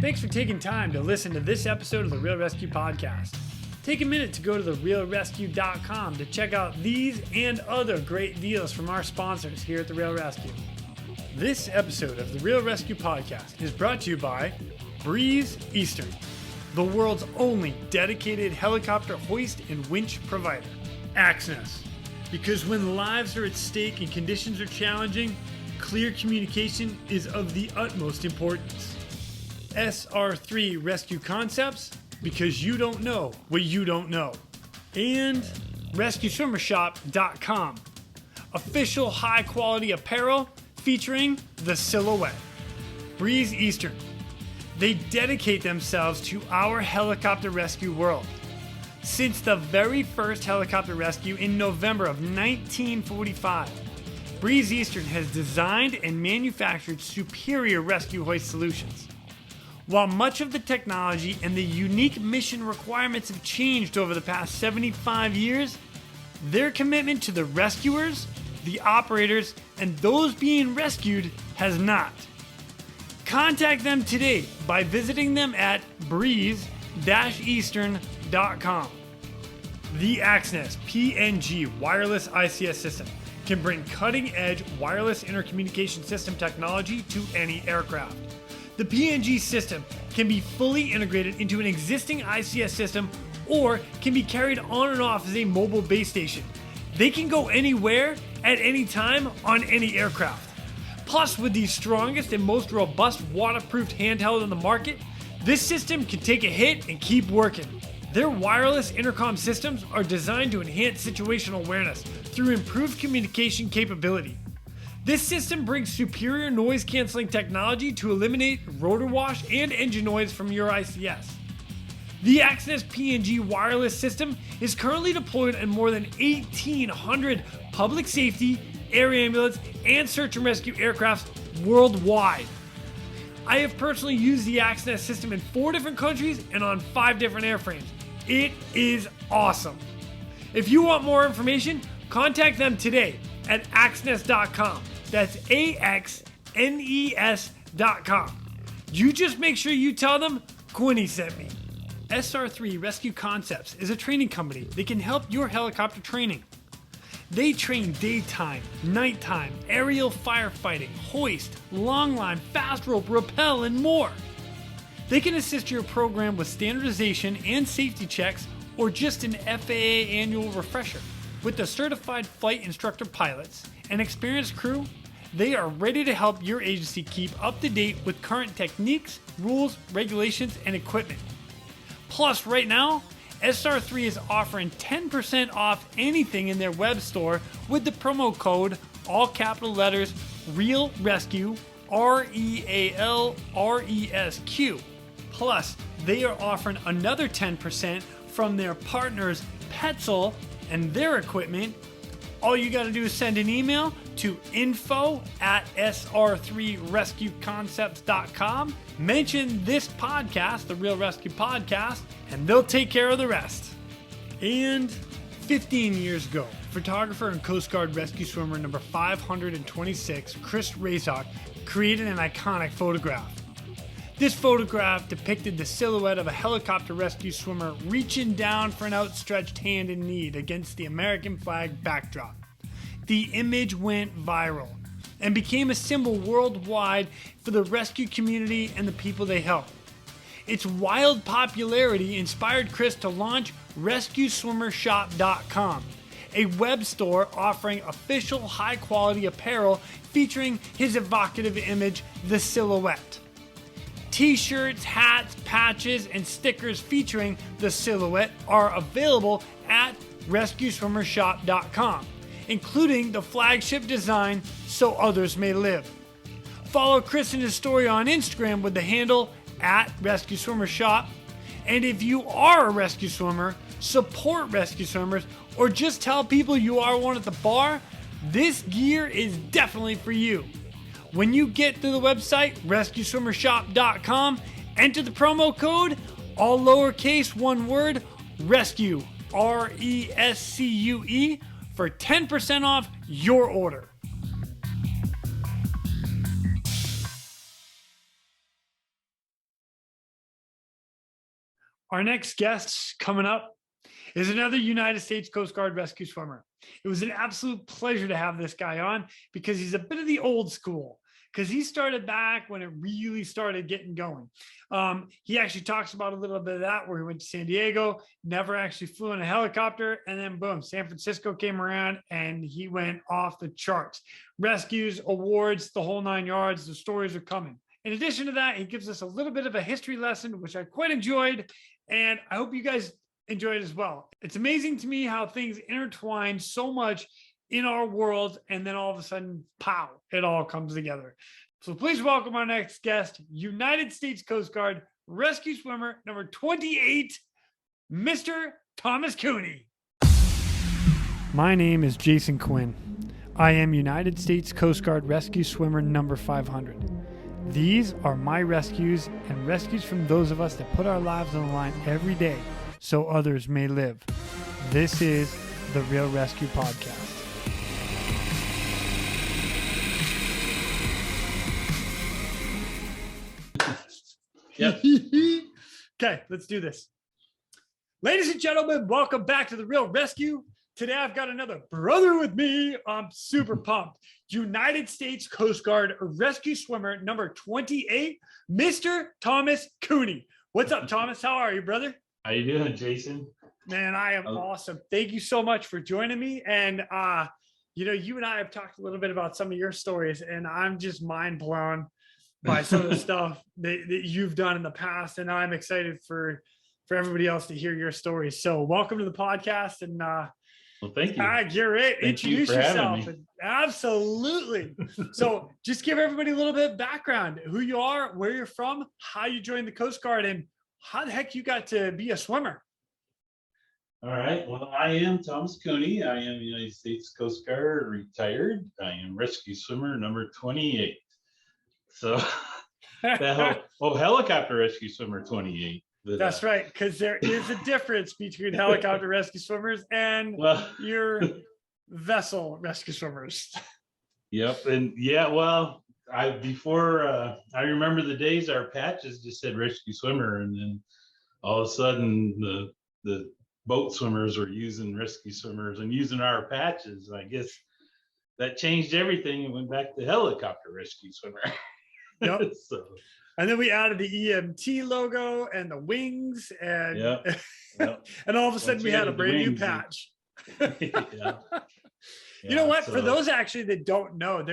Thanks for taking time to listen to this episode of the Real ResQ podcast. Take a minute to go to therealresq.com to check out these and other great deals from our sponsors here at the Real ResQ. This episode of the Real ResQ podcast is brought to you by Breeze Eastern, the world's only dedicated helicopter hoist and winch provider. Axness, because when lives are at stake and conditions are challenging, clear communication is of the utmost importance. SR3 Rescue Concepts, because you don't know what you don't know. And RescueSwimmerShop.com, official high-quality apparel featuring the silhouette. Breeze Eastern, they dedicate themselves to our helicopter rescue world. Since the very first helicopter rescue in November of 1945, Breeze Eastern has designed and manufactured superior rescue hoist solutions. While much of the technology and the unique mission requirements have changed over the past 75 years, their commitment to the rescuers, the operators, and those being rescued has not. Contact them today by visiting them at breeze-eastern.com. The Axness PNG wireless ICS system can bring cutting-edge wireless intercommunication system technology to any aircraft. The PNG system can be fully integrated into an existing ICS system or can be carried on and off as a mobile base station. They can go anywhere at any time on any aircraft. Plus, with the strongest and most robust waterproofed handheld on the market, this system can take a hit and keep working. Their wireless intercom systems are designed to enhance situational awareness through improved communication capability. This system brings superior noise-canceling technology to eliminate rotor wash and engine noise from your ICS. The Axness PNG wireless system is currently deployed in more than 1,800 public safety, air ambulance, and search and rescue aircrafts worldwide. I have personally used the Axness system in 4 different countries and on 5 different airframes. It is awesome. If you want more information, contact them today at axness.com. That's AXNES.com. You just make sure you tell them Cooney sent me. SR3 Rescue Concepts is a training company that can help your helicopter training. They train daytime, nighttime, aerial firefighting, hoist, longline, fast rope, rappel, and more. They can assist your program with standardization and safety checks or just an FAA annual refresher. With the certified flight instructor pilots and experienced crew, they are ready to help your agency keep up to date with current techniques, rules, regulations, and equipment. Plus, right now, SR3 is offering 10% off anything in their web store with the promo code, all capital letters, Real ResQ, REALRESQ. Plus, they are offering another 10% from their partners Petzl and their equipment. All you got to do is send an email to info@sr3rescueconcepts.com. Mention this podcast, the Real ResQ podcast, and they'll take care of the rest. And 15 years ago, photographer and Coast Guard rescue swimmer number 526, Chris Razok, created an iconic photograph. This photograph depicted the silhouette of a helicopter rescue swimmer reaching down for an outstretched hand in need against the American flag backdrop. The image went viral and became a symbol worldwide for the rescue community and the people they help. Its wild popularity inspired Chris to launch RescueSwimmerShop.com, a web store offering official high-quality apparel featuring his evocative image, the silhouette. T-shirts, hats, patches, and stickers featuring the silhouette are available at RescueSwimmerShop.com, including the flagship design So Others May Live. Follow Chris and his story on Instagram with the handle @RescueSwimmerShop. And if you are a rescue swimmer, support rescue swimmers, or just tell people you are one at the bar, this gear is definitely for you. When you get to the website, RescueSwimmerShop.com, enter the promo code, all lowercase, one word, RESCUE, RESCUE, for 10% off your order. Our next guest coming up is another United States Coast Guard rescue swimmer. It was an absolute pleasure to have this guy on because he's a bit of the old school, because he started back when it really started getting going. He actually talks about a little bit of that, where he went to San Diego, never actually flew in a helicopter, and then boom, San Francisco came around and he went off the charts. Rescues, awards, the whole 9 yards, the stories are coming. In addition to that, he gives us a little bit of a history lesson, which I quite enjoyed, and I hope you guys enjoy it as well. It's amazing to me how things intertwine so much in our world, and then all of a sudden, pow, it all comes together. So please welcome our next guest, United States Coast Guard rescue swimmer number 28, Mr. Thomas Cooney. My name is Jason Quinn. I am United States Coast Guard rescue swimmer number 500. These are my rescues and rescues from those of us that put our lives on the line every day so others may live. This is the Real ResQ podcast. Yep. Okay, let's do this. Ladies and gentlemen, welcome back to the Real ResQ. Today I've got another brother with me. I'm super pumped. United States Coast Guard rescue swimmer number 28, Mr. Thomas Cooney. What's up, Thomas? How are you, brother? How you doing, Jason? Man, I am awesome. Thank you so much for joining me. And you and I have talked a little bit about some of your stories, and I'm just mind blown by some of the stuff that you've done in the past. And I'm excited for everybody else to hear your stories. So welcome to the podcast. And well, thank you. You're it. Thank Introduce you for yourself. having me. Absolutely. So just give everybody a little bit of background, who you are, where you're from, how you joined the Coast Guard, and how the heck you got to be a swimmer. All right. Well, I am Thomas Cooney. I am United States Coast Guard retired. I am rescue swimmer number 28. So that whole helicopter rescue swimmer 28. But, that's right, because there is a difference between helicopter rescue swimmers and your vessel rescue swimmers. Yep. And yeah, well, I remember the days our patches just said rescue swimmer, and then all of a sudden the boat swimmers were using rescue swimmers and using our patches. I guess that changed everything and went back to helicopter rescue swimmer. Yep. So, and then we added the EMT logo and the wings, and yep. and all of a sudden we had a brand new patch. Yeah. You know what? For those actually that don't know,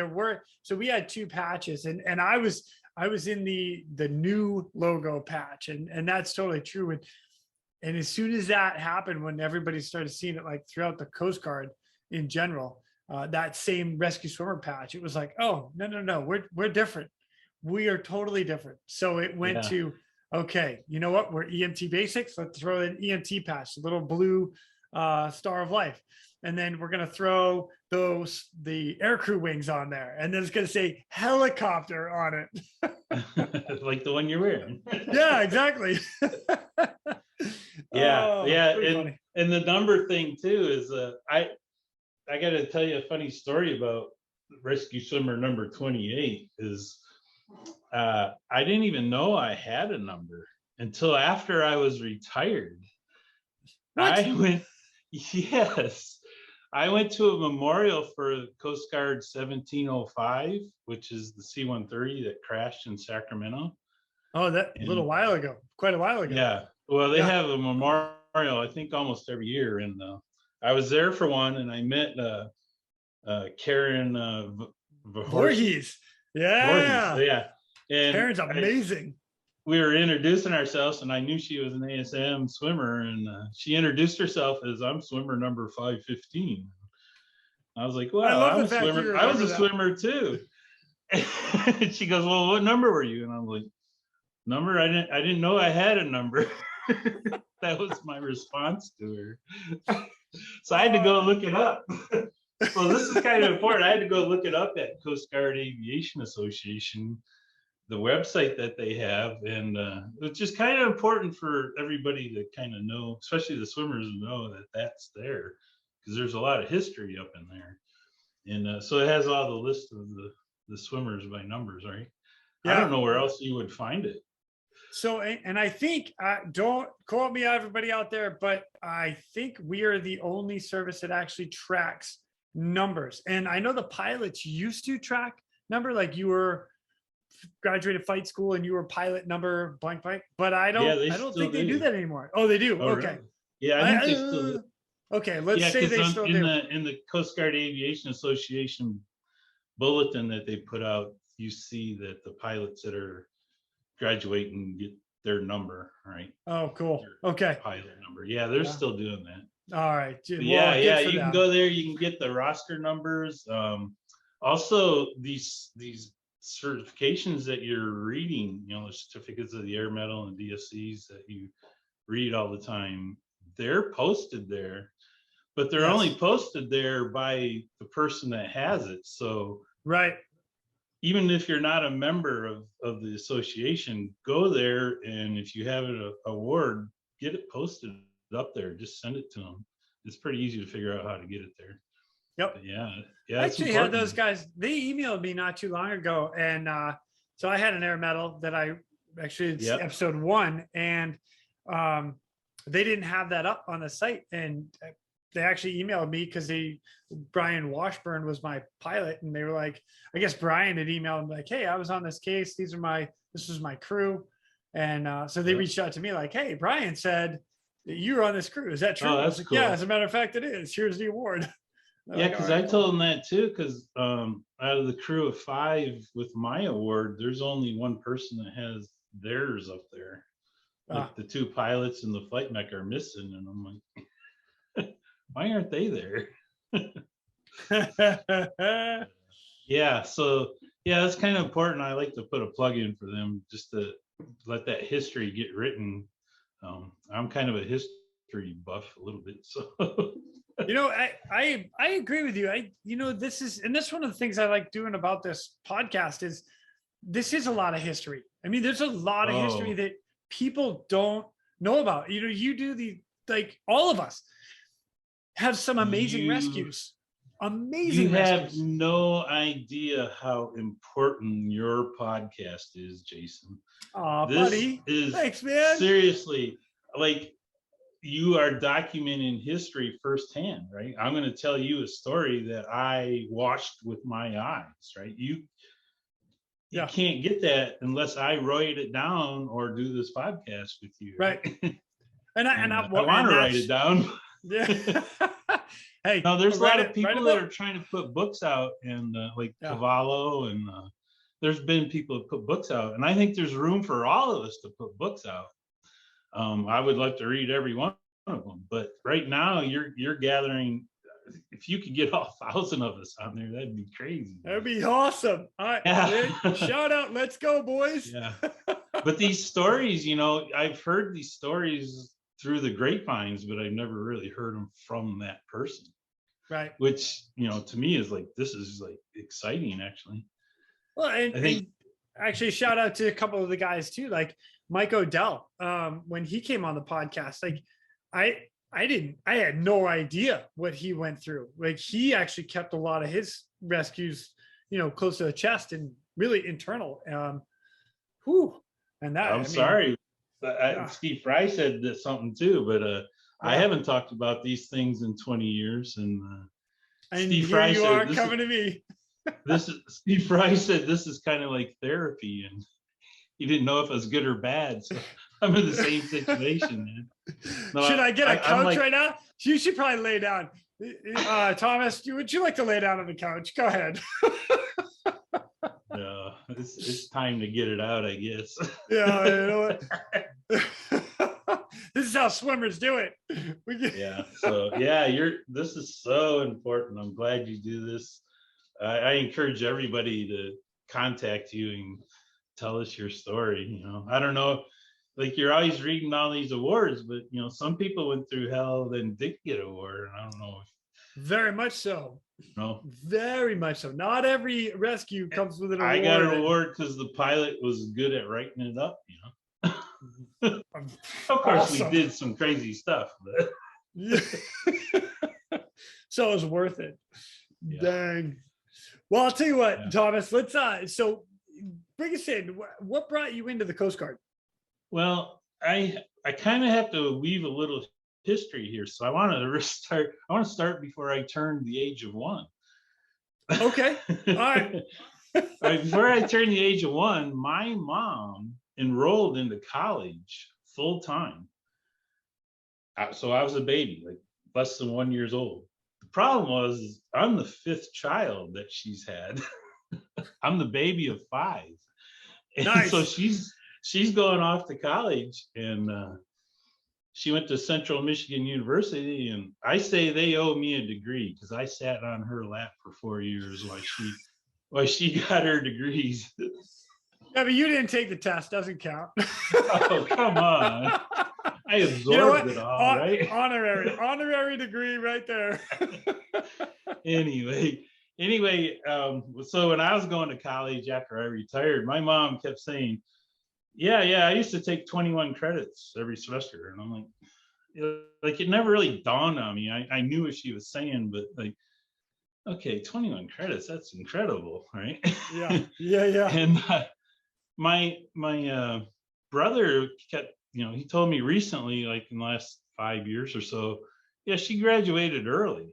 we had two patches, and I was in the new logo patch, and that's totally true. And as soon as that happened, when everybody started seeing it like throughout the Coast Guard in general, that same rescue swimmer patch, it was like, oh, no, we're different. We are totally different. So it went to, okay, you know what? We're EMT basics. Let's throw an EMT patch, a little blue star of life. And then we're going to throw the aircrew wings on there. And then it's going to say helicopter on it. Like the one you're wearing. Yeah, exactly. Yeah. And the number thing too is I got to tell you a funny story about rescue swimmer number 28 is I didn't even know I had a number until after I was retired. What? I went to a memorial for Coast Guard 1705, which is the C-130 that crashed in Sacramento. Oh, quite a while ago. Yeah. Well, they have a memorial, I think, almost every year. And I was there for one, and I met Karen Voorhees. Yeah. Voorhees. Yeah. And Karen's amazing. We were introducing ourselves, and I knew she was an ASM swimmer, and she introduced herself as I'm swimmer number 515. I was like, well, I'm a swimmer. I was a swimmer too. And she goes, well, what number were you? And I'm like, number? I didn't know I had a number. That was my response to her. So I had to go look it up. So this is kind of important. I had to go look it up at Coast Guard Aviation Association, the website that they have, and it's just kind of important for everybody to kind of know, especially the swimmers, to know that that's there, because there's a lot of history up in there. And so it has all the list of the swimmers by numbers, right? Yeah. I don't know where else you would find it. So, and I think, don't quote me, everybody out there, but I think we are the only service that actually tracks numbers. And I know the pilots used to track number, like you were graduated flight school and you were pilot number blank blank, but I don't think they do that anymore. Oh, they do. Oh, Okay. really? Yeah, I think they still do. Okay, let's say they still do. In the Coast Guard Aviation Association bulletin that they put out, you see that the pilots that are graduating get their number, right? Oh, cool. Okay. Pilot number. Yeah, they're still doing that. All right. Well, yeah, you can go there, you can get the roster numbers. Also these certifications that you're reading, you know, the certificates of the Air Medal and DSCs that you read all the time, they're posted there, but they're only posted there by the person that has it. So right, even if you're not a member of the association, go there, and if you have an award, get it posted up there. Just send it to them. It's pretty easy to figure out how to get it there. Yep. But yeah. I actually had those guys, they emailed me not too long ago. And so I had an Air Medal that I actually, it's episode 1, and they didn't have that up on the site. And they actually emailed me because Brian Washburn was my pilot, and they were like, I guess Brian had emailed them like, hey, I was on this case. This was my crew. And so they reached out to me like, hey, Brian said that you were on this crew. Is that true? Oh, that's cool. Yeah, as a matter of fact, it is. Here's the award. Yeah, because I told them that too, because out of the crew of 5 with my award, there's only one person that has theirs up there. Like the 2 pilots and the flight mech are missing, and I'm like, why aren't they there? Yeah, so yeah, that's kind of important. I like to put a plug in for them just to let that history get written. I'm kind of a history buff a little bit, so. You know, I agree with you. This is one of the things I like doing about this podcast is this is a lot of history. I mean, there's a lot of history that people don't know about. You know, you do all of us have some amazing rescues. Amazing. You have no idea how important your podcast is, Jason. Oh, buddy. Thanks, man. Seriously, like, you are documenting history firsthand, right? I'm going to tell you a story that I watched with my eyes, right? You can't get that unless I write it down or do this podcast with you, right? And I want to write it down. Yeah. Hey, now there's a lot of people that are trying to put books out, and like Cavallo, and there's been people that put books out, and I think there's room for all of us to put books out. I would like to read every one of them, but right now you're gathering. If you could get all 1,000 of us on there, that'd be crazy. That'd be awesome. All right, yeah. Shout out, let's go, boys. Yeah, but these stories, you know, I've heard these stories through the grapevines, but I've never really heard them from that person. Right. Which, you know, to me is like, this is like exciting, actually. Well, and I think actually shout out to a couple of the guys too, like Mike Odell. When he came on the podcast, like I had no idea what he went through. Like he actually kept a lot of his rescues, you know, close to the chest and really internal. And that sorry. Steve Fry said something too, but I haven't talked about these things in 20 years. And Steve Fry you are coming to me. Steve Fry said this is kind of like therapy, and he didn't know if it was good or bad. So I'm in the same situation, man. No, should I get a couch right now? You should probably lay down. Thomas, would you like to lay down on the couch? Go ahead. No, it's time to get it out, I guess. Yeah, you know what? This is how swimmers do it. Yeah. So yeah, this is so important. I'm glad you do this. I encourage everybody to contact you and tell us your story. You know, I don't know, like you're always reading all these awards, but you know, some people went through hell then did get an award. And I don't know. Very much so. No. Very much so. Not every rescue comes with an award. I got an award because the pilot was good at writing it up, you know. Of course, we did some crazy stuth, but yeah. So it was worth it. Yeah. Dang. Well, I'll tell you what, Thomas, let's so bring us in. What brought you into the Coast Guard? Well, I kind of have to weave a little history here, so I want to start. I want to start before I turned the age of 1. Okay, all right. Right, before I turned the age of 1, my mom enrolled into college full time. So I was a baby, like less than 1 year old. The problem was I'm the 5th child that she's had. I'm the baby of 5, and Nice. so she's going off to college, and she went to Central Michigan University, and I say they owe me a degree because I sat on her lap for 4 years while she got her degrees. Yeah, but you didn't take the test. Doesn't count. Oh, come on. I absorbed it all, right? Honorary degree right there. Anyway, so when I was going to college after I retired, my mom kept saying, yeah, I used to take 21 credits every semester. And I'm like, it never really dawned on me. I knew what she was saying, but like, okay, 21 credits, that's incredible, right? Yeah. And my brother kept, he told me recently, like in the last 5 years or so, yeah, she graduated early.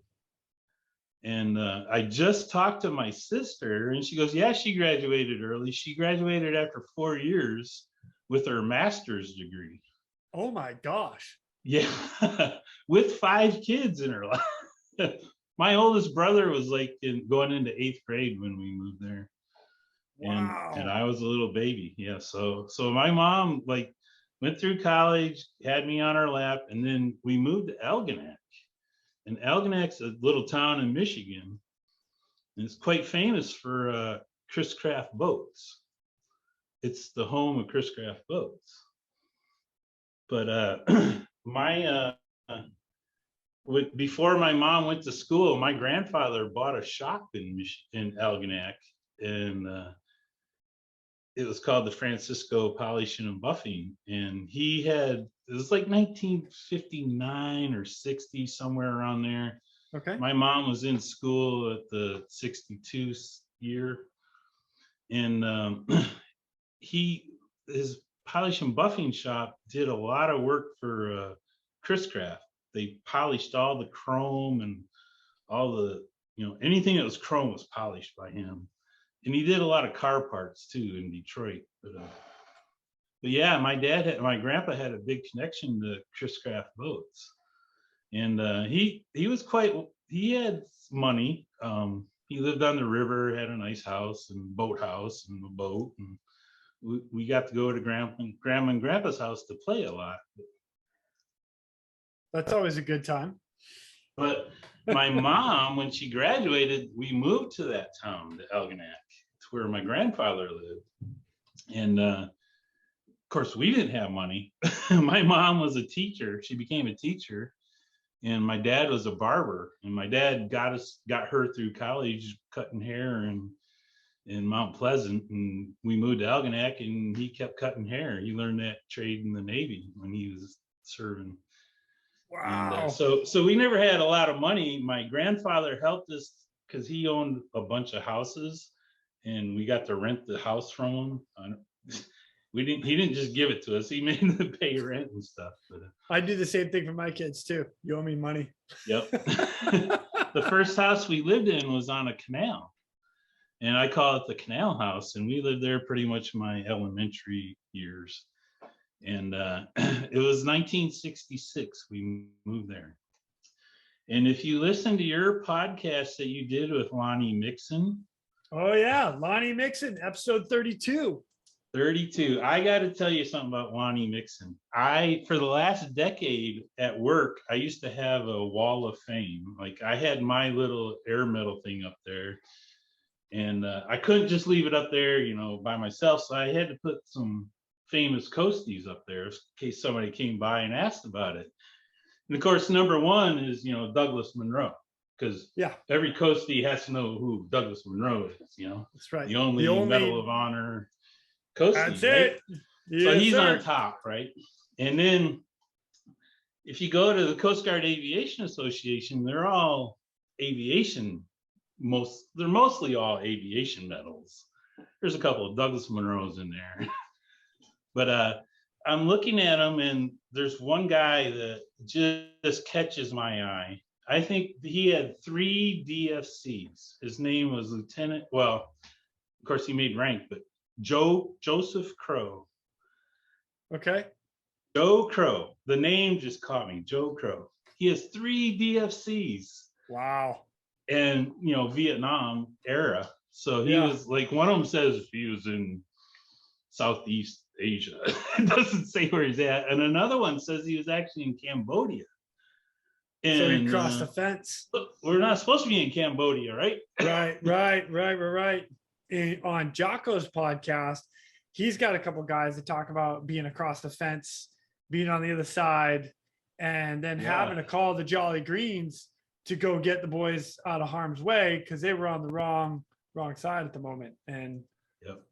And I just talked to my sister, and she goes, yeah, she graduated early. She graduated after 4 years with her master's degree. Oh my gosh. Yeah, with 5 kids in her life. My oldest brother was like going into 8th grade when we moved there. Wow. And I was a little baby. Yeah. So my mom like went through college, had me on her lap, and then we moved to Algonac. And Algonac's a little town in Michigan, and it's quite famous for Chris Craft boats. It's the home of Chris Craft boats. But before my mom went to school, my grandfather bought a shop in Algonac, and it was called the Francisco Polishing and Buffing. And it was like 1959 or 60, somewhere around there. Okay. My mom was in school at the 62 year, and his polish and buffing shop did a lot of work for Chris Craft. They polished all the chrome and all the, anything that was chrome was polished by him. And he did a lot of car parts too in Detroit. But yeah, my grandpa had a big connection to Chris Craft boats. And he had money. He lived on the river, had a nice house and boathouse and a boat. And we got to go to grandma and grandpa's house to play a lot. That's always a good time. But my mom, when she graduated, we moved to that town, to Algonac, to where my grandfather lived. And of course, we didn't have money. My mom was a teacher. She became a teacher. And my dad was a barber. And my dad got her through college cutting hair in Mount Pleasant. And we moved to Algonac, and he kept cutting hair. He learned that trade in the Navy when he was serving. Wow. And so we never had a lot of money. My grandfather helped us because he owned a bunch of houses, and we got to rent the house from him. He didn't just give it to us. He made them pay rent and stuff. But I do the same thing for my kids too. You owe me money. Yep. The first house we lived in was on a canal, and I call it the canal house. And we lived there pretty much my elementary years. And it was 1966 we moved there. And if you listen to your podcast that you did with Lonnie Mixon. Oh yeah, Lonnie Mixon, episode 32. 32. I got to tell you something about Lonnie Mixon. For the last decade at work, I used to have a wall of fame. Like I had my little air medal thing up there, and I couldn't just leave it up there, by myself. So I had to put some famous coasties up there in case somebody came by and asked about it. And of course, number one is, Douglas Monroe, because every coastie has to know who Douglas Monroe is, That's right. The only Medal of Honor coastie. That's right? it. Yes, so he's sir. on top, right? And then if you go to the Coast Guard Aviation Association, they're all aviation, they're mostly all aviation medals. There's a couple of Douglas Monroes in there. But I'm looking at them, and there's one guy that just catches my eye. I think he had 3 DFCs. His name was Lieutenant, well, of course he made rank, but Joseph Crow. Okay. Joe Crow. The name just caught me, Joe Crow. He has 3 DFCs. Wow. And, Vietnam era. So he was like, one of them says he was in Southeast Asia. It doesn't say where he's at. And another one says he was actually in Cambodia. And, so he crossed the fence. We're not supposed to be in Cambodia, right? Right. On Jocko's podcast, he's got a couple guys that talk about being across the fence, being on the other side, and then having to call the Jolly Greens to go get the boys out of harm's way because they were on the wrong side at the moment. And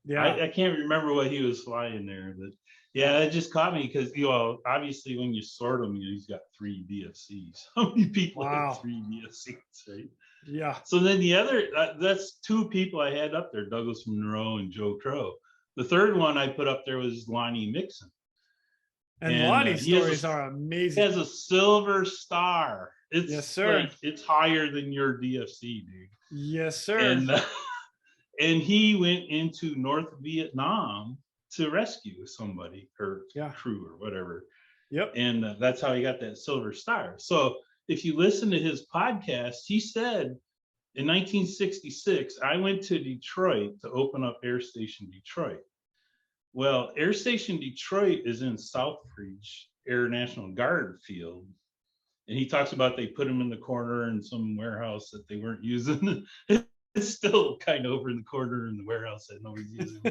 I can't remember what he was flying there, but that just caught me because obviously when you sort them, he's got 3 DFCs. How many people have 3 DFCs, right? Yeah. So then the other, that's 2 people I had up there, Douglas Monroe and Joe Crow. The third one I put up there was Lonnie Mixon. And Lonnie's stories are amazing. He has a Silver Star. It's yes, sir. Like, it's higher than your DFC, dude. Yes, sir. And he went into North Vietnam to rescue somebody or crew or whatever. Yep. And that's how he got that Silver Star. So if you listen to his podcast, he said in 1966, I went to Detroit to open up Air Station Detroit. Well, Air Station Detroit is in Southbridge Air National Guard field. And he talks about they put him in the corner in some warehouse that they weren't using. It's still kind of over in the corner in the warehouse that nobody's using.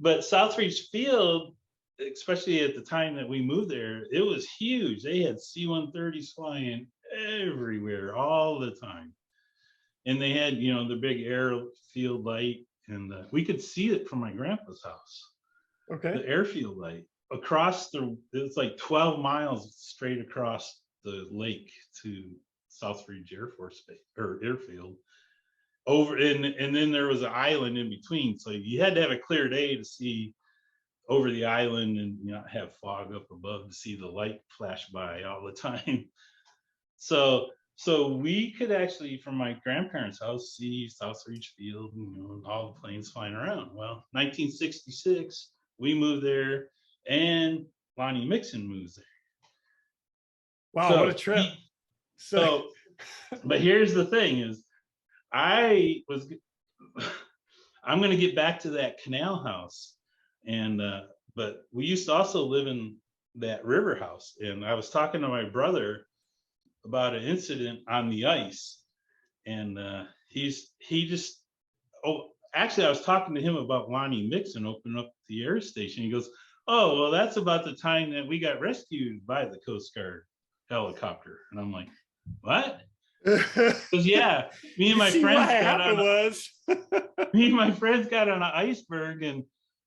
But Southbridge Field, especially at the time that we moved there, it was huge. They had C-130s flying everywhere all the time. And they had, the big airfield light, and we could see it from my grandpa's house. Okay. The airfield light. It's like 12 miles straight across the lake to Southbridge Air Force Base or airfield. And then there was an island in between, so you had to have a clear day to see over the island and not have fog up above to see the light flash by all the time. So we could actually, from my grandparents' house, see Southbridge Field, and all the planes flying around. Well, 1966, we moved there. And Lonnie Mixon moves there. Wow, what a trip. But here's the thing is, I'm going to get back to that canal house. And, but we used to also live in that river house. And I was talking to my brother about an incident on the ice. And actually I was talking to him about Lonnie Mixon opening up the air station. He goes, oh, well, that's about the time that we got rescued by the Coast Guard helicopter. And I'm like, what? Because me and my friends got on an iceberg, and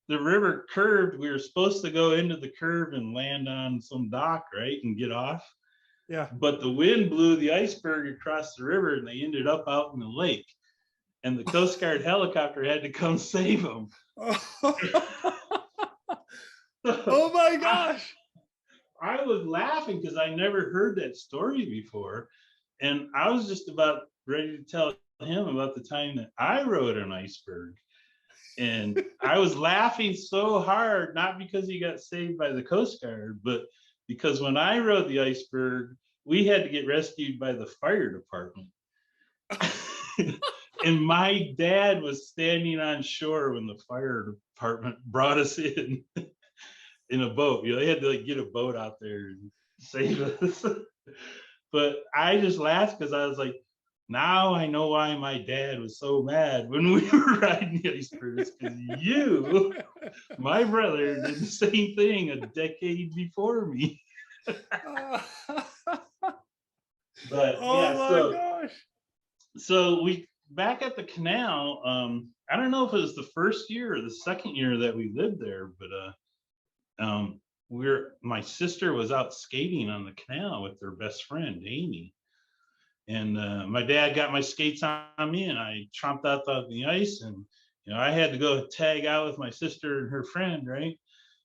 the river curved. We were supposed to go into the curve and land on some dock, right, and get off. Yeah. But the wind blew the iceberg across the river, and they ended up out in the lake. And the Coast Guard helicopter had to come save them. Oh my gosh. I was laughing because I never heard that story before. And I was just about ready to tell him about the time that I rode an iceberg. And I was laughing so hard, not because he got saved by the Coast Guard, but because when I rode the iceberg, we had to get rescued by the fire department. And my dad was standing on shore when the fire department brought us in a boat. They had to get a boat out there and save us. But I just laughed because I was like, now I know why my dad was so mad when we were riding the icebergs, because you, my brother, did the same thing a decade before me. But gosh. So we back at the canal. I don't know if it was the first year or the second year that we lived there, but my sister was out skating on the canal with her best friend Amy, and my dad got my skates on me, and I tromped out on the ice, and I had to go tag out with my sister and her friend, right?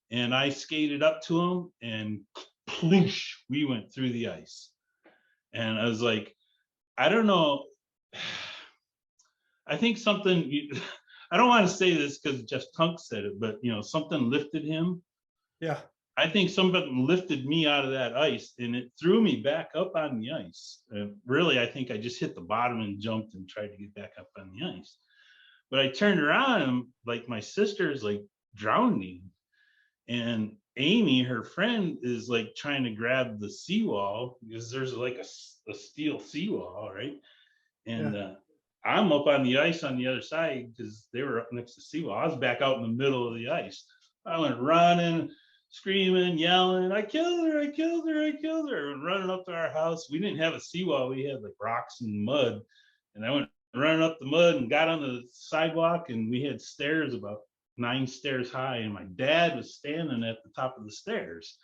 And I skated up to him, and ploosh, we went through the ice. And I was like, I don't know. I think something, I don't want to say this because Jeff Tunk said it, but something lifted him. Yeah. I think something lifted me out of that ice, and it threw me back up on the ice. Really, I think I just hit the bottom and jumped and tried to get back up on the ice. But I turned around, and like my sister's like drowning. And Amy, her friend, is like trying to grab the seawall because there's like a steel seawall, right? And I'm up on the ice on the other side because they were up next to the seawall. I was back out in the middle of the ice. I went running, screaming, yelling, I killed her, I killed her, I killed her, and running up to our house. We didn't have a seawall. We had like rocks and mud. And I went running up the mud and got on the sidewalk, and we had stairs about 9 stairs high, and my dad was standing at the top of the stairs.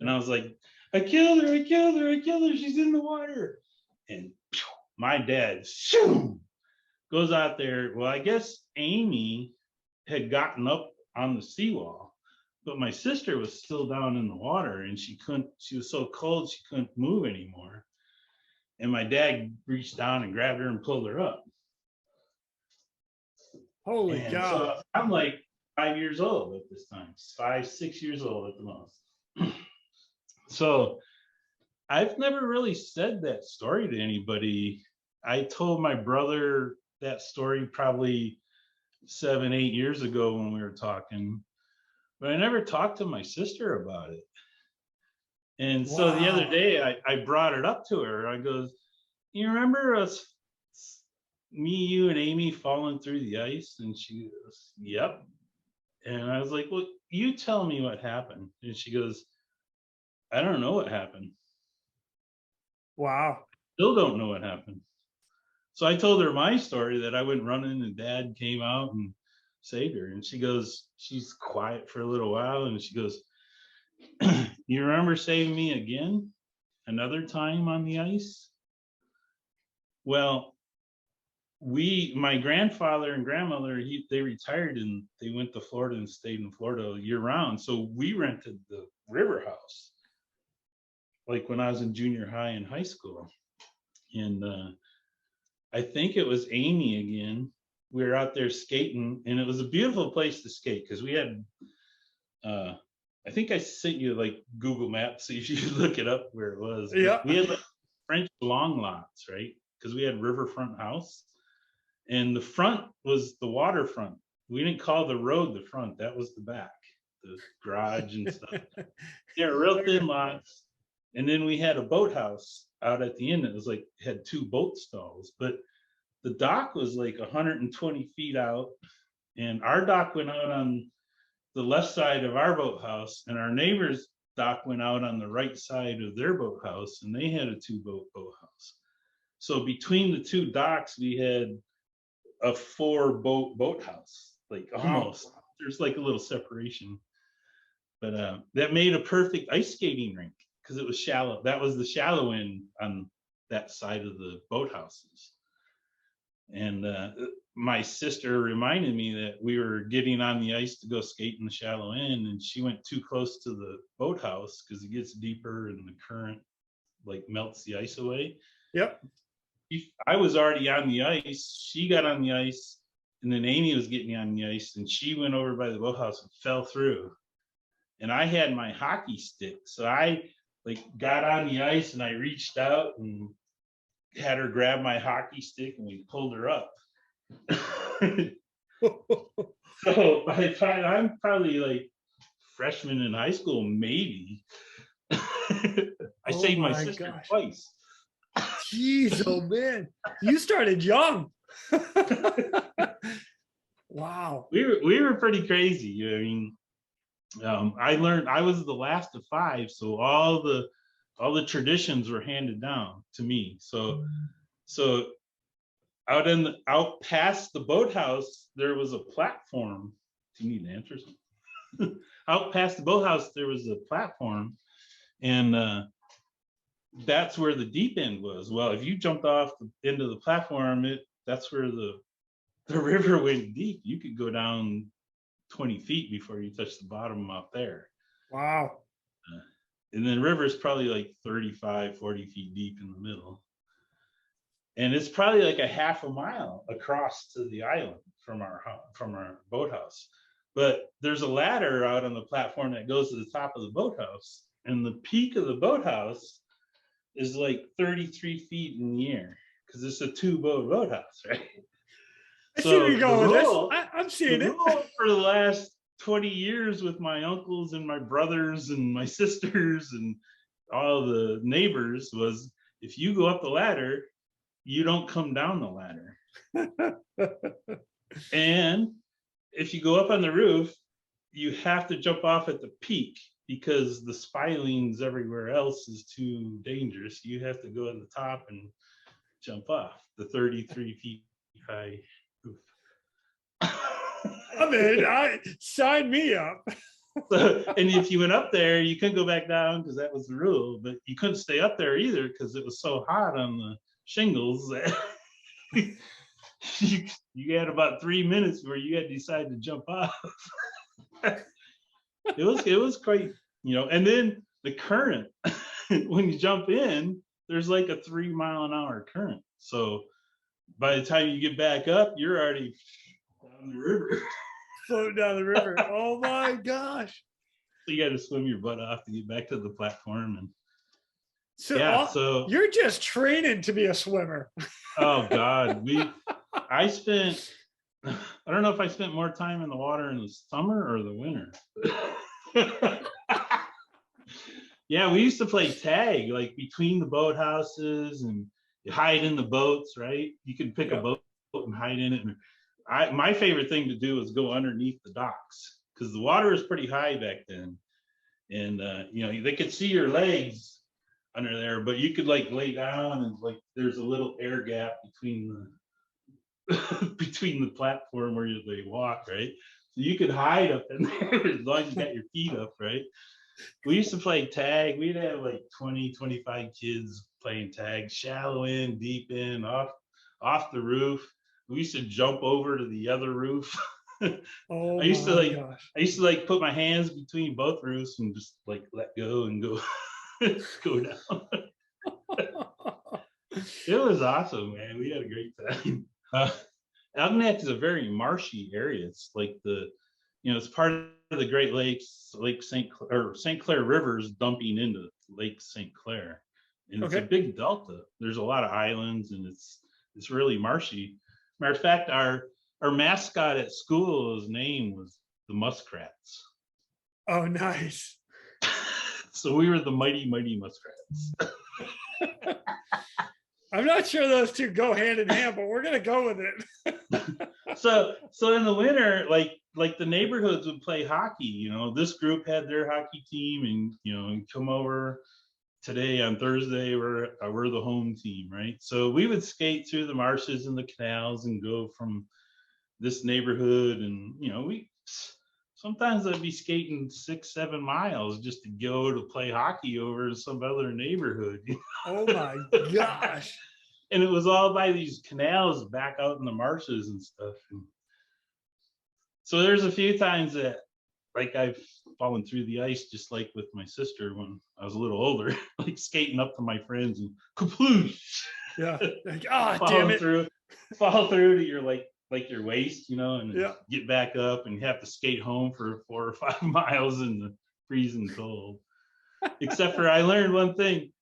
And I was like, I killed her, I killed her, I killed her, she's in the water. And my dad goes out there. Well, I guess Amy had gotten up on the seawall, but my sister was still down in the water, and she was so cold she couldn't move anymore. And my dad reached down and grabbed her and pulled her up. Holy cow. So I'm like 5 years old at this time, 5, 6 years old at the most. So I've never really said that story to anybody. I told my brother that story probably 7, 8 years ago when we were talking, but I never talked to my sister about it. And so the other day I brought it up to her. I goes, you remember us, me, you, and Amy falling through the ice? And she goes, yep. And I was like, well, you tell me what happened. And she goes, I don't know what happened. Wow. Still don't know what happened. So I told her my story, that I went running and Dad came out and saved her. And she goes, she's quiet for a little while, and she goes, you remember saving me again another time on the ice? Well, my grandfather and grandmother, they retired and they went to Florida and stayed in Florida year round. So we rented the river house, like when I was in junior high and high school. And I think it was Amy again. We were out there skating, and it was a beautiful place to skate because we had, I think I sent you like Google Maps so you should look it up where it was. Yeah. We had like French long lots, right? Because we had riverfront house, and the front was the waterfront. We didn't call the road the front. That was the back, the garage and stuff. Yeah, real thin lots. And then we had a boathouse out at the end. It was like, had 2 boat stalls, but the dock was like 120 feet out, and our dock went out on the left side of our boathouse, and our neighbor's dock went out on the right side of their boathouse, and they had a 2-boat boathouse. So between the 2 docks, we had a 4-boat boathouse, like almost. Wow. There's like a little separation, but that made a perfect ice skating rink because it was shallow. That was the shallow end on that side of the boathouses. And my sister reminded me that we were getting on the ice to go skate in the shallow end, and she went too close to the boathouse because it gets deeper and the current like melts the ice away. Yep. I was already on the ice. She got on the ice, and then Amy was getting on the ice, and she went over by the boathouse and fell through. And I had my hockey stick, so I like got on the ice and I reached out and had her grab my hockey stick, and we pulled her up. So by the time I'm probably like freshman in high school, maybe. I saved my sister twice. Jeez, oh man, you started young. Wow. We were pretty crazy. I mean, I learned, I was the last of 5, so all the traditions were handed down to me. So out past the boathouse, there was a platform. Do you need answers? Out past the boathouse, there was a platform, and that's where the deep end was. Well, if you jumped off the end of the platform, that's where the river went deep. You could go down 20 feet before you touch the bottom out there. Wow. And then river is probably like 35, 40 feet deep in the middle. And it's probably like a half a mile across to the island from our boathouse. But there's a ladder out on the platform that goes to the top of the boathouse. And the peak of the boathouse is like 33 feet in the air because it's a 2-boat boathouse, right? I see where you're going with this. I'm seeing it. For the last 20 years with my uncles and my brothers and my sisters and all the neighbors was, if you go up the ladder, you don't come down the ladder. And if you go up on the roof, you have to jump off at the peak because the spilings everywhere else is too dangerous. You have to go at the top and jump off the 33 feet high roof. I mean, sign me up. So, and if you went up there, you couldn't go back down because that was the rule, but you couldn't stay up there either because it was so hot on the shingles that you had about 3 minutes where you had to decide to jump off. It was quite, and then the current, when you jump in, there's like a 3-mile-an-hour current. So by the time you get back up, you're already down the river. Floating down the river. Oh my gosh. So you got to swim your butt off to get back to the platform. And so you're just training to be a swimmer. Oh God. I don't know if I spent more time in the water in the summer or the winter. Yeah, we used to play tag like between the boathouses and you hide in the boats, right? You could pick a boat and hide in it. And my favorite thing to do was go underneath the docks because the water was pretty high back then. And they could see your legs under there, but you could like lay down and like there's a little air gap between the platform where they walk, right? So you could hide up in there as long as you got your feet up, right? We used to play tag. We'd have like 20, 25 kids playing tag, shallow in, deep in, off the roof. We used to jump over to the other roof. Oh, I used to like put my hands between both roofs and just like let go and go go down. It was awesome, man. We had a great time. Algonac is a very marshy area. It's like it's part of the Great Lakes, St. Clair Rivers dumping into Lake St. Clair. And it's a big delta. There's a lot of islands and it's really marshy. Matter of fact, our mascot at school, his name was the Muskrats. Oh, nice. So we were the Mighty Muskrats. I'm not sure those two go hand in hand, but we're gonna go with it. So in the winter, like the neighborhoods would play hockey. This group had their hockey team, and come over today on Thursday. We're the home team, right? So we would skate through the marshes and the canals and go from this neighborhood, and we sometimes I'd be skating 6-7 miles just to go to play hockey over in some other neighborhood. Oh my gosh. And it was all by these canals back out in the marshes and stuff. And so there's a few times that like I've fallen through the ice, just like with my sister when I was a little older, like skating up to my friends and kaploosh. Yeah. Like, damn it. Fall through to your like your waist, and get back up and you have to skate home for 4 or 5 miles in the freezing cold. Except for I learned one thing.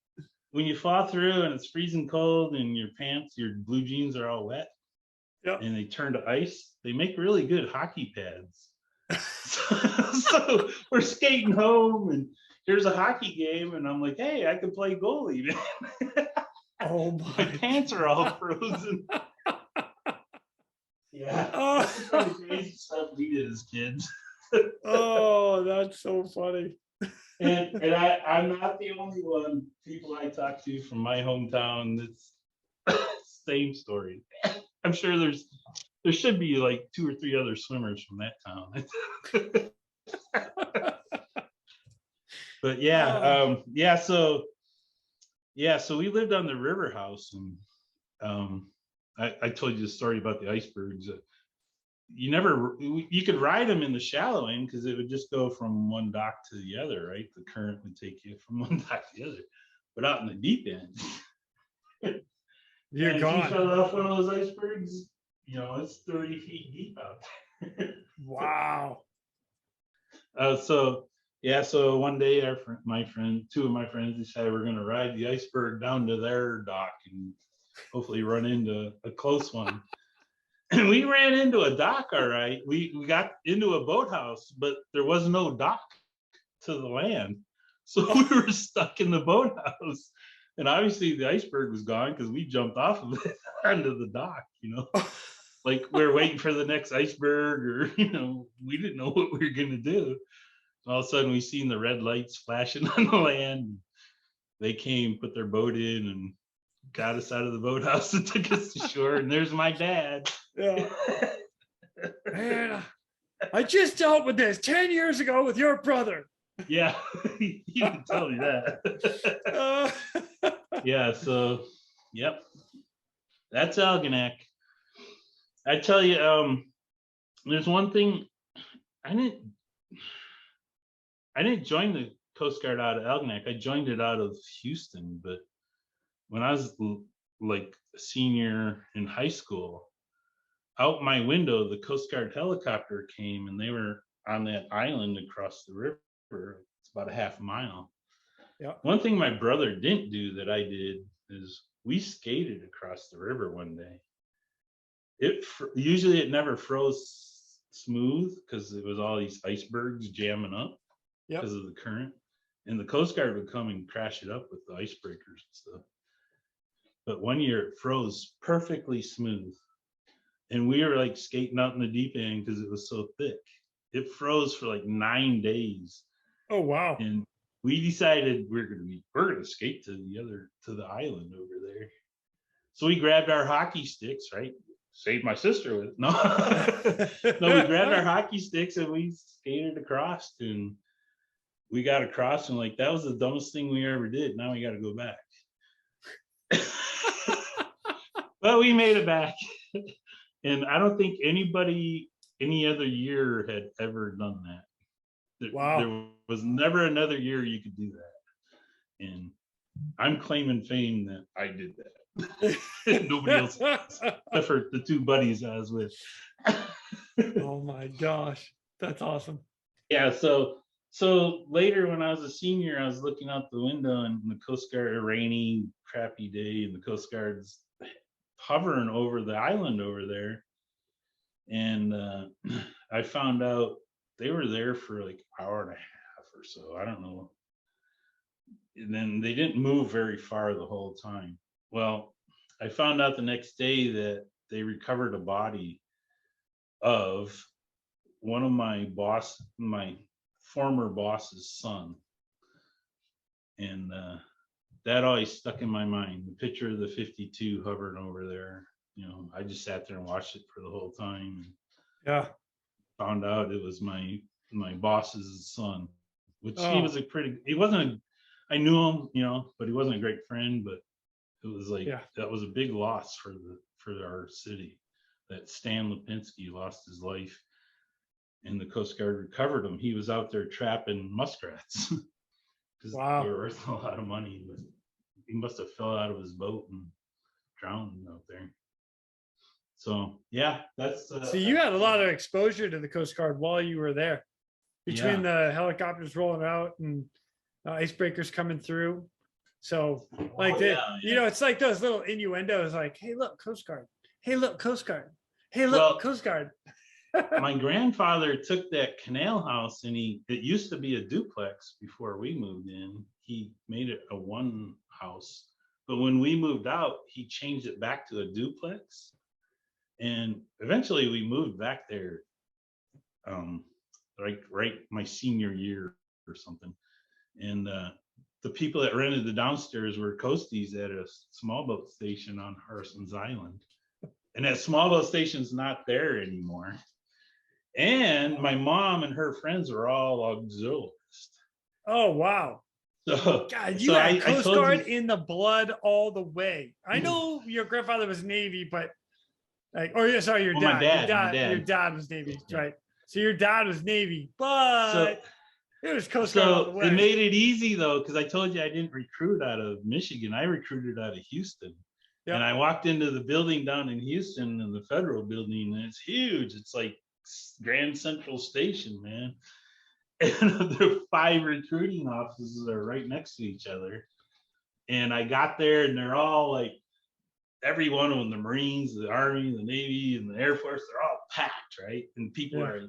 When you fall through and it's freezing cold and your blue jeans are all wet and they turn to ice, they make really good hockey pads. So we're skating home and here's a hockey game and I'm like, hey, I can play goalie, man. Oh my pants are all frozen. Yeah. That's the crazy stuff we did as kids. Oh, that's so funny. And I'm not the only one. People I talk to from my hometown, it's same story. I'm sure there should be like 2 or 3 other swimmers from that town. But so we lived on the river house, and I told you the story about the icebergs. you could ride them in the shallow end because it would just go from one dock to the other, right? The current would take you from one dock to the other. But out in the deep end, you're gone. If you fell off one of those icebergs, it's 30 feet deep out there. Wow. So one day two of my friends decided we're going to ride the iceberg down to their dock and hopefully run into a close one. And we ran into a dock, all right. We got into a boathouse, but there was no dock to the land. So we were stuck in the boathouse. And obviously the iceberg was gone because we jumped off of it onto the dock, like we were waiting for the next iceberg, or, we didn't know what we were going to do. All of a sudden we seen the red lights flashing on the land. They came, put their boat in, and got us out of the boathouse and took us to shore. And there's my dad. Yeah. Man, I just dealt with this 10 years ago with your brother. Yeah, you can tell me that. Yeah, so, yep. That's Algonac. I tell you, there's one thing. I didn't join the Coast Guard out of Algonac. I joined it out of Houston, but when I was like a senior in high school, out my window, the Coast Guard helicopter came, and they were on that island across the river. It's about a half mile. Yeah. One thing my brother didn't do that I did is we skated across the river one day. Usually it never froze smooth because it was all these icebergs jamming up because of the current. And the Coast Guard would come and crash it up with the icebreakers and stuff. But one year it froze perfectly smooth. And we were like skating out in the deep end because it was so thick. It froze for like 9 days. Oh, wow. And we decided we're gonna skate to the island over there. So we grabbed our hockey sticks, right? Saved my sister with it. No, we grabbed our hockey sticks and we skated across, and we got across, and like that was the dumbest thing we ever did. Now we got to go back. But we made it back. And I don't think anybody any other year had ever done that. Wow. There was never another year you could do that. And I'm claiming fame that I did that. Nobody else, except for the two buddies I was with. Oh my gosh. That's awesome. Yeah, so later when I was a senior, I was looking out the window, and the Coast Guard, a rainy, crappy day, and the Coast Guard's hovering over the island over there. And I found out they were there for like an hour and a half or so. I don't know. And then they didn't move very far the whole time. Well, I found out the next day that they recovered a body of one of my former boss's son. And that always stuck in my mind. The picture of the 52 hovering over there. I just sat there and watched it for the whole time. Yeah. Found out it was my boss's son, which he was I knew him, but he wasn't a great friend, but it was like, that was a big loss for our city, that Stan Lipinski lost his life, and the Coast Guard recovered him. He was out there trapping muskrats. Wow. They were worth a lot of money, but he must have fell out of his boat and drowned out there. So yeah, that's so you had a lot of exposure to the Coast Guard while you were there, between the helicopters rolling out and icebreakers coming through. So it's like those little innuendos, like, hey, look, Coast Guard. Hey, look, Coast Guard. Hey, look, Coast Guard. My grandfather took that canal house, and it used to be a duplex before we moved in. He made it a one house, but when we moved out, he changed it back to a duplex. And eventually we moved back there, right my senior year or something. And the people that rented the downstairs were coasties at a small boat station on Harson's Island. And that small boat station's not there anymore. And my mom and her friends were all auxiliaries. Oh, wow. So, God, you had Coast Guard in the blood all the way. I know your grandfather was Navy, but Like, or yeah, sorry, your Well, dad. my Your dad was Navy, Yeah. right? So your dad was Navy, but So, it was Coast Guard all the way. it made it easy though, because I told you I didn't recruit out of Michigan. I recruited out of Houston. Yep. And I walked into the building down in Houston, in the federal building, and it's huge. It's like Grand Central Station, man. And the 5 recruiting offices are right next to each other. And I got there, and they're all like, every one of them, the Marines, the Army, the Navy, and the Air Force, they're all packed, right? And people are,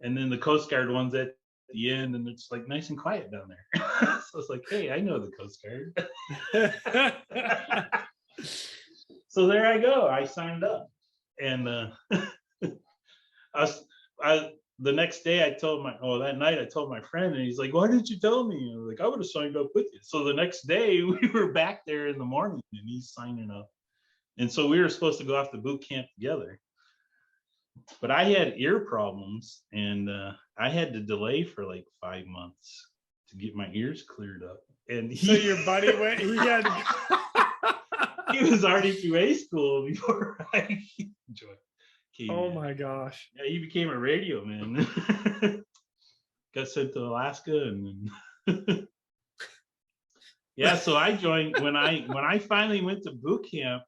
and then the Coast Guard ones at the end, and it's like nice and quiet down there. So it's like, hey, I know the Coast Guard. So there I go. I signed up, and the next day that night I told my friend, and he's like, why didn't you tell me? And I was like, I would have signed up with you. So the next day we were back there in the morning, and he's signing up. And so we were supposed to go off to boot camp together. But I had ear problems, and I had to delay for like 5 months to get my ears cleared up. And so your buddy went, he had he was already through A school before I came Oh in. my gosh. Yeah, he became a radio man. Got sent to Alaska, and then yeah, so I joined when I finally went to boot camp.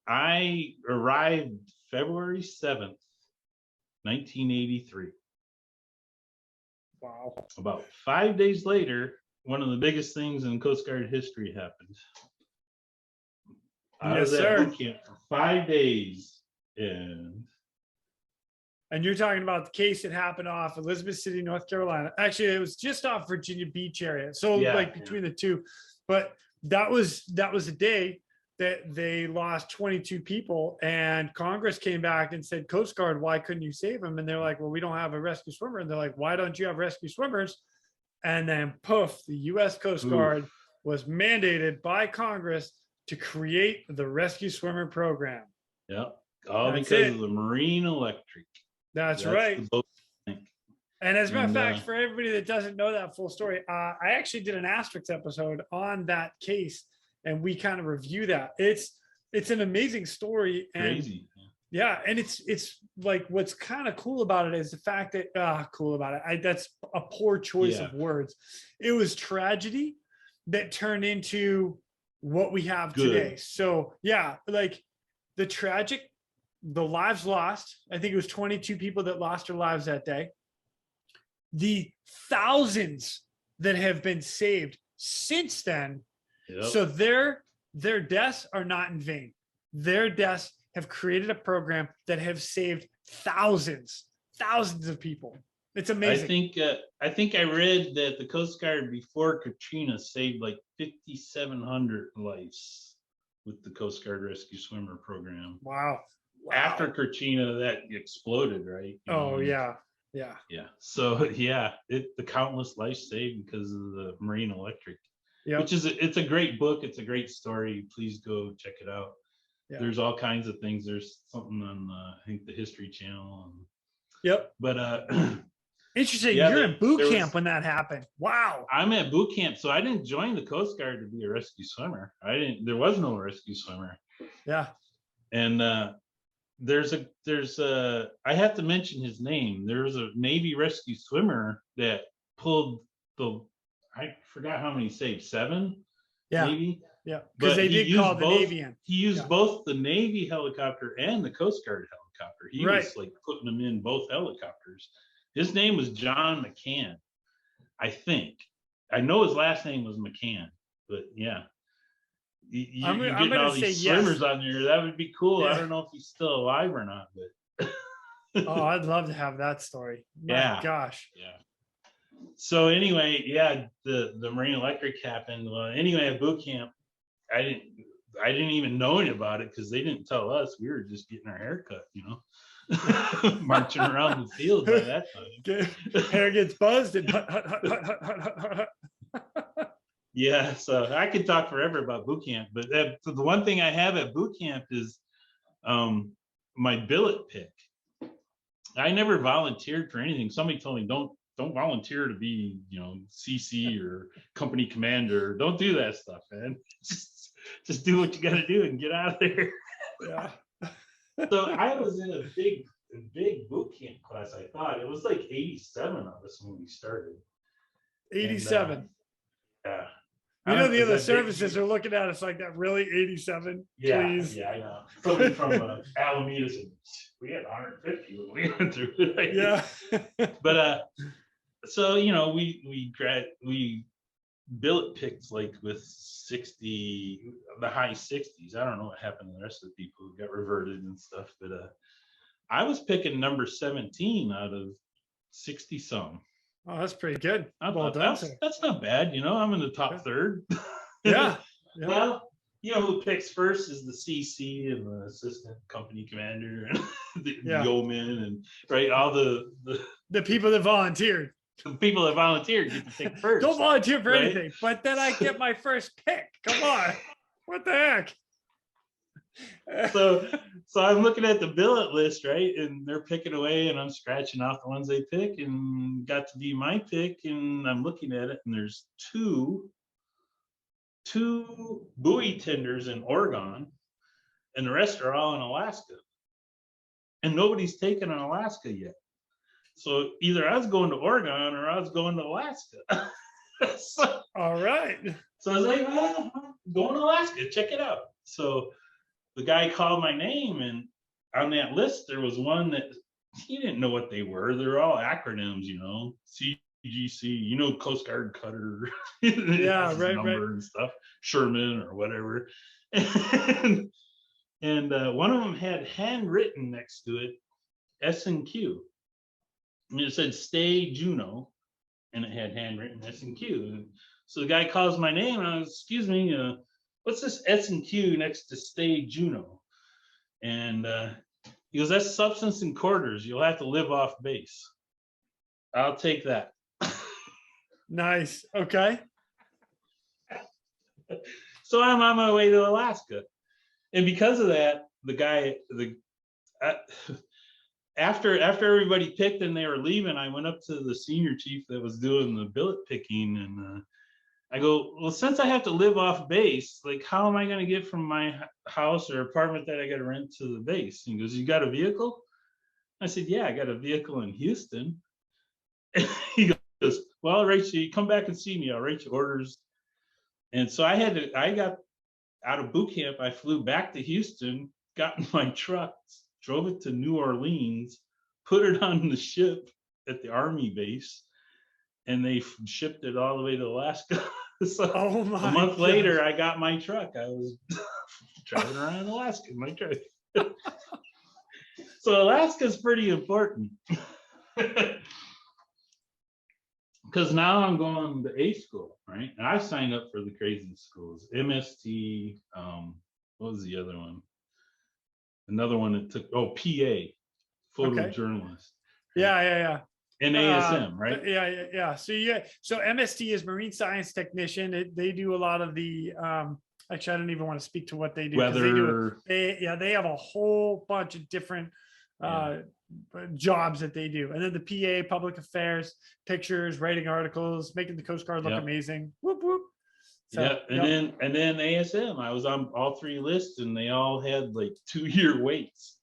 I arrived February 7th, 1983. Wow. About 5 days later, one of the biggest things in Coast Guard history happened. I was at boot camp for 5 days, and you're talking about the case that happened off Elizabeth City, North Carolina. Actually, it was just off Virginia Beach area. So like between the two, but that was a day that they lost 22 people, and Congress came back and said, Coast Guard, why couldn't you save them? And they're like, well, we don't have a rescue swimmer. And they're like, why don't you have rescue swimmers? And then poof, the US Coast Guard was mandated by Congress to create the rescue swimmer program. Yep. All because of the Marine Electric. That's right. And as a matter of fact, for everybody that doesn't know that full story, I actually did an asterisk episode on that case, and we kind of review that. It's an amazing story. And crazy. Yeah, and it's like, what's kind of cool about it is the fact that that's a poor choice of words. It was tragedy that turned into what we have today. So yeah, like the lives lost. I think it was 22 people that lost their lives that day. The thousands that have been saved since then. Yep. So their deaths are not in vain. Their deaths have created a program that have saved thousands of people. It's amazing. I think I read that the Coast Guard before Katrina saved like 5,700 lives with the Coast Guard Rescue Swimmer program. Wow. After Katrina, that exploded, right? Yeah. So yeah, the countless lives saved because of the Marine Electric. Yeah. It's a great book. It's a great story. Please go check it out. Yeah. There's all kinds of things. There's something on I think the History Channel. Yep. But interesting. Yeah, you're in boot camp when that happened. Wow. I'm at boot camp, so I didn't join the Coast Guard to be a rescue swimmer. There was no rescue swimmer. Yeah. And I have to mention his name. There was a Navy rescue swimmer that pulled I forgot how many saved, 7. Yeah. Maybe. Yeah. Because they did call the Navy in. He used both the Navy helicopter and the Coast Guard helicopter. He was like putting them in both helicopters. His name was John McCann, I think. I know his last name was McCann, but yeah. I'm getting all these swimmers on there. That would be cool. Yeah. I don't know if he's still alive or not, but oh, I'd love to have that story. My gosh. Yeah. So anyway, the Marine Electric happened. Well, anyway, at boot camp, I didn't even know any about it because they didn't tell us. We were just getting our hair cut, marching around the field by that time. Hair gets buzzed and yeah, so I could talk forever about boot camp, but the one thing I have at boot camp is my billet pick. I never volunteered for anything. Somebody told me don't volunteer to be CC or company commander. Don't do that stuff, man. Just do what you got to do and get out of there. Yeah. So I was in a big boot camp class. I thought it was like 87 of us when we started. 87. And, yeah. You know, the other services are looking at us like that. Really, 87? Yeah, please. yeah, I know. Somebody from Alameda said we had 150 when we went through it. Yeah. But so you know, we billet picked like with 60, the high 60s. I don't know what happened to the rest of the people who got reverted and stuff, but I was picking number 17 out of 60 some. Oh, that's pretty good. Well done, that's not bad, you know. I'm in the top third. Yeah. Well, you know who picks first is the CC and the assistant company commander and the yeoman and right, all the people that volunteered. The people that volunteered get to pick first. Don't volunteer for anything, but then I get my first pick. Come on, what the heck? So I'm looking at the billet list, right, and they're picking away, and I'm scratching off the ones they pick, and got to be my pick, and I'm looking at it, and there's two buoy tenders in Oregon, and the rest are all in Alaska, and nobody's taken an Alaska yet. So either I was going to Oregon or I was going to Alaska. So, all right. So I was like, well, I'm going to Alaska, check it out. So the guy called my name, and on that list there was one that he didn't know what they were. They're all acronyms, you know, CGC, you know, Coast Guard Cutter, yeah, right, and stuff, Sherman or whatever. And one of them had handwritten next to it S&Q. I mean, it said "Stay Juneau," and it had handwritten S&Q. And so the guy calls my name, and I was, excuse me, what's this S&Q next to "Stay Juneau"? And he goes, that's substance and quarters. You'll have to live off base. I'll take that. Nice. Okay. So I'm on my way to Alaska, and because of that, after everybody picked and they were leaving, I went up to the senior chief that was doing the billet picking, and I go, well, since I have to live off base, like, how am I going to get from my house or apartment that I got to rent to the base? And he goes, you got a vehicle? I said, yeah, I got a vehicle in Houston. And he goes, well, right, so you come back and see me, I'll write you orders. And so I got out of boot camp, I flew back to Houston, got in my truck, drove it to New Orleans, put it on the ship at the Army base, and they shipped it all the way to Alaska. So a month later, I got my truck. I was driving around Alaska in my truck. So Alaska's pretty important. Because now I'm going to A school, right? And I signed up for the crazy schools. MST, what was the other one? Another one that took, PA, photojournalist. Yeah. And ASM, right? Yeah. So MST is Marine Science Technician. They do a lot of the, actually, I don't even want to speak to what they do. Weather. They have a whole bunch of different jobs that they do. And then the PA, public affairs, pictures, writing articles, making the Coast Guard look amazing. Whoop, whoop. So, and then ASM, I was on all three lists, and they all had like 2-year waits.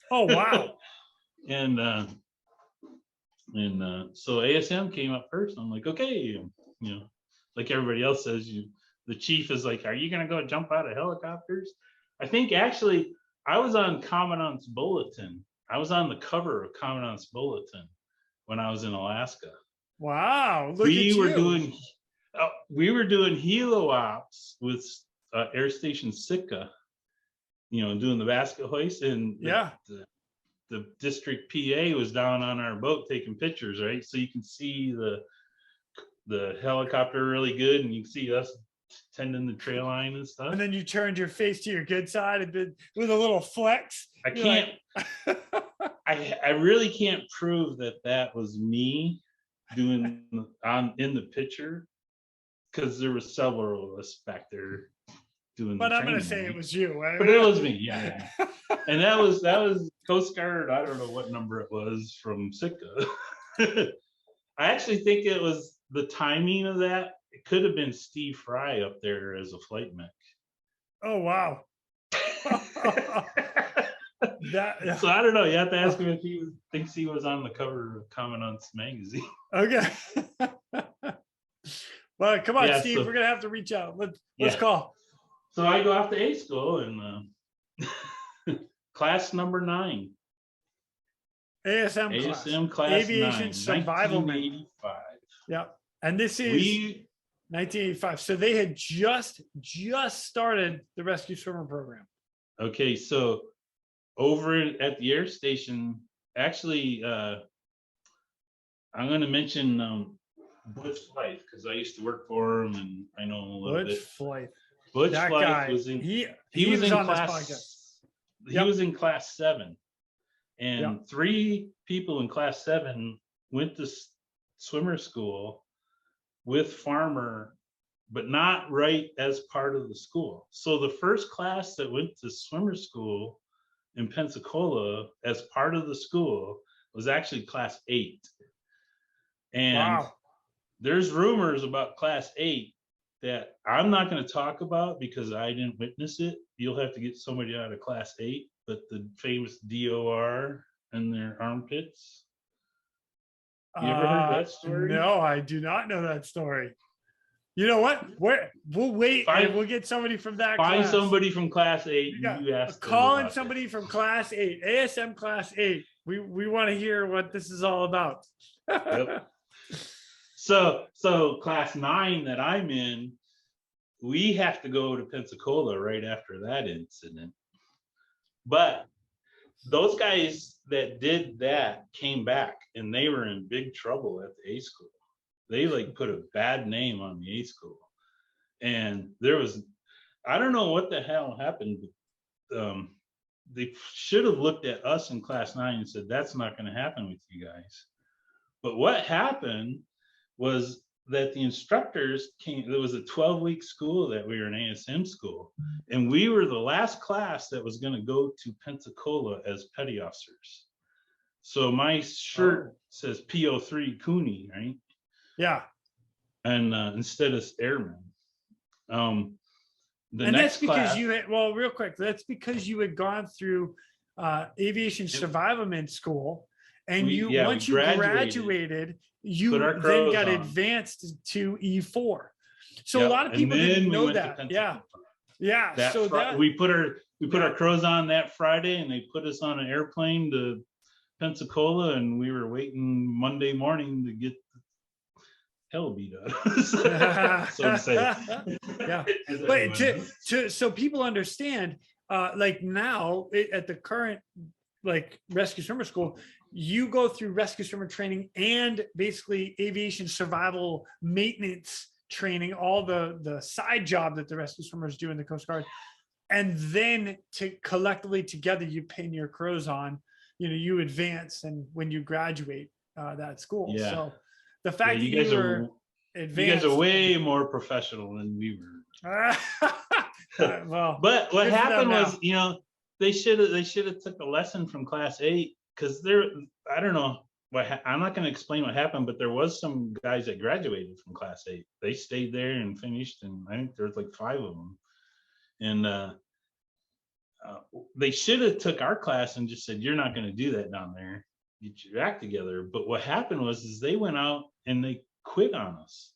Oh, wow. And so ASM came up first. I'm like, okay, you know, like everybody else says, the chief is like, are you gonna go jump out of helicopters? I think actually I was on Commandant's Bulletin. I was on the cover of Commandant's Bulletin when I was in Alaska. Wow, we were doing helo ops with Air Station Sitka, you know, doing the basket hoist, and the district PA was down on our boat taking pictures, right? So you can see the helicopter really good, and you can see us tending the trail line and stuff. And then you turned your face to your good side and did with a little flex. I can't. I really can't prove that was me doing in the picture, because there were several of us back there doing. But I'm going to say it was you. But it was me, yeah. And that was Coast Guard. I don't know what number it was from Sitka. I actually think it was the timing of that. It could have been Steve Fry up there as a flight mech. Oh wow. So I don't know. You have to ask him if he thinks he was on the cover of Commandant's magazine. Okay. Well, come on, Yeah, Steve. so- We're gonna have to reach out. Let's call. So I go off to A school and class number 9. ASM class Aviation 9, Survival Man. 1985. Yeah. And this is 1985. So they had just started the rescue swimmer program. Okay, so over at the air station, actually, I'm going to mention Butch Flight because I used to work for him and I know him a little bit. Butch That Flight guy, was in. he was was in on class. this podcast. He was in class 7, and 3 people in class 7 went to swimmer school with Farmer, but not right as part of the school. So the first class that went to swimmer school in Pensacola as part of the school was actually class 8. And there's rumors about class 8 that I'm not going to talk about because I didn't witness it. You'll have to get somebody out of class 8, but the famous DOR and their armpits. You ever heard that story? No, I do not know that story. You know what? We'll wait and we'll get somebody from that Find class. Somebody from class 8. You ask calling somebody from class 8, ASM class 8. We want to hear what this is all about. Yep. So class 9 that I'm in, we have to go to Pensacola right after that incident. But those guys that did that came back and they were in big trouble at the A school. They like put a bad name on the A school. And there was, I don't know what the hell happened. But, they should have looked at us in class 9 and said, that's not going to happen with you guys. But what happened was that the instructors came. It was a 12-week school that we were an ASM school, and we were the last class that was going to go to Pensacola as petty officers. So my shirt says PO3 Cooney, right? Yeah. And instead of airman. And that's because you had, well, real quick, that's because you had gone through aviation survivalman school, and once you graduated, you then got advanced to E4. So a lot of people didn't know that. Yeah. So we put our crows on that Friday, and they put us on an airplane to Pensacola, and we were waiting Monday morning to get hell beat up, so to say. Yeah. But so people understand, like now at the current like rescue swimmer school, you go through rescue swimmer training and basically aviation survival maintenance training, all the side job that the rescue swimmers do in the Coast Guard. And then collectively together, you pin your crows on, you advance, and when you graduate that school. Yeah. So the fact that you were advanced, you guys are way more professional than we were. Well, but what happened was, they should have took a lesson from class 8, because I don't know I'm not going to explain what happened, but there was some guys that graduated from class 8. They stayed there and finished, and I think there's like 5 of them. And they should have took our class and just said, you're not going to do that down there. Get your act together. But what happened was they went out and they quit on us.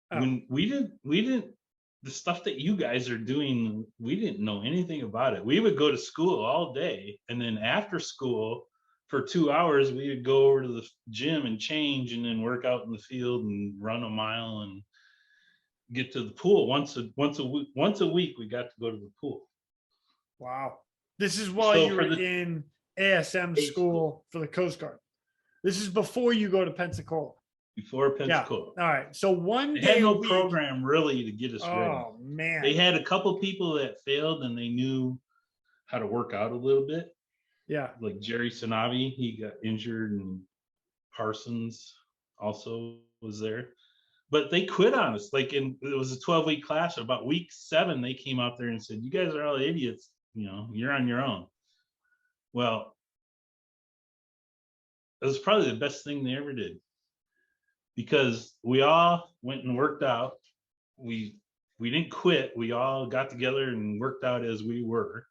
When we didn't the stuff that you guys are doing, we didn't know anything about it. We would go to school all day, and then after school for 2 hours, we would go over to the gym and change, and then work out in the field and run a mile and get to the pool once a week. We got to go to the pool. Wow. This is while you were in ASM school for the Coast Guard. This is before you go to Pensacola. Before Pensacola. Yeah. All right. So one day they had no program really to get us ready. Oh man. They had a couple people that failed, and they knew how to work out a little bit. Yeah. Like Jerry Sanavi, he got injured, and Parsons also was there. But they quit on us. Like it was a 12-week class. About week 7, they came out there and said, you guys are all idiots. You're on your own. Well, it was probably the best thing they ever did, because we all went and worked out. We didn't quit. We all got together and worked out as we were.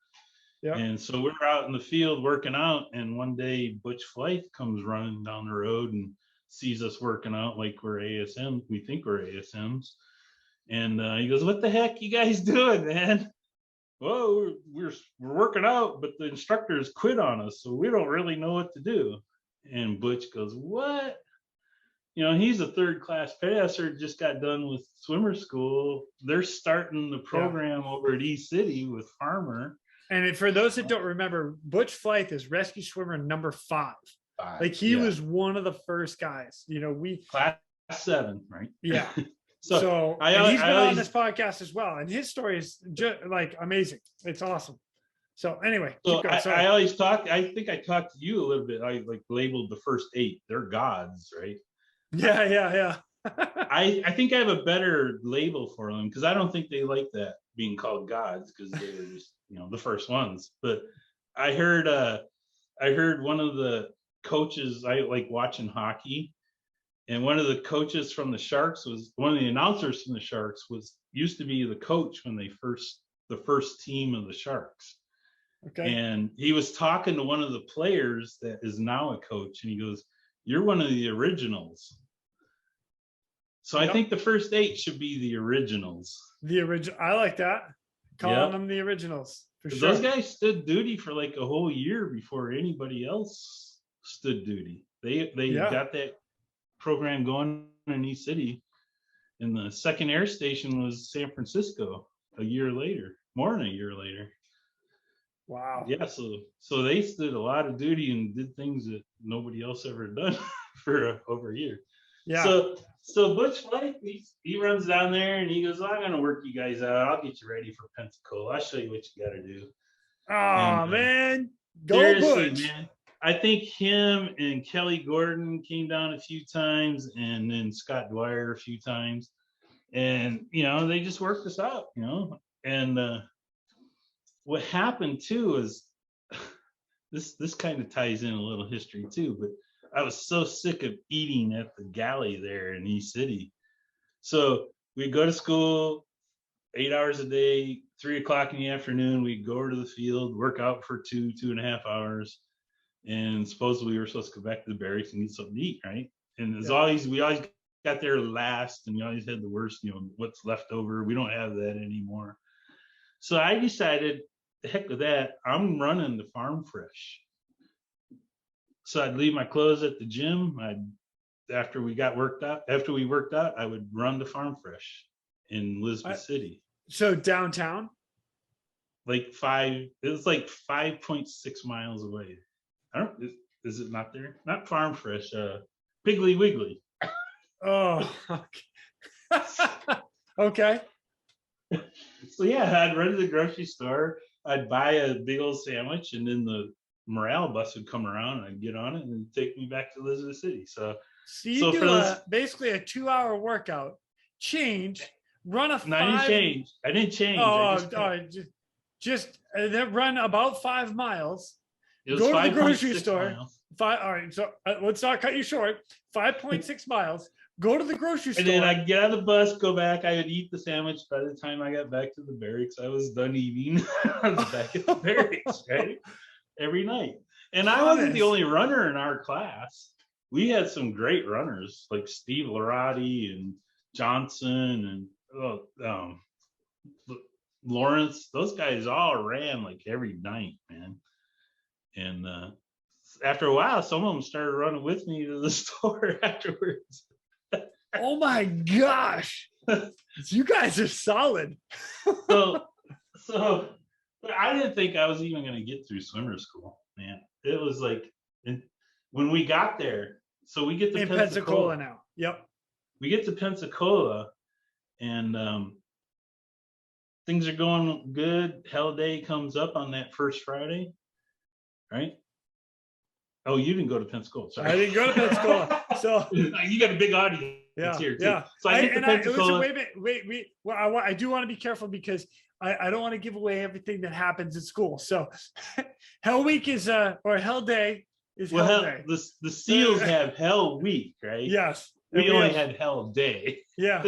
Yeah. And so we're out in the field working out, and one day Butch Flight comes running down the road and sees us working out like we're ASM. We think we're ASMs. And he goes, "What the heck you guys doing, man?" "Well, we're working out, but the instructors quit on us, so we don't really know what to do." And Butch goes, "What?" He's a third class passer, just got done with swimmer school. They're starting the program over at East City with Farmer. And for those that don't remember, Butch Flight is rescue swimmer number 5. Like he was one of the first guys. Class 7, right? Yeah. So he's been on this podcast as well, and his story is just like amazing. It's awesome. So anyway, so I always talk. I think I talked to you a little bit. I like labeled the first 8. They're gods, right? Yeah. I think I have a better label for them because I don't think they like that being called gods because they were just the first ones. But I heard one of the coaches. I like watching hockey, and one of the coaches from the Sharks was one of the announcers from the Sharks used to be the coach when the first team of the Sharks. Okay. And he was talking to one of the players that is now a coach, and he goes, "You're one of the originals." So I think the first 8 should be the originals. The original. I like that. Calling them the originals. For sure. Those guys stood duty for like a whole year before anybody else stood duty. They got that program going in East City, and the second air station was San Francisco a year later, more than a year later. Wow. Yeah, so they stood a lot of duty and did things that nobody else ever done for over a year. Yeah. So Butch Flight, he runs down there and he goes, "I'm gonna work you guys out. I'll get you ready for Pensacola. I'll show you what you gotta do." Oh man, go seriously, Butch. Man. I think him and Kelly Gordon came down a few times, and then Scott Dwyer a few times, and they just worked us out, and what happened too is this kind of ties in a little history too, but I was so sick of eating at the galley there in East City. So we'd go to school 8 hours a day, 3 o'clock in the afternoon, we'd go over to the field, work out for 2.5 hours. And supposedly we were supposed to go back to the barracks and get something to eat, right? And we always got there last, and we always had the worst, what's left over. We don't have that anymore. So I decided, the heck with that, I'm running the Farm Fresh. So I'd leave my clothes at the gym. After we worked out, I would run the Farm Fresh in Elizabeth City. So downtown? It was like 5.6 miles away. Is it not there? Not Farm Fresh, Piggly Wiggly. Oh, okay. So yeah, I'd run to the grocery store. I'd buy a big old sandwich, and then the morale bus would come around, and I'd get on it and take me back to Elizabeth City. So you do basically a 2-hour workout, change, run a No, I didn't change. Just then run about 5 miles. Go to the grocery store. Miles. All right, so let's not cut you short. 5.6 miles. Go to the grocery store. And then I'd get on the bus, go back. I would eat the sandwich. By the time I got back to the barracks, I was done eating. I was back at the barracks, right? Every night. And I wasn't the only runner in our class. We had some great runners like Steve Larati and Johnson and Lawrence. Those guys all ran like every night, man. And after a while, some of them started running with me to the store afterwards. Oh my gosh. You guys are solid. so I didn't think I was even going to get through swimmer school, man. It was like when we got there, so we get to Pensacola now. Yep. We get to Pensacola, and things are going good. Hell Day comes up on that first Friday, right? Oh, you didn't go to Pensacola. Sorry. I didn't go to Pensacola. So you got a big audience here too. Yeah. So I get to Pensacola. Listen, wait. Well, I do want to be careful because I don't want to give away everything that happens at school. So Hell Week is or Hell Day is Hell Day. The SEALs have Hell Week, right? Yes. We only had Hell Day. Yeah.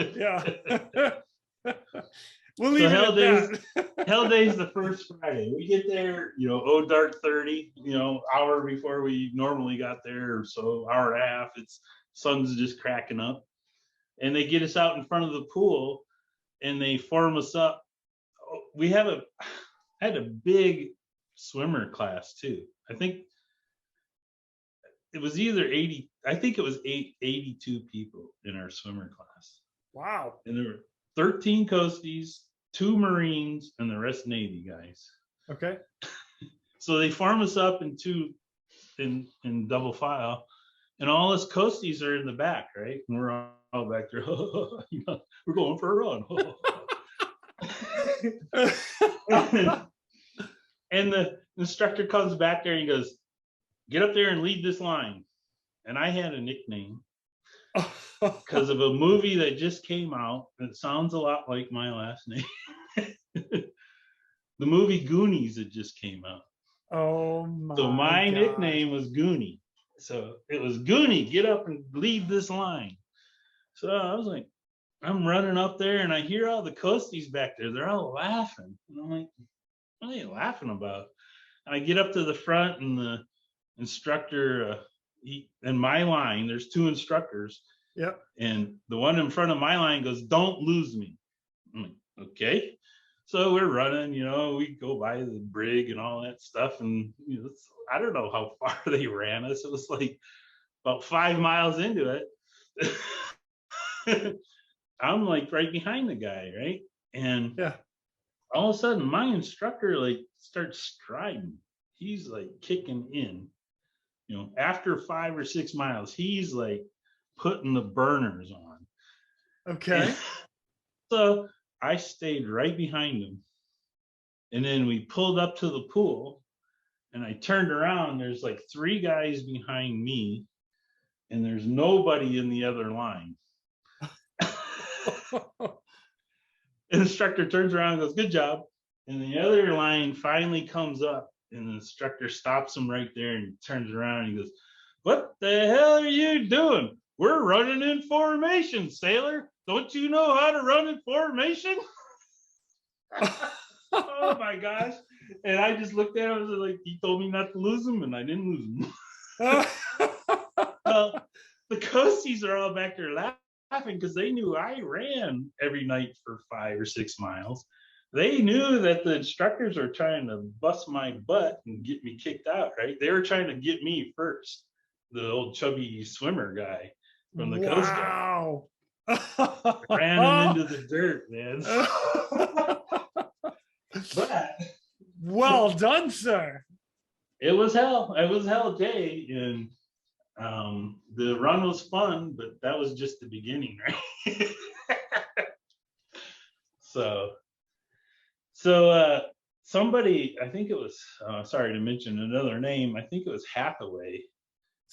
We'll leave it at that. Hell Day's the first Friday. We get there, dark 30, hour before we normally got there, or so, hour and a half. It's sun's just cracking up, and they get us out in front of the pool, and they form us up. We had a big swimmer class too. I think it was either 80. I think it was 82 people in our swimmer class. Wow! And there were 13 Coasties, 2 Marines, and the rest Navy guys. Okay. So they form us up in double file, and all us Coasties are in the back, right? And we're all back there. We're going for a run. And the instructor comes back there and he goes, "Get up there and lead this line." And I had a nickname because of a movie that just came out that sounds a lot like my last name. The movie Goonies had just came out. Oh my! So my nickname was Cooney. So it was Cooney, get up and lead this line. So I was like, I'm running up there and I hear all the Coasties back there. They're all laughing. And I'm like, what are they laughing about? And I get up to the front, and the instructor, in my line, there's 2 instructors. Yep. And the one in front of my line goes, "Don't lose me." I'm like, okay. So we're running, we go by the brig and all that stuff. And I don't know how far they ran us. It was like about 5 miles into it. I'm like right behind the guy, right? And yeah, all of a sudden my instructor starts striding. He's like kicking in. After 5 or 6 miles, he's like putting the burners on. Okay. And so I stayed right behind him. And then we pulled up to the pool, and I turned around. There's like 3 guys behind me, and there's nobody in the other line. The instructor turns around and goes, "Good job." And the other line finally comes up, and the instructor stops him right there and turns around and he goes, "What the hell are you doing? We're running in formation, sailor. Don't you know how to run in formation?" Oh my gosh. And I just looked at him and was like, he told me not to lose him, and I didn't lose him. Well, the Coasties are all back there laughing because they knew I ran every night for 5 or 6 miles. They knew that the instructors are trying to bust my butt and get me kicked out, right? They were trying to get me first, the old chubby swimmer guy from the Coast Guard. Wow. Ran him into the dirt, man. But well done, sir. It was hell. It was hell day, and the run was fun, but that was just the beginning, right? So somebody, I think it was, sorry to mention another name, I think it was Hathaway.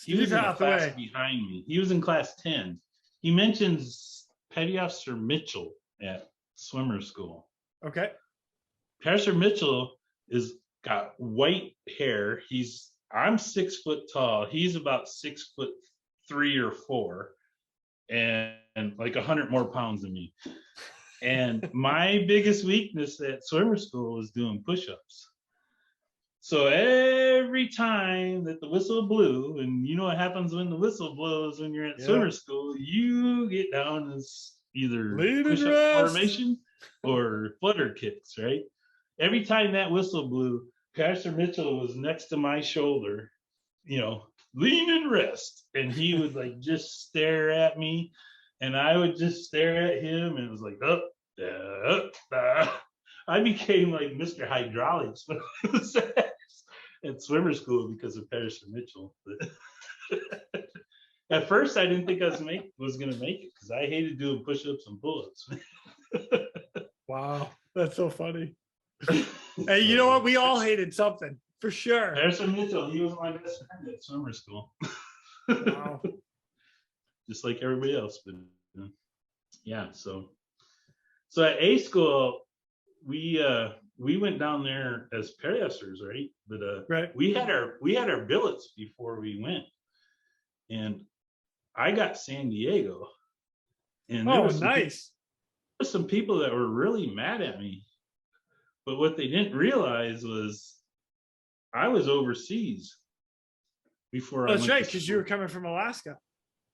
He was in a class behind me. He was in class 10. He mentions Petty Officer Mitchell at swimmer school. Okay. Pastor Mitchell got white hair. I'm 6 foot tall. He's about 6'3" or 4, and like 100 more pounds than me. And my biggest weakness at swimmer school is doing push-ups. So every time that the whistle blew, and you know what happens when the whistle blows when you're at swimmer school, you get down as either push-up formation or flutter kicks, right? Every time that whistle blew, Pastor Mitchell was next to my shoulder, lean and rest. And he would like just stare at me, and I would just stare at him, and it was like, I became like Mr. Hydraulics when I was at swimmer school because of Pastor Mitchell. At first, I didn't think I was going to make it because I hated doing push-ups and pull-ups. Wow, that's so funny. Hey, you know what? We all hated something, for sure. Pastor Mitchell, he was my best friend at swimmer school. Wow. Just like everybody else. But yeah, so at A school, we went down there as petty officers, right? But right. we had our billets before we went, and I got San Diego. And nice. were some people that were really mad at me, but what they didn't realize was I was overseas before I That's went right, to because school. you were coming from Alaska.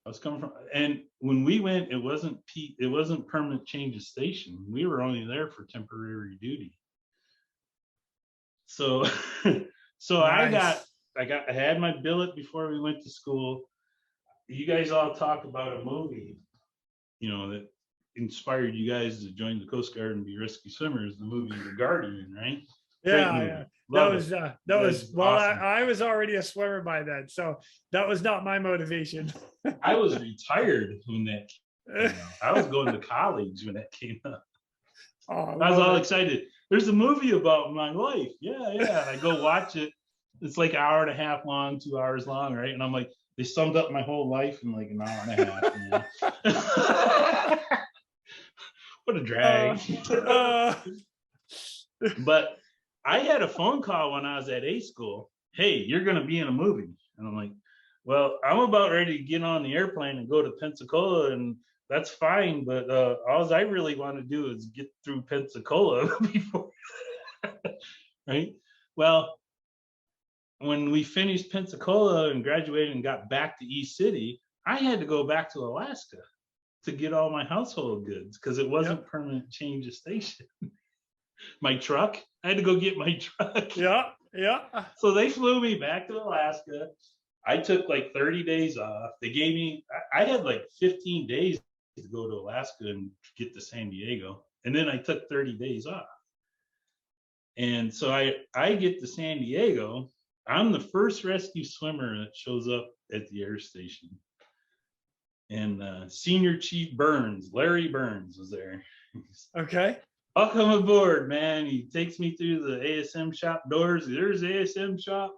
I was coming from, and when we went, it wasn't permanent change of station. We were only there for temporary duty. So, so Nice. I had my billet before we went to school. You guys all talk about a movie, that inspired you guys to join the Coast Guard and be rescue swimmers. The movie The Guardian, right? Great Yeah, movie. yeah. Love it. That You was guys, well, awesome. I was already a swimmer by then, so that was not my motivation. I was retired when that came out. I was going to college when that came out. Oh, I was all excited. There's a movie about my life. Yeah, yeah. And I go watch it. It's like an hour and a half long, 2 hours long, right? And I'm like, they summed up my whole life in like an hour and a half. What a drag. But I had a phone call when I was at A school. Hey, you're going to be in a movie. And I'm like, well, I'm about ready to get on the airplane and go to Pensacola, and that's fine. But all I really want to do is get through Pensacola before, right? Well, when we finished Pensacola and graduated and got back to East City, I had to go back to Alaska to get all my household goods because it wasn't permanent change of station. My truck, I had to go get my truck. Yeah. So they flew me back to Alaska. I took like 30 days off. They gave me, I had like 15 days to go to Alaska and get to San Diego. And then I took 30 days off. And so I get to San Diego. I'm the first rescue swimmer that shows up at the air station. And Senior Chief Burns, Larry Burns, was there. Okay. Welcome aboard, man. He takes me through the ASM shop doors. There's the ASM shop.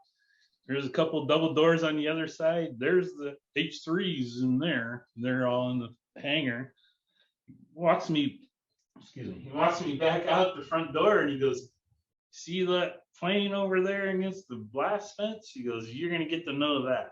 There's a couple double doors on the other side. There's the H3s in there. They're all in the hangar. He walks me back out the front door and he goes, see that plane over there against the blast fence? He goes, you're going to get to know that.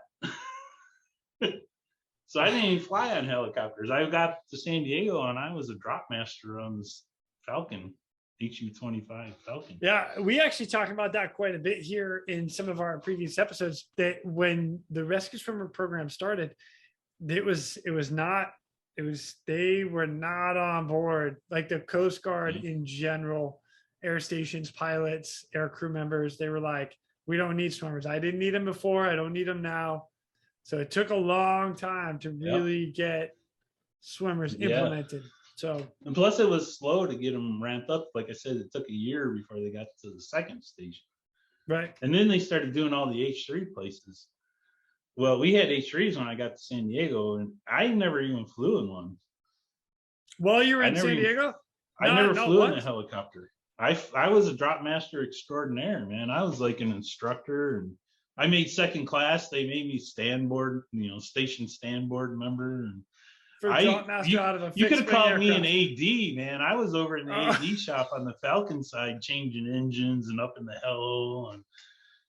So I didn't even fly on helicopters. I got to San Diego and I was a drop master on this Falcon, HU-25 Falcon. Yeah, we actually talked about that quite a bit here in some of our previous episodes, that when the rescue swimmer program started, they were not on board, like the Coast Guard in general, air stations, pilots, air crew members. They were like, we don't need swimmers. I didn't need them before. I don't need them now. So it took a long time to really get swimmers implemented. So, and plus it was slow to get them ramped up. Like I said, it took a year before they got to the second station. Right. And then they started doing all the H3 places. Well, we had H3s when I got to San Diego, and I never even flew in one. Well, you were in San Diego? I never flew in a helicopter. I was a drop master extraordinaire, man. I was like an instructor, and I made second class. They made me stand board, station stand board member. And you could have called me an AD, man. I was over in the AD shop on the Falcon side, changing engines and up in the hill. And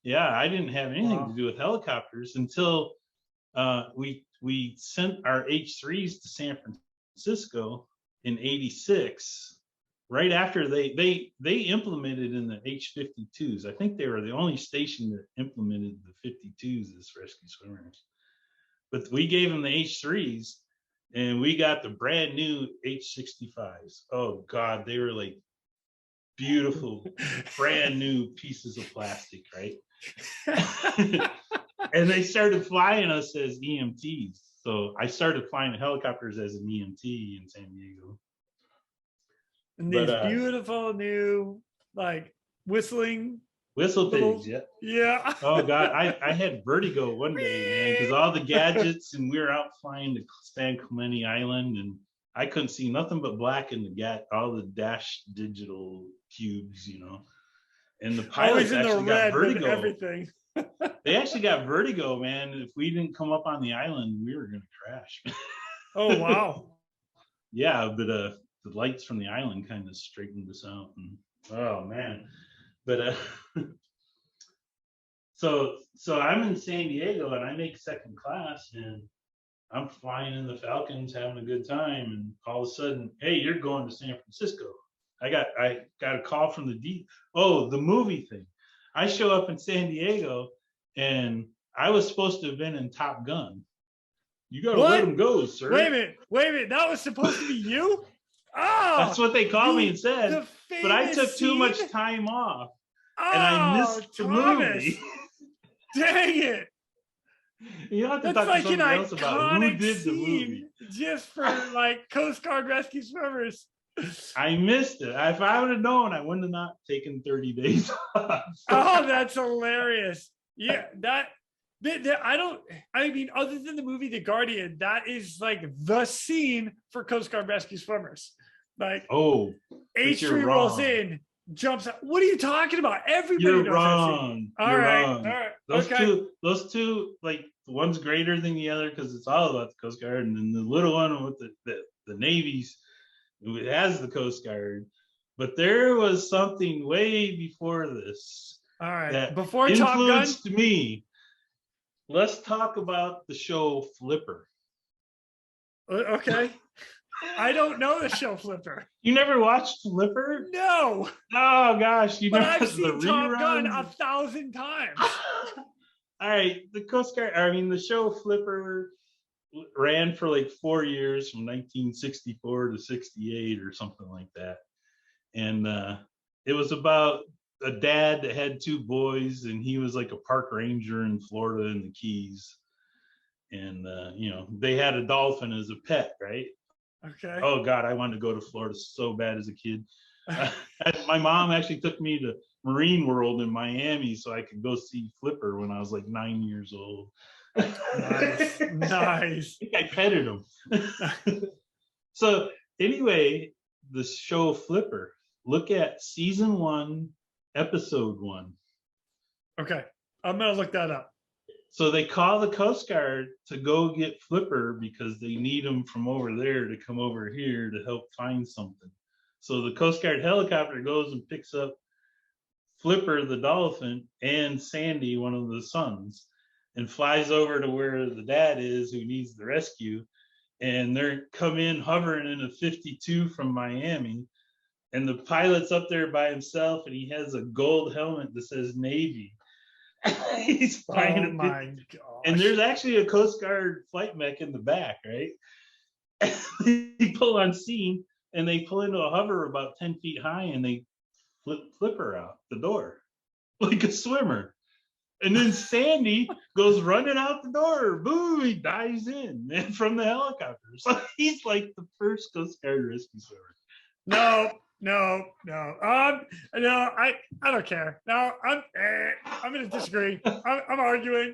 yeah, I didn't have anything to do with helicopters until we sent our H3s to San Francisco in '86. Right after they implemented in the H-52s. I think they were the only station that implemented the 52s as rescue swimmers. But we gave them the H3s, and we got the brand new H-65s. Oh God, they were like beautiful, brand new pieces of plastic, right? And they started flying us as EMTs. So I started flying the helicopters as an EMT in San Diego. And these beautiful new, like, whistle pigs, yeah. Oh God, I had vertigo one day, man, because all the gadgets, and we were out flying to San Clemente Island, and I couldn't see nothing but black in all the dash digital cubes, And the pilots actually got vertigo. Everything. They actually got vertigo, man. If we didn't come up on the island, we were gonna crash. Oh wow. Yeah, but the lights from the island kind of straightened us out, and oh man. But so I'm in San Diego and I make second class, and I'm flying in the Falcons, having a good time, and all of a sudden, hey, you're going to San Francisco. I got a call from the the movie thing. I show up in San Diego, and I was supposed to have been in Top Gun. You gotta let him go, sir. Wait a minute. That was supposed to be you? Oh, that's what they called me and said. But I took too much time off, and I missed the movie. Dang it! You have to talk to somebody else about who did the movie. Just for like Coast Guard rescue swimmers. I missed it. If I would have known, I wouldn't have not taken 30 days off. Oh, that's hilarious. Yeah, I mean, other than the movie The Guardian, that is like the scene for Coast Guard rescue swimmers. Like, H3 rolls in, jumps out. What are you talking about? Everybody knows wrong. All right. Those two, like, one's greater than the other because it's all about the Coast Guard, and then the little one with the Navy's, it has the Coast Guard. But there was something way before this. All right. That before influenced Top Gun? me. Let's talk about the show Flipper. Okay. I don't know the show Flipper. You never watched Flipper? No. Oh gosh, but I've seen Top Gun 1,000 times. All right, the show Flipper ran for like 4 years, from 1964 to 68 or something like that. And it was about a dad that had two boys, and he was like a park ranger in Florida in the Keys. And they had a dolphin as a pet, right? Okay. Oh God, I wanted to go to Florida so bad as a kid. My mom actually took me to Marine World in Miami so I could go see Flipper when I was like 9 years old. Nice. I think I petted him. So anyway, the show Flipper. Look at season 1, episode 1. Okay, I'm gonna look that up. So they call the Coast Guard to go get Flipper because they need him from over there to come over here to help find something. So the Coast Guard helicopter goes and picks up Flipper the dolphin and Sandy, one of the sons, and flies over to where the dad is who needs the rescue. And they're come in hovering in a 52 from Miami. And the pilot's up there by himself, and he has a gold helmet that says Navy. He's flying. Oh my gosh. And there's actually a Coast Guard flight mech in the back, right? They pull on scene, and they pull into a hover about 10 feet high, and they flip her out the door like a swimmer. And then Sandy goes running out the door. Boom, he dives in from the helicopter. So he's like the first Coast Guard rescue swimmer. No, I don't care. No, I'm gonna disagree. I'm arguing.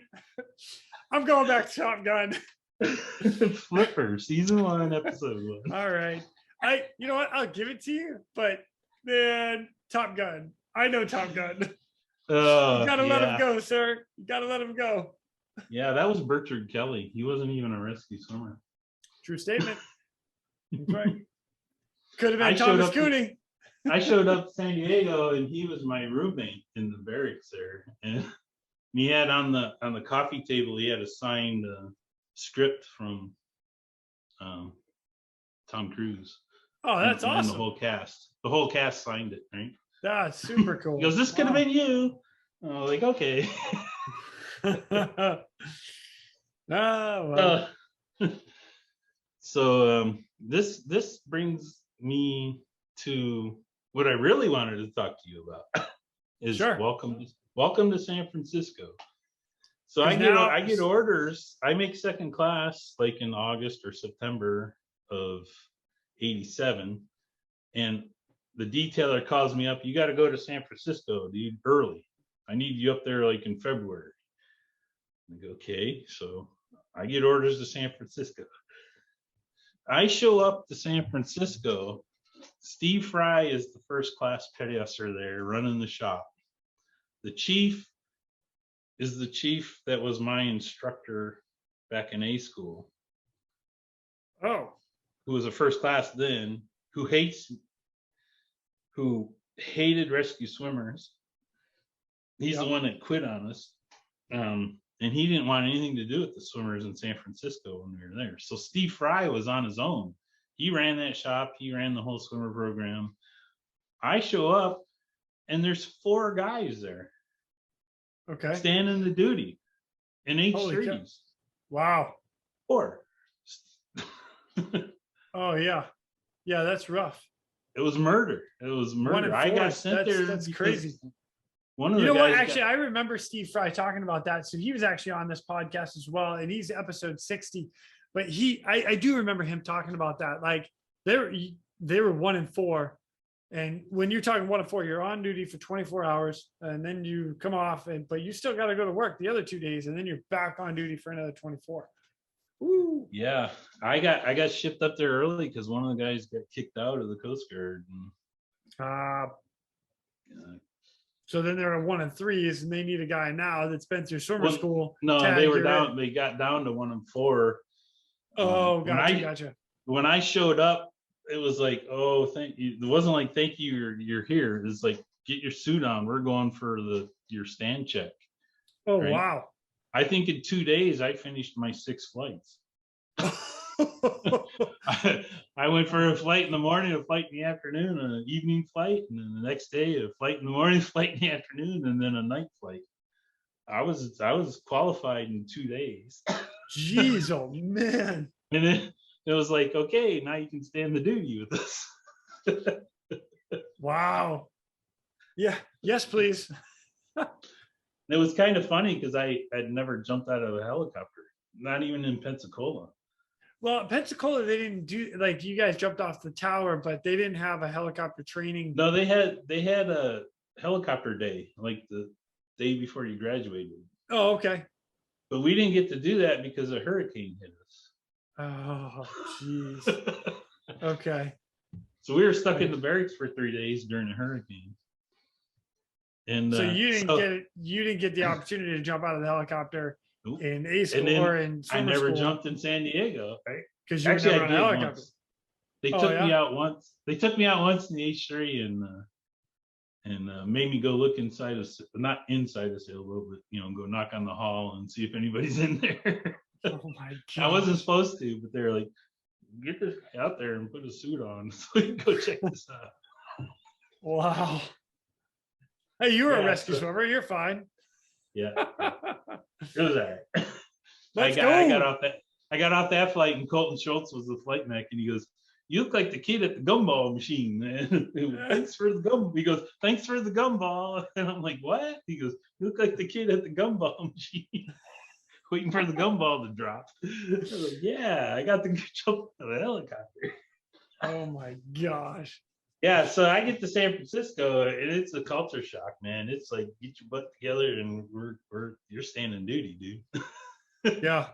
I'm going back to Top Gun. Flipper, season 1, episode 1. All right. You know what? I'll give it to you, but man, Top Gun. I know Top Gun. You gotta let him go, sir. You gotta let him go. Yeah, that was Bertrand Kelly. He wasn't even a rescue swimmer. True statement. That's right. Could have been Thomas Cooney. I showed up to San Diego, and he was my roommate in the barracks there. And he had on the coffee table, he had a signed script from Tom Cruise. Oh, that's awesome. And the whole cast signed it, right? That's super cool. He goes, "This could have been you." I was like, okay. Well. So this brings me to what I really wanted to talk to you about. Is welcome to San Francisco. So I get orders. I make second class like in August or September of '87, and the detailer calls me up. You got to go to San Francisco, dude, early. I need you up there like in February. I go, okay. So I get orders to San Francisco. I show up to San Francisco. Steve Fry is the first class petty officer there running the shop. The chief is the chief that was my instructor back in A school. Oh. Who was a first class then, who hated rescue swimmers. He's the one that quit on us. And and he didn't want anything to do with the swimmers in San Francisco when we were there. So Steve Fry was on his own. He ran that shop. He ran the whole swimmer program. I show up, and there's 4 guys there. Okay. Standing the duty in H3s. Wow. 4. Oh yeah. Yeah, that's rough. It was murder. It was murder. I got sent there. That's crazy. One of you the know guys what? Actually, I remember Steve Fry talking about that. So he was actually on this podcast as well, and he's episode 60. But I do remember him talking about that. Like they were 1 and 4, and when you're talking 1 and 4, you're on duty for 24 hours, and then you come off, but you still got to go to work the other 2 days, and then you're back on duty for another 24. Ooh. Yeah, I got shipped up there early because one of the guys got kicked out of the Coast Guard. So then they're 1 and 3s, and they need a guy now that's been through swimmer school. No, they were down. They got down to 1 and 4. Oh, gotcha. When I showed up, it was like, oh, thank you. It wasn't like, thank you, you're here. It's like, get your suit on. We're going for your stand check. Oh, right? Wow. I think in 2 days, I finished my 6 flights. I went for a flight in the morning, a flight in the afternoon, an evening flight, and then the next day, a flight in the morning, flight in the afternoon, and then a night flight. I was qualified in 2 days. Jeez, oh man. And then it was like, okay, now you can stand the duty with us. Wow. Yeah. Yes, please. It was kind of funny because I had never jumped out of a helicopter, not even in Pensacola. Well, Pensacola, they didn't do, like, you guys jumped off the tower, but they didn't have a helicopter training. No, they had a helicopter day, like the day before you graduated. Oh, okay. But we didn't get to do that because a hurricane hit us. Oh, jeez. Okay. So we were stuck in the barracks for 3 days during a hurricane. And so you didn't get the opportunity to jump out of the helicopter in A school or in I never school. Jumped in San Diego, right? Because you actually on a helicopter. Once. They took me out once. They took me out once in the H3 and made me go look inside not inside the sailboat, but go knock on the hall and see if anybody's in there. Oh my God. I wasn't supposed to, but they're like, get this guy out there and put a suit on so we can go check this out. Wow. Hey, you were a rescue swimmer. You're fine. Yeah. It was all right. I got off that flight, and Colton Schultz was the flight mech, and he goes, "You look like the kid at the gumball machine, man." Thanks for the gum. He goes, "Thanks for the gumball." And I'm like, "What?" He goes, "You look like the kid at the gumball machine, waiting for the gumball to drop." I was like, "Yeah, I got to jump out of the helicopter." Oh my gosh. Yeah, so I get to San Francisco, and it's a culture shock, man. It's like, get your butt together, and you're standing duty, dude. Yeah.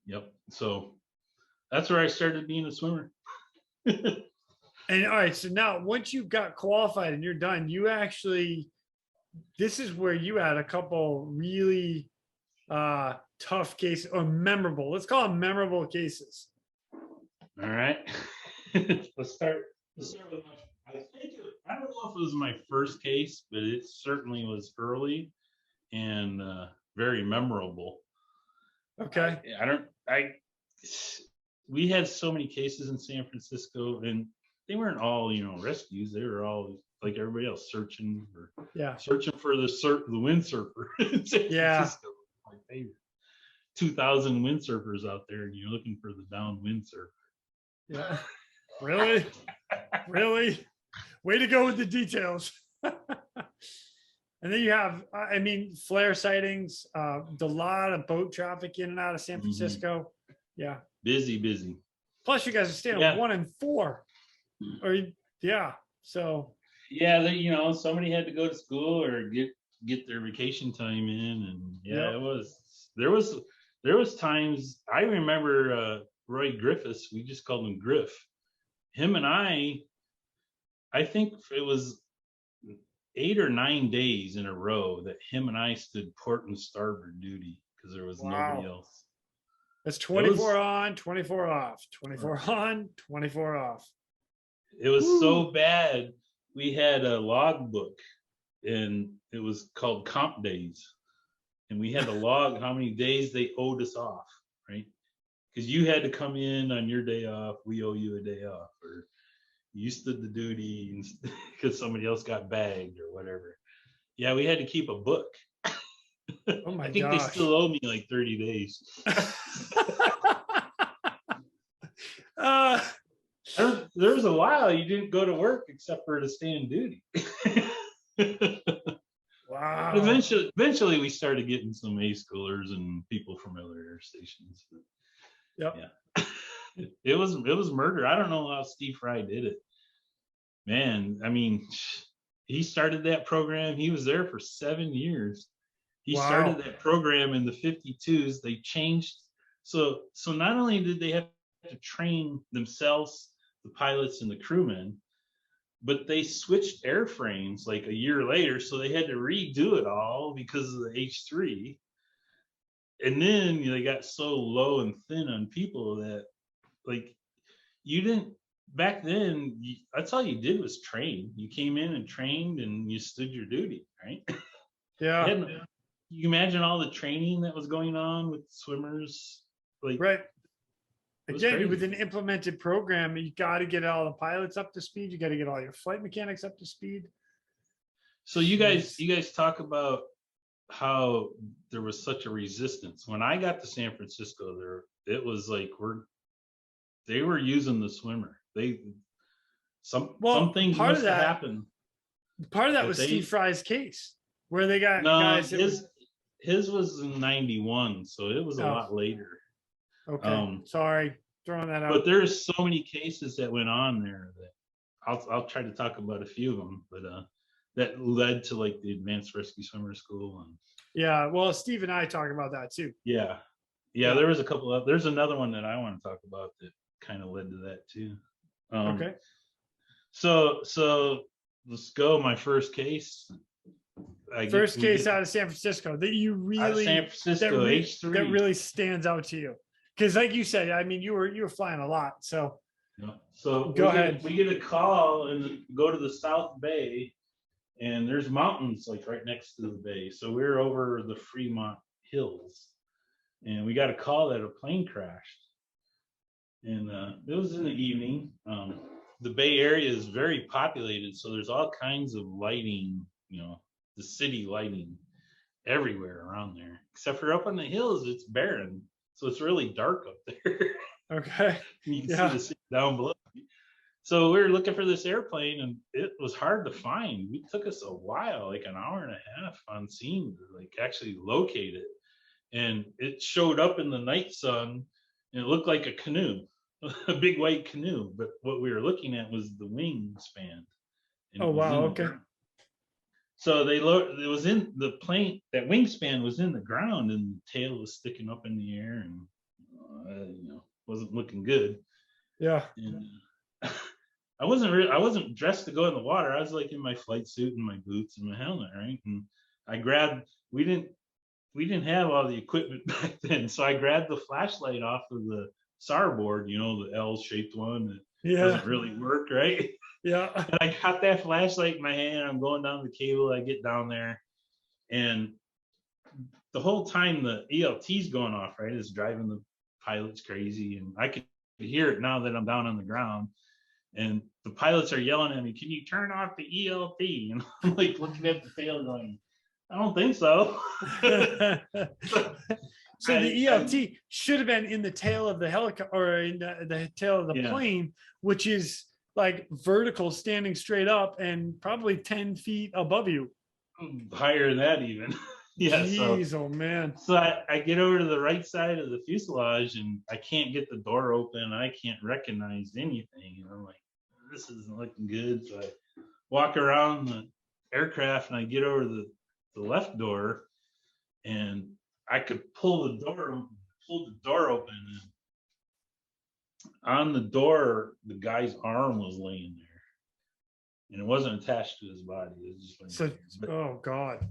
Yep. So that's where I started being a swimmer. And all right, so now once you got qualified and you're done, this is where you had a couple really tough cases, or memorable. Let's call them memorable cases. All right. Let's start with I don't know if it was my first case, but it certainly was early and very memorable. Okay. We had so many cases in San Francisco, and they weren't all, rescues. They were all like everybody else, searching for the windsurfer in San Francisco. My favorite. 2,000 windsurfers out there, and you're looking for the downed windsurfer. Yeah. Really? Really? Way to go with the details. And then you have, flare sightings, a lot of boat traffic in and out of San Francisco. Yeah. Busy. Plus, you guys are staying on 1 and 4. So. Yeah, somebody had to go to school or get their vacation time in, and it was. There was times I remember. Roy Griffiths, we just called him Griff. Him and I think it was 8 or 9 days in a row that him and I stood port and starboard duty because there was nobody else. That's 24 on, 24 off, 24 on, 24 off. It was so bad. We had a logbook, and it was called comp days, and we had to log how many days they owed us off, right? Because you had to come in on your day off, we owe you a day off, or you stood the duty because somebody else got bagged or whatever. Yeah, we had to keep a book. Oh my I think gosh. they still owe me like 30 days. There was a while you didn't go to work except for to stay in duty. Wow. Eventually we started getting some A schoolers and people from other air stations. Yep. Yeah. It was murder. I don't know how Steve Fry did it. Man, I mean, he started that program. He was there for 7 years. He started that program in the 52s. They changed. So not only did they have to train themselves, the pilots and the crewmen, but they switched airframes like a year later. So they had to redo it all because of the H3. And then they got so low and thin on people that, like, you didn't, back then, that's all you did was train. You came in and trained and you stood your duty, right? Yeah. You imagine all the training that was going on with swimmers, like, right. Again, crazy. with an implemented program, you got to get all the pilots up to speed. You got to get all your flight mechanics up to speed. So you guys talk about how there was such a resistance. When I got to San Francisco, it was like they were using the swimmer. Some things must have happened. Part of that was Steve Fry's case, where they got guys. His was in '91, so it was a lot later. Okay, sorry, throwing that out. But there's so many cases that went on there that I'll try to talk about a few of them, but that led to like the Advanced Rescue Swimmer School. And yeah, well, Steve and I talk about that too. Yeah. There was a couple of. There's another one that I want to talk about that kind of led to that too. Okay. So let's go. My first case. Case out of San Francisco that you really San Francisco H3 that really stands out to you, because like you said, I mean, you were flying a lot. So go ahead. We get a call and go to the South Bay, and there's mountains like right next to the bay. So we're over the Fremont Hills, and we got a call that a plane crashed, and it was in the evening. The Bay Area is very populated, so there's all kinds of lighting, the city lighting everywhere around there, except for up on the hills, it's barren. So it's really dark up there. Okay. You can see the city down below. So we were looking for this airplane, and it was hard to find. It took us a while, like an hour and a half on scene to like actually locate it. And it showed up in the night sun, and it looked like a canoe, a big white canoe. But what we were looking at was the wingspan. Oh, wow. Okay. So it was in the plane, that wingspan was in the ground, and the tail was sticking up in the air, and wasn't looking good. Yeah. And I wasn't dressed to go in the water. I was like in my flight suit and my boots and my helmet, right? And I grabbed. We didn't have all the equipment back then, so I grabbed the flashlight off of the SAR board, the L-shaped one that doesn't really work, right? Yeah. And I got that flashlight in my hand. I'm going down the cable. I get down there, and the whole time the ELT's going off, right? It's driving the pilots crazy, and I could hear it now that I'm down on the ground. And the pilots are yelling at me, "Can you turn off the ELT?" And I'm like looking at the tail, going, "I don't think so." So the ELT should have been in the tail of the helicopter, or in the tail of the plane, which is like vertical, standing straight up, and probably 10 feet above you. Higher than that even. Yeah. Jeez, oh man. So I get over to the right side of the fuselage, and I can't get the door open. I can't recognize anything. And I'm like, this isn't looking good. So I walk around the aircraft, and I get over to the left door, and I could pull the door open, and on the door, the guy's arm was laying there, and it wasn't attached to his body. It was just oh God.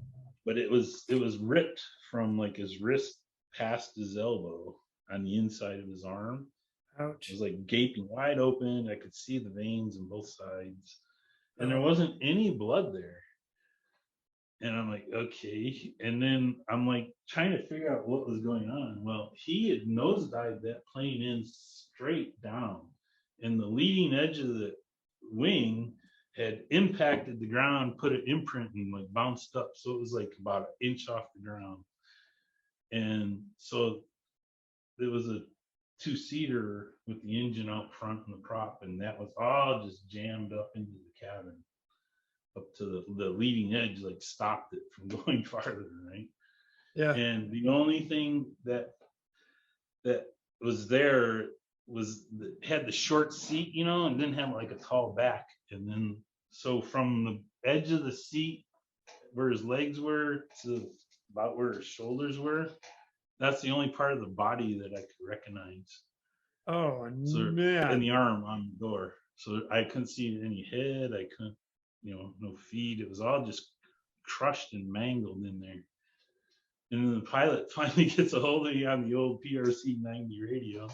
But it was ripped from like his wrist past his elbow on the inside of his arm. Ouch. It was like gaping wide open. I could see the veins on both sides, and there wasn't any blood there. And I'm like, okay. And then I'm like trying to figure out what was going on. Well, he had nosedived that plane in straight down, and the leading edge of the wing had impacted the ground, put an imprint, and like bounced up. So it was like about an inch off the ground. And so it was a two-seater with the engine out front and the prop, and that was all just jammed up into the cabin, up to the leading edge, like stopped it from going farther, right? Yeah. And the only thing that was there was had the short seat, you know, and didn't have like a tall back. And then so from the edge of the seat where his legs were to about where his shoulders were, that's the only part of the body that I could recognize. Oh, so, man. And the arm on the door. So I couldn't see any head. I couldn't, you know, no feet. It was all just crushed and mangled in there. And then the pilot finally gets a hold of me on the old PRC 90 radio.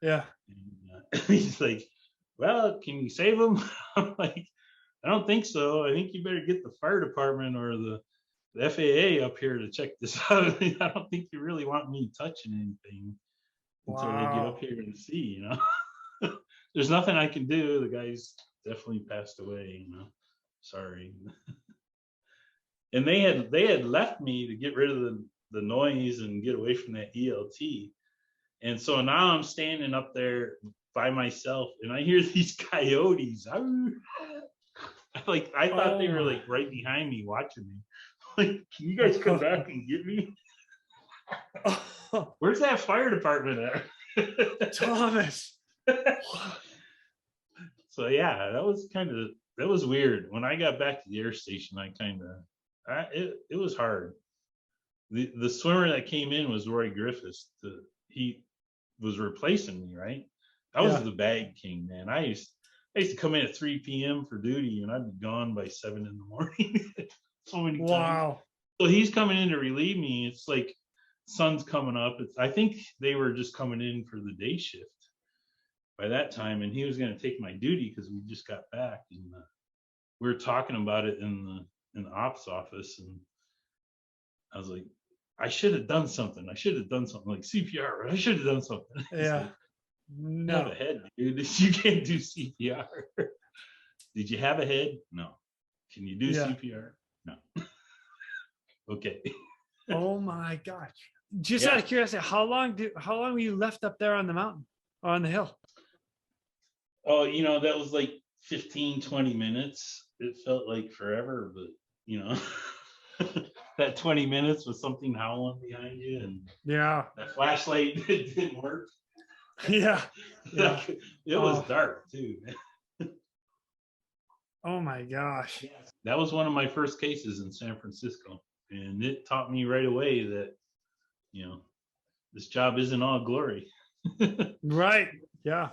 Yeah. And he's like, well, can you save him? I'm like, I don't think so. I think you better get the fire department or the FAA up here to check this out. I don't think you really want me touching anything until they get up here and see, you know. There's nothing I can do. The guy's definitely passed away, you know. Sorry. And they had left me to get rid of the noise and get away from that ELT. And so now I'm standing up there by myself and I hear these coyotes. I thought they were like right behind me watching me. Like, can you guys come back and get me? Where's that fire department at? Thomas. So yeah, that was weird. When I got back to the air station, it was hard. The swimmer that came in was Roy Griffiths. He was replacing me, right? I was the bag king, man. I used to come in at 3 p.m. for duty, and I'd be gone by 7 in the morning. So many times. Wow. So he's coming in to relieve me. It's like sun's coming up. I think they were just coming in for the day shift by that time, and he was going to take my duty because we just got back, and we were talking about it in the ops office, and I was like, I should have done something. Like CPR. I should have done something. Yeah. Like, no. You have a head, dude. You can't do CPR. Did you have a head? No. Can you do CPR? No. Okay. Oh my gosh. Just out of curiosity, how long were you left up there on the mountain or on the hill? Oh, you know, that was like 15, 20 minutes. It felt like forever, but you know, that 20 minutes was something howling behind you, and that flashlight didn't work. Yeah. It was dark too. Oh my gosh. That was one of my first cases in San Francisco. And it taught me right away that, you know, this job isn't all glory. Right. Yeah.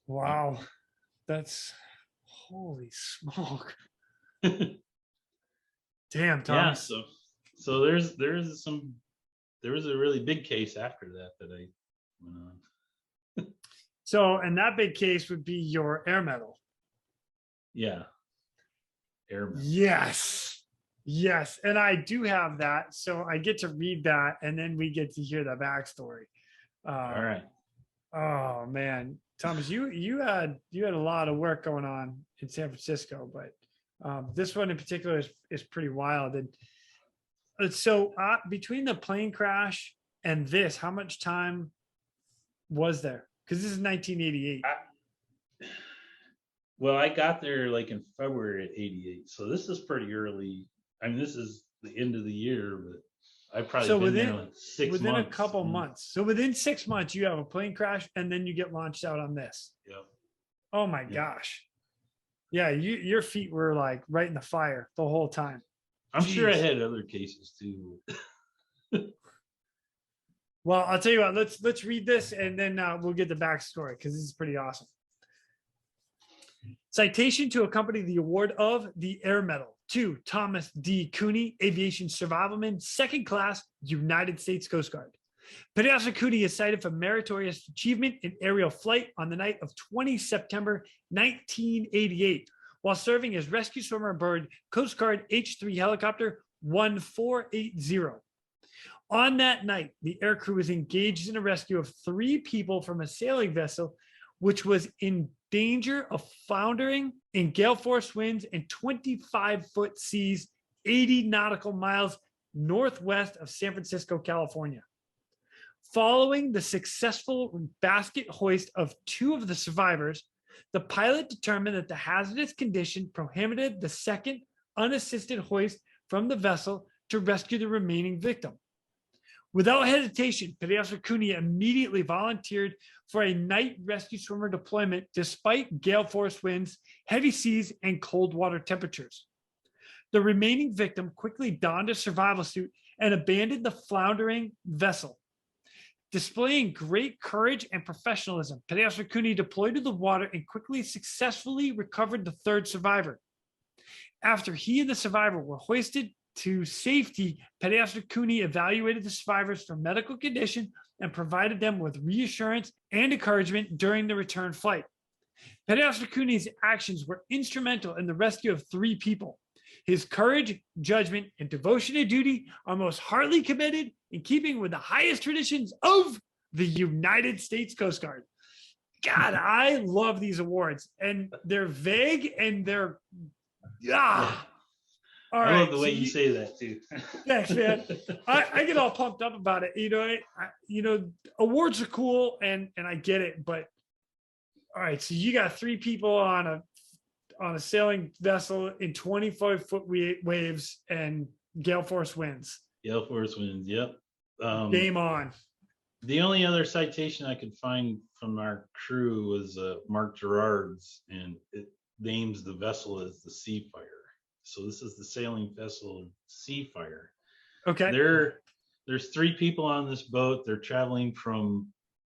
Wow. That's holy smoke. Damn, Thomas. Yeah, so there was a really big case after that I went on. So, and that big case would be your air medal. Yeah. Air medal. Yes. And I do have that. So I get to read that and then we get to hear the backstory. All right. Oh man. Thomas, you had a lot of work going on in San Francisco, but this one in particular is pretty wild. And so between the plane crash and this, how much time was there? Because this is 1988. Well, I got there like in February of '88, so this is pretty early. I mean, this is the end of the year, but I probably been there like 6 months. Within a couple months. So within 6 months, you have a plane crash, and then you get launched out on this. Yep. Oh my gosh. Yeah, your feet were like right in the fire the whole time. I'm sure I had other cases too. Well, I'll tell you what. Let's read this, and then we'll get the backstory because this is pretty awesome. Citation to accompany the award of the Air Medal to Thomas D. Cooney, Aviation Survivalman, 2nd Class, United States Coast Guard. Petty Officer Cooney is cited for meritorious achievement in aerial flight on the night of 20 September 1988 while serving as rescue swimmer aboard Coast Guard H-3 helicopter 1480. On that night, the aircrew was engaged in a rescue of 3 people from a sailing vessel, which was in danger of foundering in gale force winds and 25-foot seas, 80 nautical miles northwest of San Francisco, California. Following the successful basket hoist of 2 of the survivors, the pilot determined that the hazardous condition prohibited the second unassisted hoist from the vessel to rescue the remaining victim. Without hesitation, Thomas Cooney immediately volunteered for a night rescue swimmer deployment despite gale force winds, heavy seas, and cold water temperatures. The remaining victim quickly donned a survival suit and abandoned the floundering vessel. Displaying great courage and professionalism, Thomas Cooney deployed to the water and quickly successfully recovered the 3rd survivor. After he and the survivor were hoisted to safety, Thomas Cooney evaluated the survivors for medical condition and provided them with reassurance and encouragement during the return flight. Thomas Cooney's actions were instrumental in the rescue of 3 people. His courage, judgment, and devotion to duty are most heartily commended, in keeping with the highest traditions of the United States Coast Guard. God, I love these awards, and they're vague and they're All I right, love the way you say that too. Thanks, man. I get all pumped up about it. Awards are cool, and I get it, but all right. So you got 3 people on a sailing vessel in 25-foot waves and gale force winds. Gale force winds. Yep. Game on. The only other citation I could find from our crew was Mark Gerard's, and it names the vessel as the Seafire. So this is the sailing vessel Seafire. Okay. There's 3 people on this boat. They're traveling from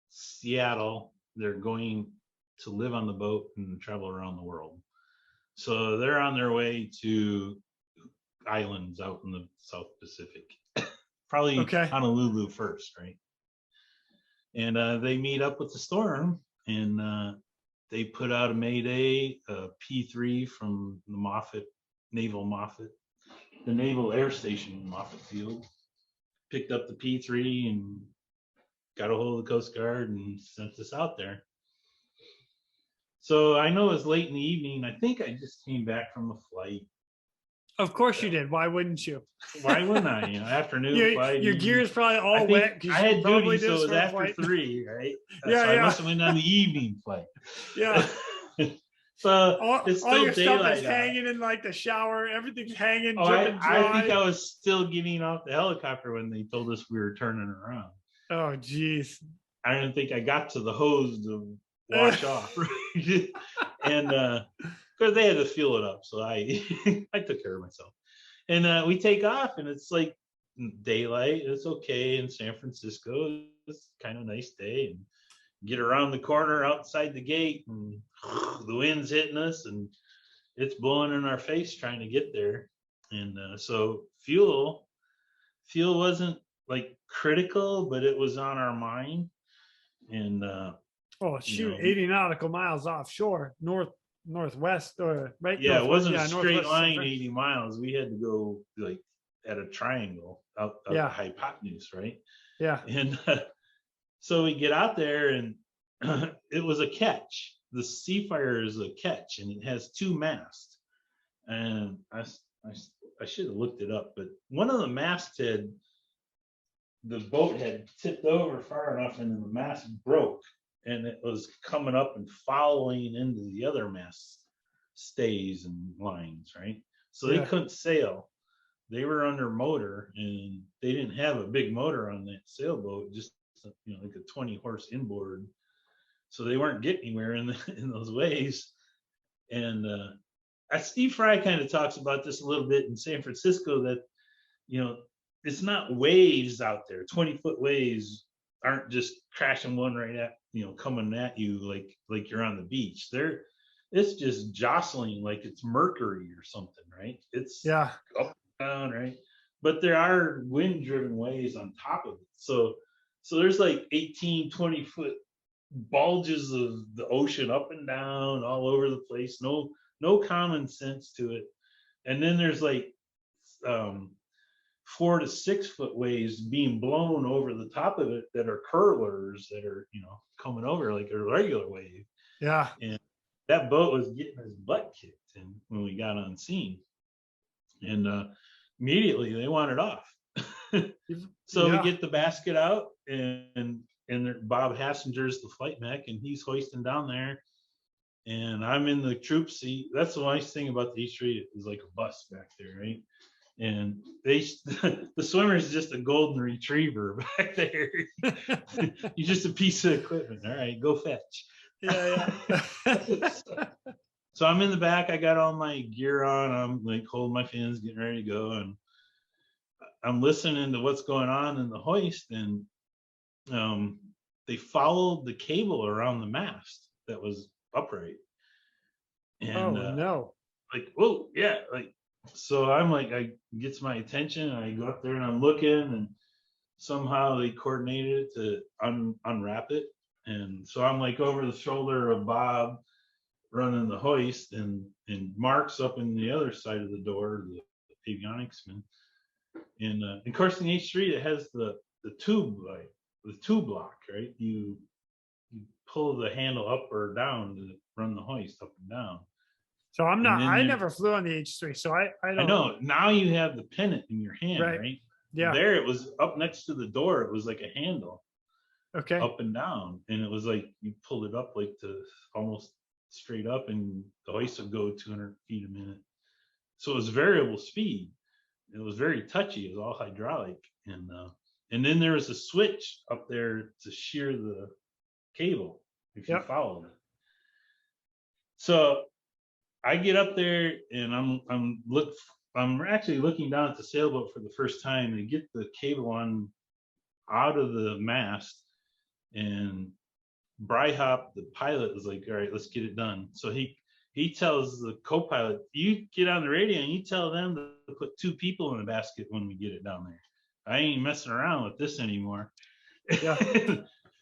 Seattle. They're going to live on the boat and travel around the world. So they're on their way to islands out in the South Pacific. Probably Honolulu first, right? And they meet up with the storm, and they put out a Mayday, P3 from the the Naval Air Station Moffett Field, picked up the P3 and got a hold of the Coast Guard and sent us out there. So I know it was late in the evening. I think I just came back from a flight. Of course you did. Why wouldn't you? Why wouldn't I? Afternoon flight. Your gear is probably all wet. I had duty, so it was after 3, right? I must have been on the evening flight. Yeah. So it's still all your daylight stuff is hanging in like the shower. Everything's hanging. I think I was still getting off the helicopter when they told us we were turning around. Oh, geez. I didn't think I got to the hose to wash off. And because they had to fuel it up, so I took care of myself. And we take off, and it's like daylight. It's okay in San Francisco. It's kind of a nice day, and get around the corner outside the gate, and the wind's hitting us, and it's blowing in our face trying to get there. And so fuel wasn't like critical, but it was on our mind. And 80 nautical miles offshore, northwest, or right? Yeah, it wasn't a straight line 80 miles. We had to go like at a triangle out the hypotenuse, right? Yeah. And so we get out there, and it was a catch. The Seafire is a catch, and it has 2 masts. And I should have looked it up, but one of the masts the boat had tipped over far enough, and the mast broke, and it was coming up and following into the other mast stays and lines, right? So they couldn't sail. They were under motor, and they didn't have a big motor on that sailboat, just like a 20-horse inboard. So they weren't getting anywhere in those waves. And Steve Fry kind of talks about this a little bit in San Francisco, that it's not waves out there. 20-foot waves aren't just crashing one right at coming at you like you're on the beach. It's just jostling like it's Mercury or something, right? It's up and down, right? But there are wind-driven waves on top of it. So there's like 18, 20-foot bulges of the ocean up and down all over the place. No no common sense to it. And then there's like 4 to 6 foot waves being blown over the top of it that are curlers that are, coming over like a regular wave. Yeah. And that boat was getting his butt kicked when we got on scene. And immediately they wanted off. So we get the basket out, and Bob Hassinger's the flight mech, and he's hoisting down there. And I'm in the troop seat. That's the nice thing about the H3 is like a bus back there, right? And the swimmer is just a golden retriever back there. He's just a piece of equipment. All right, go fetch. Yeah. So I'm in the back. I got all my gear on. I'm like holding my fins, getting ready to go, and I'm listening to what's going on in the hoist. And they followed the cable around the mast that was upright. And no! Like, whoa, yeah, like. So I'm like, I gets my attention, and I go up there and I'm looking, and somehow they coordinated to unwrap it. And so I'm like over the shoulder of Bob running the hoist, and Mark's up in the other side of the door, the avionics man. And of course in the H3 it has the tube, like the tube lock, right? You pull the handle up or down to run the hoist up and down. So I never flew on the H3, so I don't. I know. Now you have the pennant in your hand, right? Yeah. There it was up next to the door. It was like a handle. Okay. Up and down. And it was like you pulled it up like to almost straight up, and the hoist would go 200 feet a minute. So it was variable speed. It was very touchy. It was all hydraulic. And then there was a switch up there to shear the cable if you followed it. So I get up there, and I'm actually looking down at the sailboat for the first time to get the cable on out of the mast. And Bryhop, the pilot, was like, all right, let's get it done. So he tells the co-pilot, you get on the radio and you tell them to put 2 people in the basket when we get it down there. I ain't messing around with this anymore. Yeah.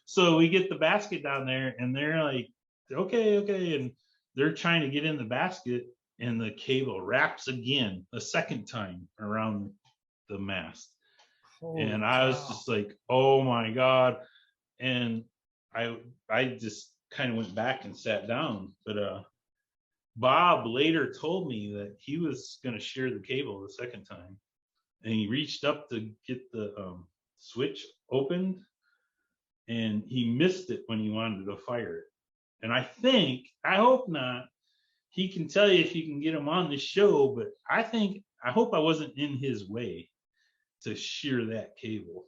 So we get the basket down there, and they're like, okay. And they're trying to get in the basket, and the cable wraps again a second time around the mast. And I was just like, oh my God. And I just kind of went back and sat down. But Bob later told me that he was going to shear the cable the second time, and he reached up to get the switch opened, and he missed it when he wanted to fire it. And I hope not, he can tell you if you can get him on the show, but I hope I wasn't in his way to shear that cable.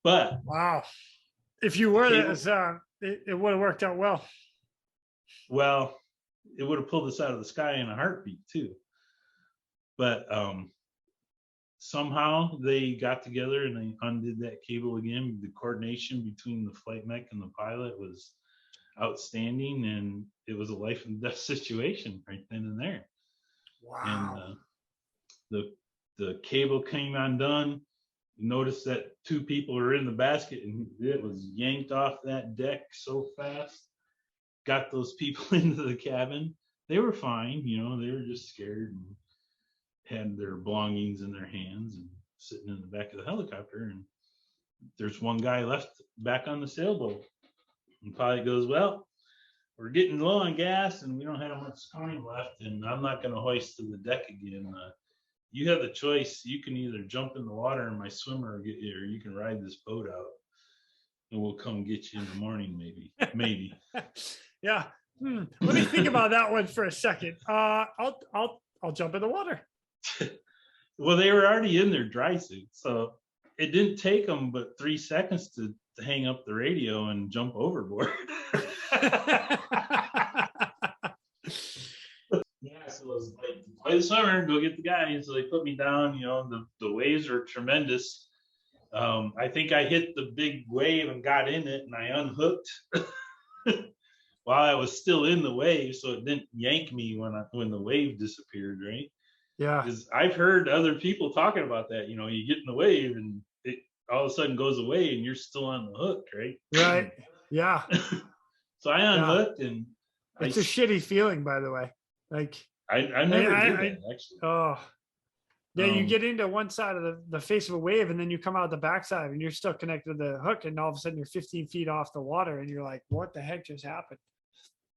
But wow, if you were, it would have worked out well. Well, it would have pulled us out of the sky in a heartbeat too. But somehow they got together and they undid that cable again. The coordination between the flight mech and the pilot was outstanding, and it was a life and death situation right then and there. Wow. And the cable came undone. Noticed that 2 people were in the basket, and it was yanked off that deck so fast. Got those people into the cabin. They were fine, they were just scared and had their belongings in their hands and sitting in the back of the helicopter. And there's one guy left back on the sailboat. And pilot goes, well, we're getting low on gas and we don't have much time left, and I'm not going to hoist to the deck again. You have the choice. You can either jump in the water and my swimmer will get you, or you can ride this boat out and we'll come get you in the morning, maybe. Yeah. Let me think about that one for a second. I'll jump in the water. Well, they were already in their dry suit, so it didn't take them but 3 seconds to hang up the radio and jump overboard. Yeah, so it was like, play the swimmer, go get the guy. So they put me down. The waves are tremendous. I think I hit the big wave and got in it, and I unhooked while I was still in the wave, so it didn't yank me when the wave disappeared, right? Yeah. Because I've heard other people talking about that. You get in the wave and it all of a sudden goes away and you're still on the hook, right? Right. Yeah. So I unhooked and It's a shitty feeling, by the way. Like I never did that, actually. Oh, yeah, you get into one side of the face of a wave, and then you come out the backside, and you're still connected to the hook, and all of a sudden you're 15 feet off the water, and you're like, "What the heck just happened?"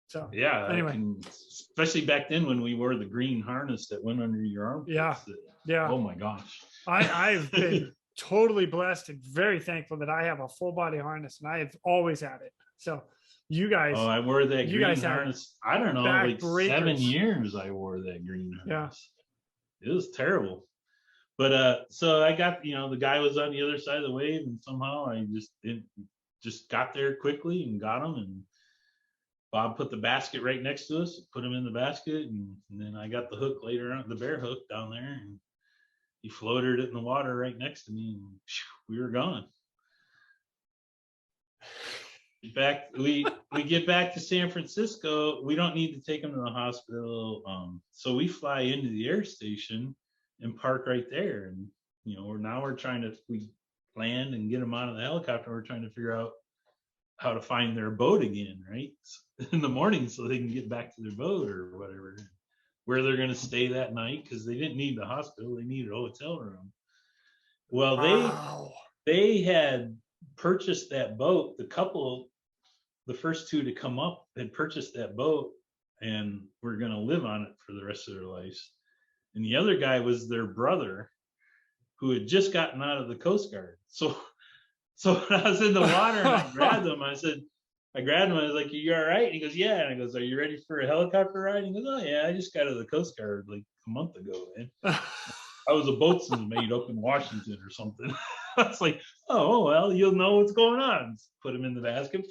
So yeah, anyway, especially back then when we wore the green harness that went under your arm. Yeah, yeah. Oh my gosh. I've been totally blessed and very thankful that I have a full body harness, and I have always had it. So you guys, I wore that green harness. I don't know, like breakers. 7 years I wore that green harness. Yeah. It was terrible. But so I got, the guy was on the other side of the wave, and somehow I just got there quickly and got him, and Bob put the basket right next to us, put him in the basket, and then I got the hook later on, the bear hook down there, and he floated it in the water right next to me, and we were gone. We get back to San Francisco. We don't need to take him to the hospital, so we fly into the air station and park right there. And we're trying to land and get them out of the helicopter. We're trying to figure out how to find their boat again, right, in the morning, so they can get back to their boat or whatever, where they're going to stay that night, because they didn't need the hospital, they needed a hotel room. Well, they had purchased that boat. The first two to come up had purchased that boat and were going to live on it for the rest of their lives. And the other guy was their brother, who had just gotten out of the Coast Guard. So when I was in the water and I grabbed him, I was like, "Are you all right?" And he goes, "Yeah." And I goes, "Are you ready for a helicopter ride?" And he goes, "Oh yeah, I just got out of the Coast Guard like a month ago, man. I was a boatswain's mate up in Washington or something." I was like, "Oh well, you'll know what's going on." Put him in the basket.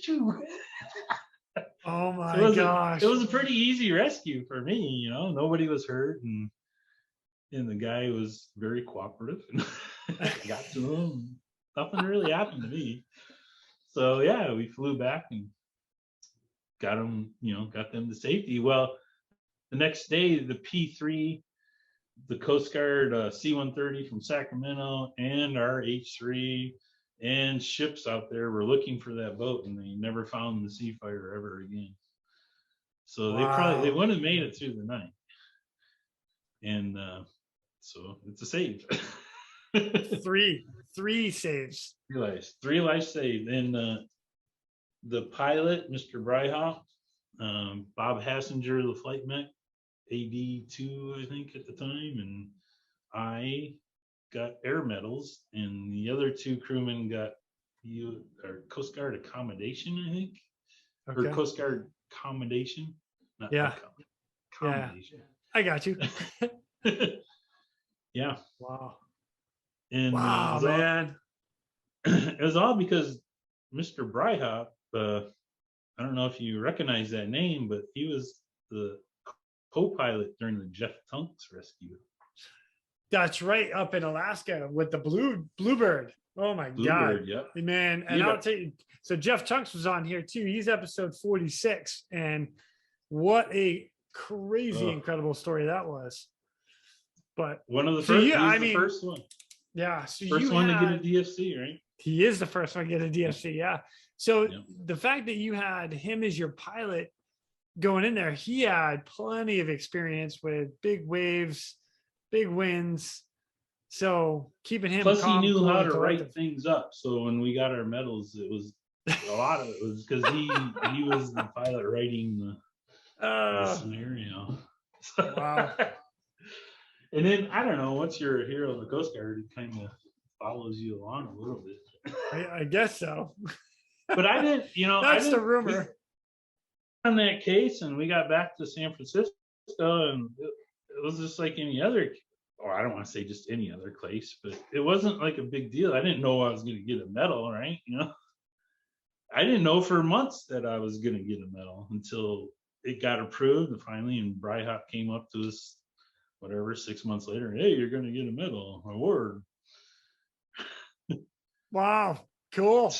Oh my gosh! It was a pretty easy rescue for me. Nobody was hurt, and the guy was very cooperative. And got to him. Nothing really happened to me. So yeah, we flew back and got them to safety. Well, the next day, the P3, the Coast Guard C-130 from Sacramento, and our H-3 and ships out there were looking for that boat, and they never found the Sea Fighter ever again. So they wouldn't have made it through the night. And so it's a save. Three saves. Three lives saved. And the pilot, Mr. Bryhoff, Bob Hassinger, the flight mech, AD2, I think at the time, and I got air medals, and the other two crewmen got Coast Guard accommodation, I think, or Coast Guard commendation. Not accommodation. Yeah, I got you. Yeah. Wow. And man, it was all because Mr. Bryhoff. I don't know if you recognize that name, but he was the co-pilot during the Jeff Tunks rescue. That's right, up in Alaska with the Bluebird. Oh my God, yep. Man! And I'll tell you, so Jeff Tunks was on here too. He's episode 46, and what a crazy, incredible story that was. But one of the first, the first one. Yeah, so first one to get a DFC, right? He is the first one to get a DFC, yeah. So the fact that you had him as your pilot going in there, he had plenty of experience with big waves, big winds. So keeping him plus calm, he knew how to write things up. So when we got our medals, it was a lot of it was because he was the pilot writing the scenario. Wow. And then I don't know, once you're a hero of the Coast Guard, it kind of follows you along a little bit. I guess so. But I didn't, that's the rumor. On that case, and we got back to San Francisco, and it was just like any other, or I don't want to say just any other case, but it wasn't like a big deal. I didn't know I was going to get a medal, right? I didn't know for months that I was going to get a medal until it got approved, and finally, and Bryhoff came up to us, 6 months later, "Hey, you're going to get a medal award." Wow, cool.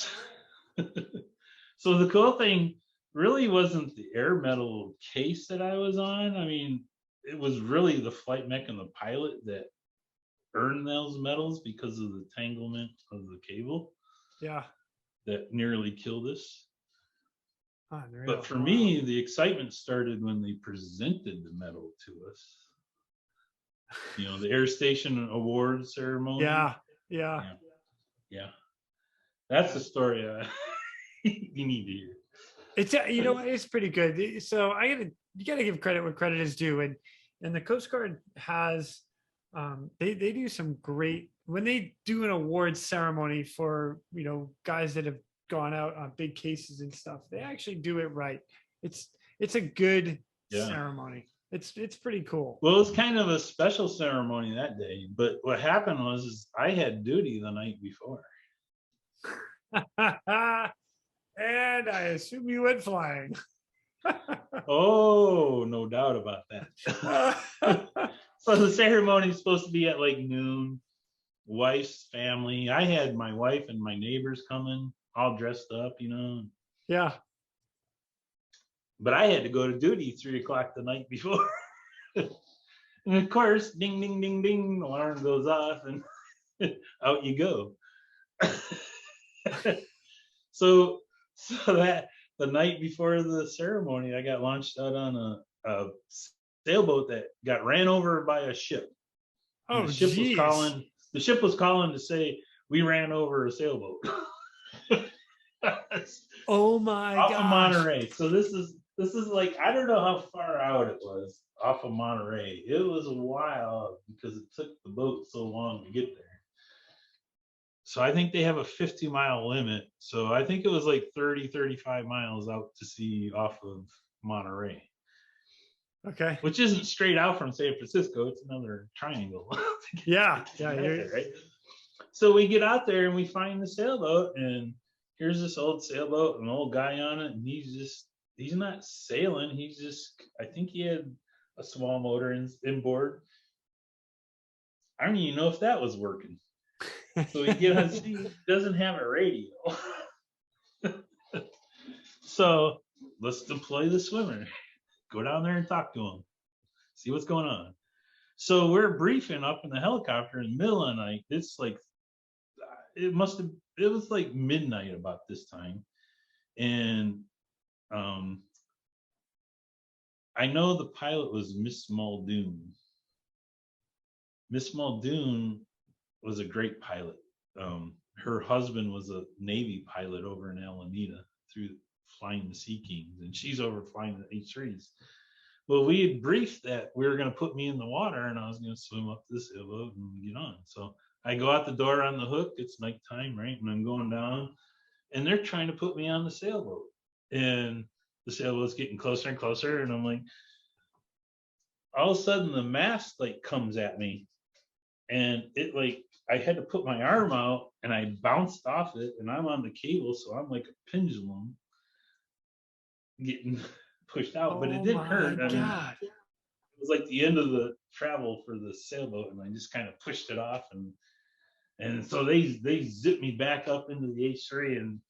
So the cool thing really wasn't the air medal case that I was on. I mean, it was really the flight mech and the pilot that earned those medals because of the tanglement of the cable. Yeah. That nearly killed us. Unreal. But for me, the excitement started when they presented the medal to us. You know, the Air Station Award ceremony. Yeah. That's the story you need to hear. It's it's pretty good. So you gotta give credit where credit is due, and the Coast Guard has they do some great when they do an awards ceremony for guys that have gone out on big cases and stuff. They actually do it right. It's a good ceremony. It's pretty cool. Well, it was kind of a special ceremony that day, but what happened was I had duty the night before. And I assume you went flying. Oh, no doubt about that. So the ceremony is supposed to be at like noon. Wife's family. I had my wife and my neighbors coming, all dressed up, Yeah. But I had to go to duty 3 o'clock the night before. And of course, ding, ding, ding, ding, the alarm goes off and out you go. So that the night before the ceremony, I got launched out on a sailboat that got ran over by a ship. Oh, the ship was calling to say we ran over a sailboat. Oh my god! Off of Monterey. So this is like, I don't know how far out it was off of Monterey. It was a while because it took the boat so long to get there. So I think they have a 50-mile limit. So I think it was like 35 miles out to sea off of Monterey. Okay. Which isn't straight out from San Francisco. It's another triangle. Yeah. Right? So we get out there and we find the sailboat, and here's this old sailboat, an old guy on it, and he's not sailing. I think he had a small motor inboard. I don't even know if that was working. So we get on, he doesn't have a radio. So let's deploy the swimmer. Go down there and talk to him. See what's going on. So we're briefing up in the helicopter in the middle of the night. It's like, it was like midnight about this time. And I know the pilot was Miss Muldoon. Miss Muldoon was a great pilot. Her husband was a Navy pilot over in Alameda flying the Sea Kings, and she's over flying the H3s. Well, we had briefed that we were going to put me in the water and I was going to swim up to the sailboat and get on. So I go out the door on the hook. It's nighttime, right? And I'm going down, and they're trying to put me on the sailboat, and the sailboat's getting closer and closer. And I'm like, all of a sudden the mast like comes at me, and it like, I had to put my arm out and I bounced off it, and I'm on the cable. So I'm like a pendulum getting pushed out, but it didn't hurt. I mean, it was like the end of the travel for the sailboat, and I just kind of pushed it off, and so they zipped me back up into the H3, and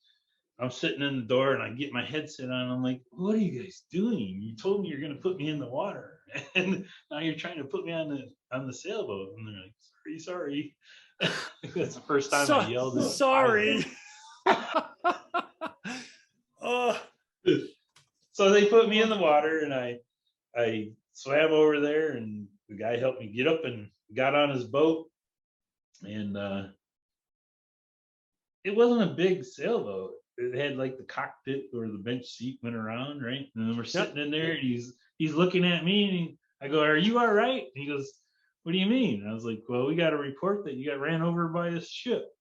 I'm sitting in the door and I get my headset on. I'm like, what are you guys doing? You told me you're going to put me in the water, and now you're trying to put me on the sailboat. And they're like, sorry. That's the first time I yelled at sorry. Oh. So they put me in the water, and I swam over there, and the guy helped me get up and got on his boat. And it wasn't a big sailboat. It had like the cockpit where the bench seat went around, right? And then we're sitting in there, and he's looking at me, and I go, "Are you all right?" And he goes, "What do you mean?" And I was like, "Well, we got a report that you got ran over by a ship."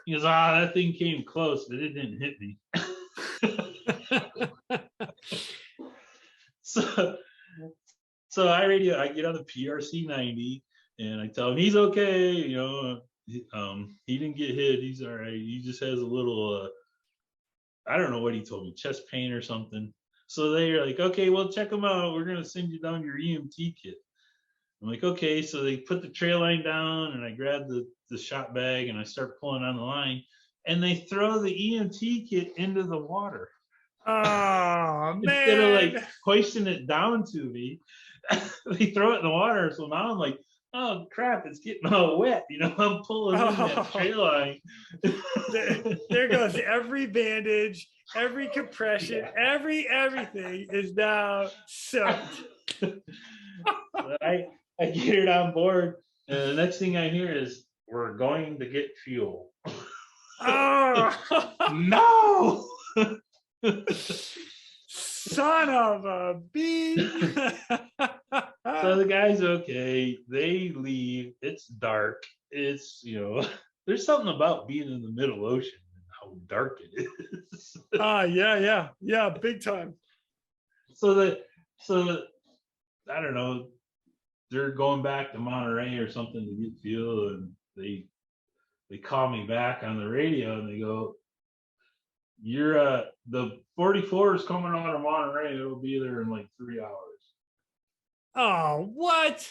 He goes, "That thing came close, but it didn't hit me." So I get on the PRC 90, and I tell him he's okay. He didn't get hit. He's all right. He just has a little, I don't know what he told me, chest pain or something. So they're like, okay, well, check him out. We're going to send you down your EMT kit. I'm like, okay. So they put the trail line down, and I grab the shot bag, and I start pulling on the line, and they throw the EMT kit into the water. Oh, man. Instead of like hoisting it down to me, they throw it in the water. So now I'm like oh crap, it's getting all wet. I'm pulling in that trail line. There goes every bandage, every compression, everything is now soaked. I get it on board, and the next thing I hear is, we're going to get fuel. Oh no! Son of a bee. So the guy's okay. They leave. It's dark. It's, there's something about being in the middle ocean and how dark it is. Yeah, big time. So I don't know, they're going back to Monterey or something to get fuel, and they call me back on the radio and they go, you're the 44 is coming out of Monterey. It'll be there in like 3 hours. Oh, what?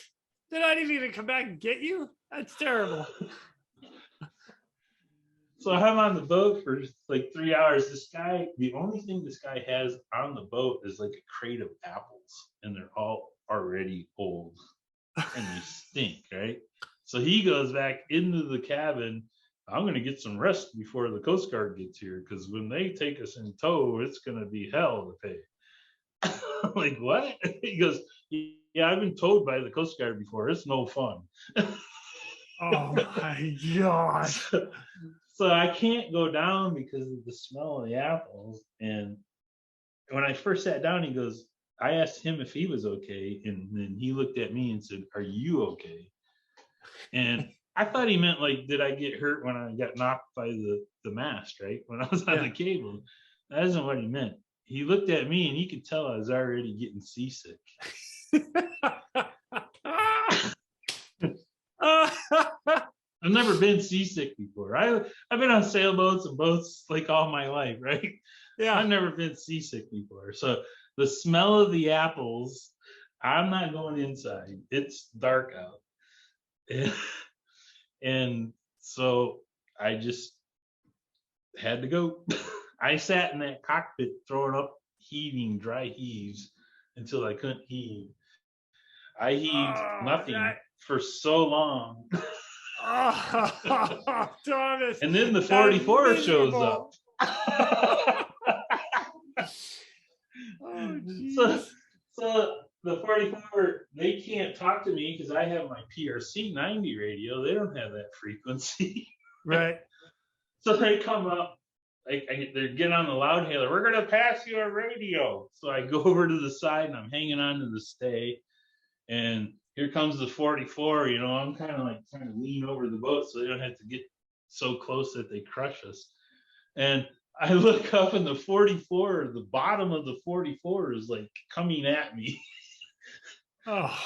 Did I didn't even come back and get you? That's terrible. So I'm on the boat for like 3 hours. This guy, the only thing this guy has on the boat is like a crate of apples, and they're all already old and they stink, right? So he goes back into the cabin. I'm going to get some rest before the Coast Guard gets here, because when they take us in tow, it's going to be hell to pay. I'm like, what? He goes, yeah, I've been towed by the Coast Guard before. It's no fun. Oh my gosh. So I can't go down because of the smell of the apples. And when I first sat down, he goes, I asked him if he was okay. And then he looked at me and said, are you okay? And I thought he meant like, did I get hurt when I got knocked by the mast, right? When I was on the cable. That isn't what he meant. He looked at me and he could tell I was already getting seasick. I've never been seasick before. I've been on sailboats and boats like all my life, right? Yeah. I've never been seasick before. So the smell of the apples, I'm not going inside. It's dark out. And so I just had to go. I sat in that cockpit throwing up heaving dry heaves until I couldn't heave. I heaved nothing for so long. Oh, Thomas. And then the 44 shows up. So the 44, they can't talk to me because I have my PRC 90 radio. They don't have that frequency. Right. So they come up, they get on the loudhailer. We're going to pass you a radio. So I go over to the side and I'm hanging on to the stay. And here comes the 44. I'm kind of like trying to lean over the boat so they don't have to get so close that they crush us. And I look up and the 44, the bottom of the 44 is like coming at me. Oh.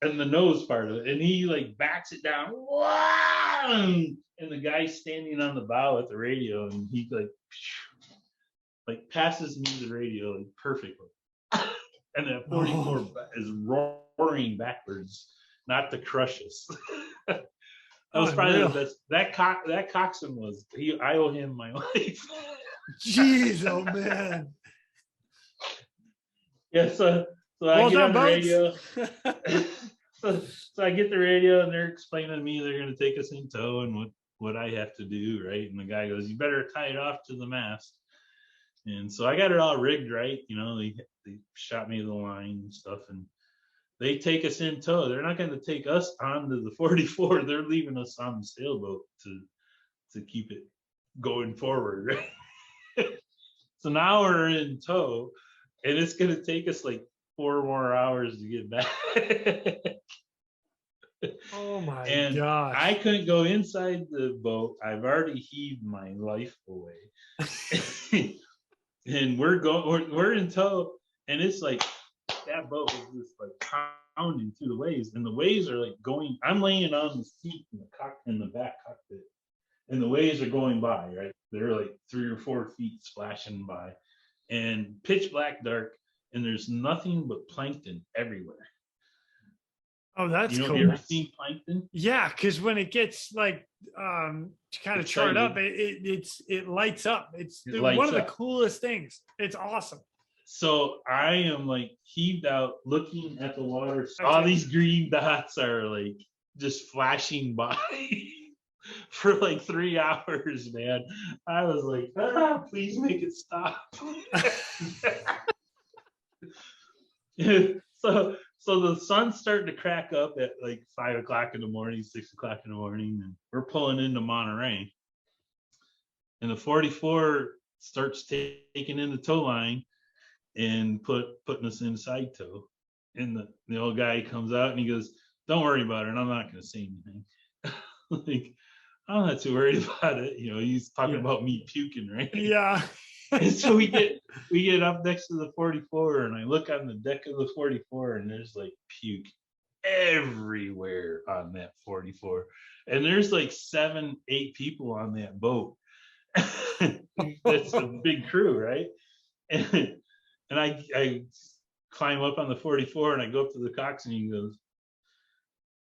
And the nose part of it. And he like backs it down. Wow! And the guy's standing on the bow at the radio and he like passes me the radio like perfectly. And that 44 is roaring backwards, not to crush us. That was probably the best. That coxswain was. I owe him my life. Jeez, oh man. Yeah, so I get on the radio. So I get the radio and they're explaining to me they're going to take us in tow and what I have to do, right? And the guy goes, "You better tie it off to the mast." And so I got it all rigged right. They shot me the line and stuff, and they take us in tow. They're not going to take us onto the 44. They're leaving us on the sailboat to keep it going forward, right? So now we're in tow, and it's going to take us like 4 more hours to get back. Oh my gosh. I couldn't go inside the boat. I've already heaved my life away. And we're in tow, and it's like that boat is just like pounding through the waves, and the waves are like going. I'm laying on the seat in the back cockpit, and the waves are going by, right? They're like 3 or 4 feet splashing by, and pitch black dark, and there's nothing but plankton everywhere. Oh, that's cool. Have you ever seen plankton? Yeah, because when it gets like kind of charred up, it lights up. It's one of the coolest things. It's awesome. So I am like heaved out, looking at the water. All these green dots are like just flashing by for like 3 hours, man. I was like, please make it stop. So the sun's starting to crack up at like 5 o'clock in the morning, 6 o'clock in the morning, and we're pulling into Monterey. And the 44 starts taking in the tow line and putting us in side tow. And the old guy comes out and he goes, "Don't worry about it. I'm not going to say anything." Like, I'm not too worried about it. You know, he's talking about me puking, right? Yeah. And so we get up next to the 44, and I look on the deck of the 44, and there's like puke everywhere on that 44. And there's like 7, 8 people on that boat. That's a big crew, right? And I climb up on the 44 and I go up to the coxswain and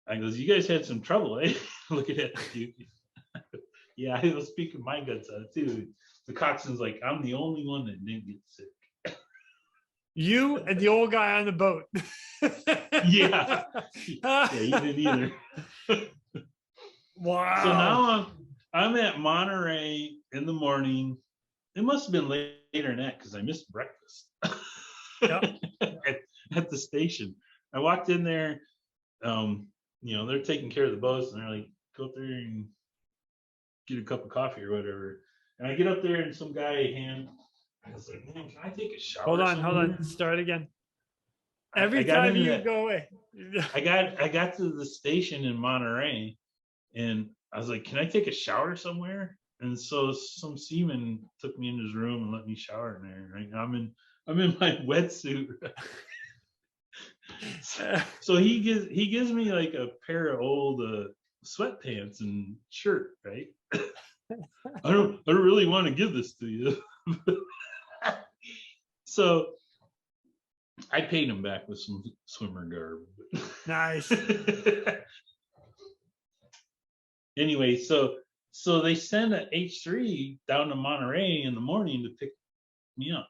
he goes, "You guys had some trouble, eh?" Looking at the puke. Yeah, I was speaking my guts out too. The coxswain's like, "I'm the only one that didn't get sick." You and the old guy on the boat. Yeah, he didn't either. Wow. So now I'm at Monterey in the morning. It must have been later than that because I missed breakfast. Yep. at the station. I walked in there. You know, they're taking care of the boats, and they're like, "Go up there and get a cup of coffee or whatever." And I get up there, and some guy I was like, "Man, can I take a shower?" Hold on. Start again. Every time you go away. I got to the station in Monterey, and I was like, "Can I take a shower somewhere?" And so some seaman took me in his room and let me shower in there. Right now I'm in my wetsuit. So he gives me like a pair of old sweatpants and shirt, right? I don't really want to give this to you. So I paid him back with some swimmer garb. Nice. Anyway, so they send an H3 down to Monterey in the morning to pick me up.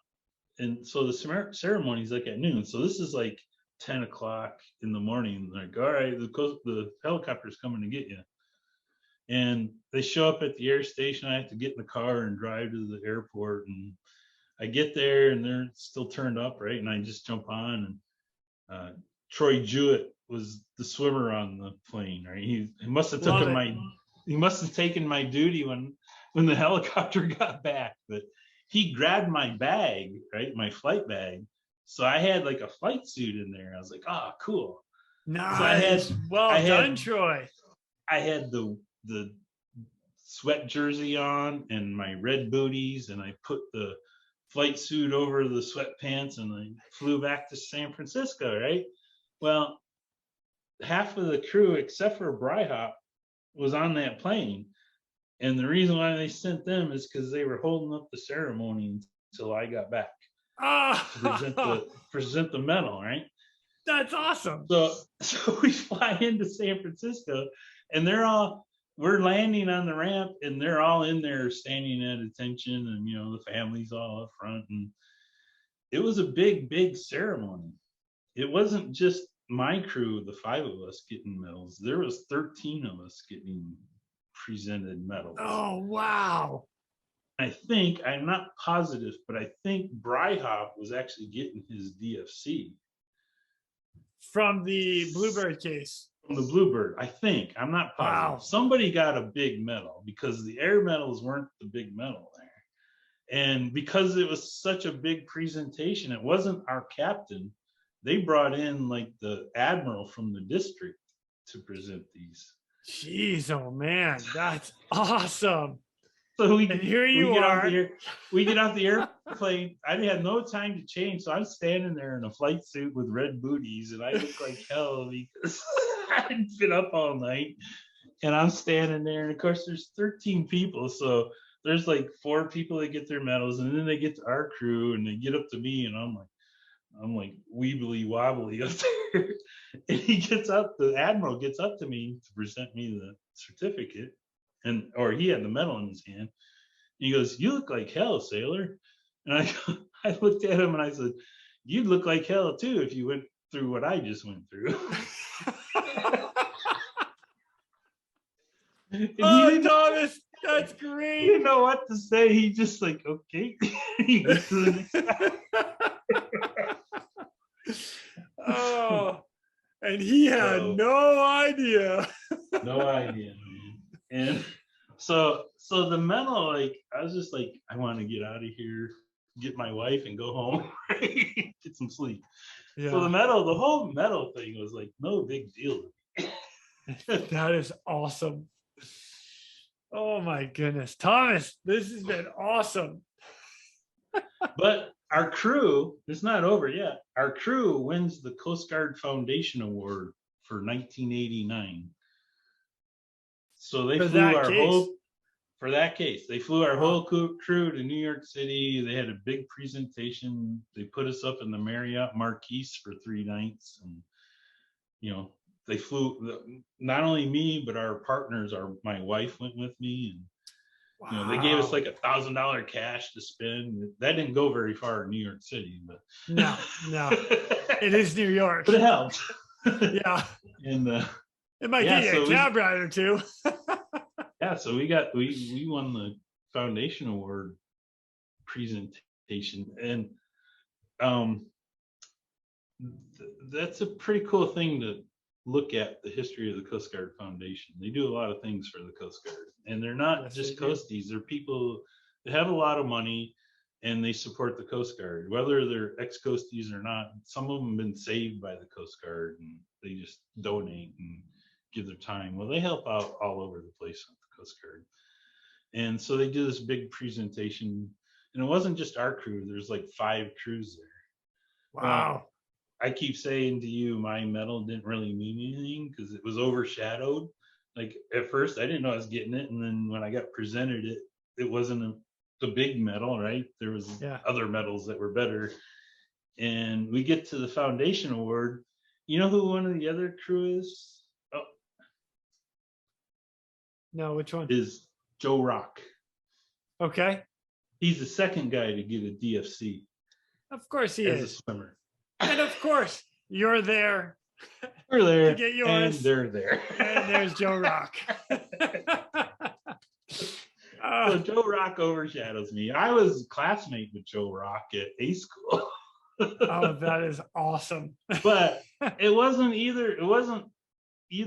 And so the ceremony is like at noon. So this is like 10 o'clock in the morning. Like, all right, the helicopter's coming to get you. And they show up at the air station. I have to get in the car and drive to the airport. And I get there and they're still turned up, right? And I just jump on. And Troy Jewett was the swimmer on the plane, right? He must have taken my duty when the helicopter got back. But he grabbed my bag, right? My flight bag. So I had like a flight suit in there. I was like, "Oh, cool." Nice. So well done, Troy. I had the sweat jersey on and my red booties, and I put the flight suit over the sweatpants, and I flew back to San Francisco, right? Well, half of the crew, except for Bryhop, was on that plane. And the reason why they sent them is because they were holding up the ceremony until I got back to present the medal, right? That's awesome. So we fly into San Francisco, and we're landing on the ramp, and they're all in there standing at attention, and you know, the family's all up front, and it was a big ceremony. It wasn't just my crew, the 5 of us, getting medals. There was 13 of us getting presented medals. Oh, wow. I'm not positive, but I think Bryhop was actually getting his DFC. From the Bluebird case. From the Bluebird, I think. I'm not positive. Wow. Somebody got a big medal because the air medals weren't the big medal there. And because it was such a big presentation, it wasn't our captain. They brought in like the admiral from the district to present these. Jeez, oh man, that's awesome. So we get off the airplane. I had no time to change, so I'm standing there in a flight suit with red booties, and I look like hell because I'd been up all night. And I'm standing there, and of course, there's 13 people, so there's like 4 people that get their medals, and then they get to our crew, and they get up to me, and I'm like weebly wobbly up there. And the admiral gets up to me to present me the certificate, or he had the medal in his hand. He goes, "You look like hell, sailor." And I looked at him and I said, "You'd look like hell too if you went through what I just went through." Oh, Thomas, that's great. He didn't know what to say. He just like, okay. He goes to the next Oh, and he had no idea. No idea, man. And so the medal, like, I was just like, I want to get out of here, get my wife and go home, get some sleep. Yeah. So the whole medal thing was like no big deal. That is awesome. Oh my goodness, Thomas, this has been awesome. But our crew, it's not over yet. Our crew wins the Coast Guard Foundation Award for 1989. So they flew our whole, for that case, they flew our whole crew to New York City. They had a big presentation. They put us up in the Marriott Marquis for 3 nights. And, you know, they flew, not only me, but our partners, my wife went with me. And, you know, they gave us like $1,000 cash to spend. That didn't go very far in New York City, but no, it is New York. But it helped. Yeah. And it might get you a cab ride or two. Yeah, so we won the foundation award presentation, and that's a pretty cool thing to look at, the history of the Coast Guard Foundation. They do a lot of things for the Coast Guard, and they're not just coasties. They're people that have a lot of money and they support the Coast Guard, whether they're ex-coasties or not. Some of them have been saved by the Coast Guard and they just donate and give their time. Well, they help out all over the place with the Coast Guard. And so they do this big presentation, and it wasn't just our crew. There's like 5 crews there. Wow. I keep saying to you, my medal didn't really mean anything because it was overshadowed. Like at first I didn't know I was getting it. And then when I got presented it, it wasn't the big medal, right? There was other medals that were better. And we get to the foundation award. You know who one of the other crew is? Oh. No, which one? Is Joe Rock. Okay. He's the second guy to get a DFC. Of course he is. As a swimmer. And of course, you're there. We're there. To get yours. And they're there. And there's Joe Rock. So Joe Rock overshadows me. I was a classmate with Joe Rock at A school. Oh, that is awesome. But it wasn't either we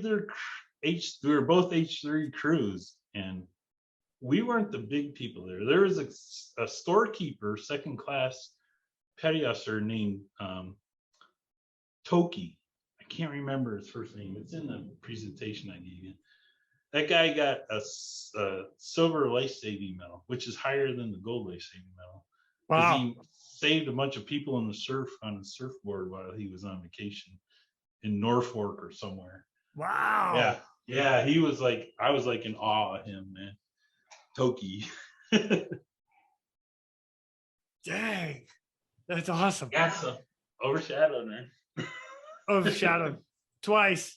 were both H3 crews, and we weren't the big people there. There was a storekeeper, second class petty officer named Toki. I can't remember his first name. It's in the presentation I gave you. That guy got a silver life-saving medal, which is higher than the gold life-saving medal. Wow. He saved a bunch of people in the surf on a surfboard while he was on vacation in Norfolk or somewhere. Wow. Yeah. He was like, I was like in awe of him, man. Toki. Dang. That's awesome. Yeah, so overshadowed, man. Overshadowed twice.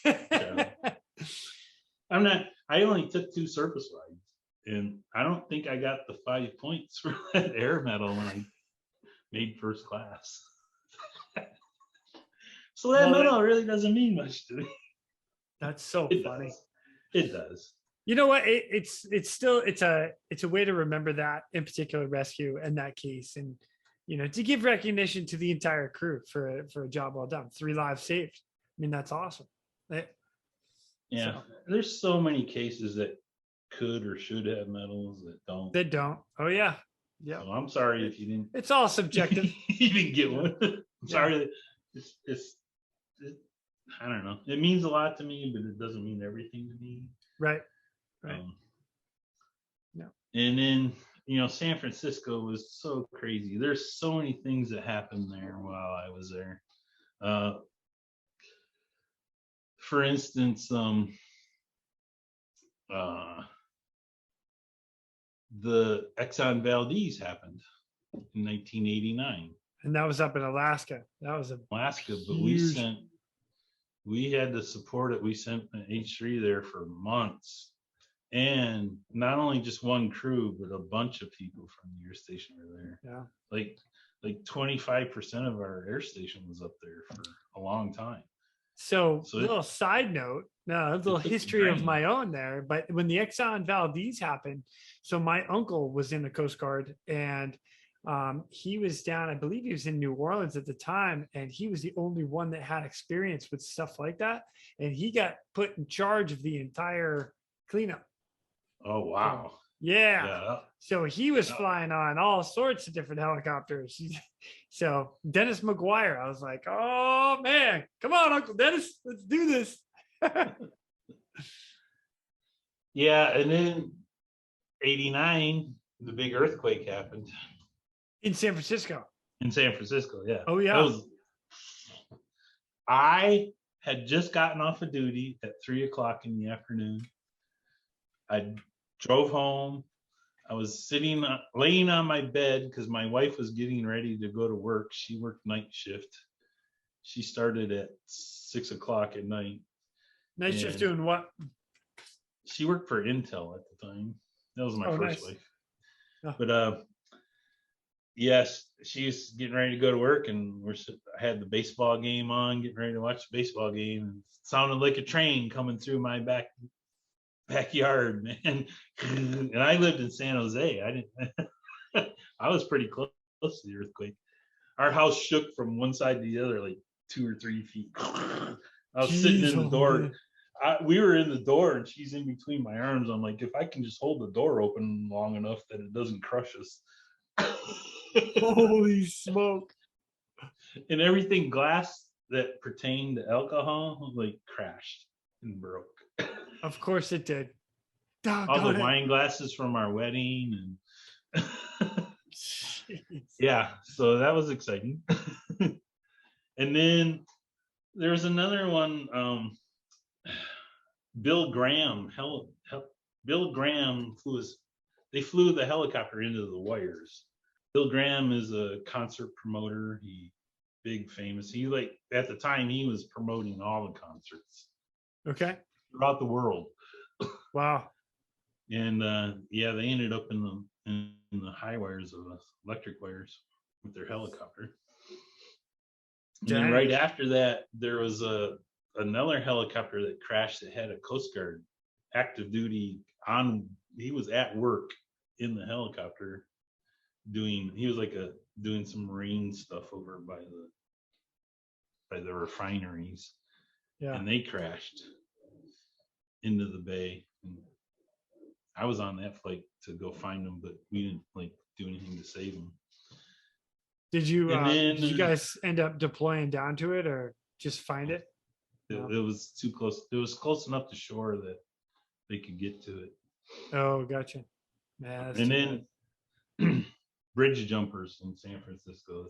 I only took 2 surface rides, and I don't think I got the 5 points for that air medal when I made first class. So that medal really doesn't mean much to me. That's so funny. It does. You know what? It's still a way to remember that in particular rescue and that case, and to give recognition to the entire crew for a job well done. 3 lives saved. I mean, that's awesome. There's so many cases that could or should have medals that don't. They don't. Oh yeah. So I'm sorry if you didn't. It's all subjective. You didn't get one. I'm sorry. I don't know. It means a lot to me, but it doesn't mean everything to me. Right. No. And then San Francisco was so crazy. There's so many things that happened there while I was there. For instance, the Exxon Valdez happened in 1989. And that was up in Alaska. That was Alaska, but huge... we had to support it. We sent an H3 there for months. And not only just one crew, but a bunch of people from the air station were there. Yeah. Like 25% of our air station was up there for a long time. So little side note, no, a little history of my own there. But when the Exxon Valdez happened, so my uncle was in the Coast Guard, and he was down, I believe he was in New Orleans at the time, and he was the only one that had experience with stuff like that. And he got put in charge of the entire cleanup. Oh, wow. Yeah. So he was flying on all sorts of different helicopters. So Dennis McGuire, I was like, oh man, come on, Uncle Dennis, let's do this. Yeah, and then 89, the big earthquake happened. In San Francisco. Yeah. Oh, yeah. I had just gotten off of duty at 3:00 in the afternoon. I drove home. I was laying on my bed because my wife was getting ready to go to work. She worked night shift. She started at 6:00 at night. Night shift doing what? She worked for Intel at the time. That was my first wife. Oh. But yes, she's getting ready to go to work, and I had the baseball game on, getting ready to watch the baseball game, and it sounded like a train coming through my backyard, man. And I lived in San Jose. I was pretty close to the earthquake. Our house shook from one side to the other like 2 or 3 feet. I was sitting in the door. We were in the door, and she's in between my arms. I'm like, if I can just hold the door open long enough that it doesn't crush us. Holy smoke. And everything glass that pertained to alcohol like crashed and broke. Of course it did. All the wine glasses from our wedding, and yeah, so that was exciting. And then there was another one, Bill Graham. Bill Graham they flew the helicopter into the wires. Bill Graham is a concert promoter. Big famous. At the time he was promoting all the concerts. Okay. Throughout the world. Wow. And they ended up in the high wires of electric wires with their helicopter. And then right after that, there was another helicopter that crashed that had a Coast Guard active duty on. He was at work in the helicopter doing some marine stuff over by the refineries. Yeah. And they crashed into the bay. And I was on that flight to go find them, but we didn't do anything to save them. Did you guys end up deploying down to it, or just find it? It was too close. It was close enough to shore that they could get to it. Oh, gotcha. Man, and then bridge jumpers in San Francisco.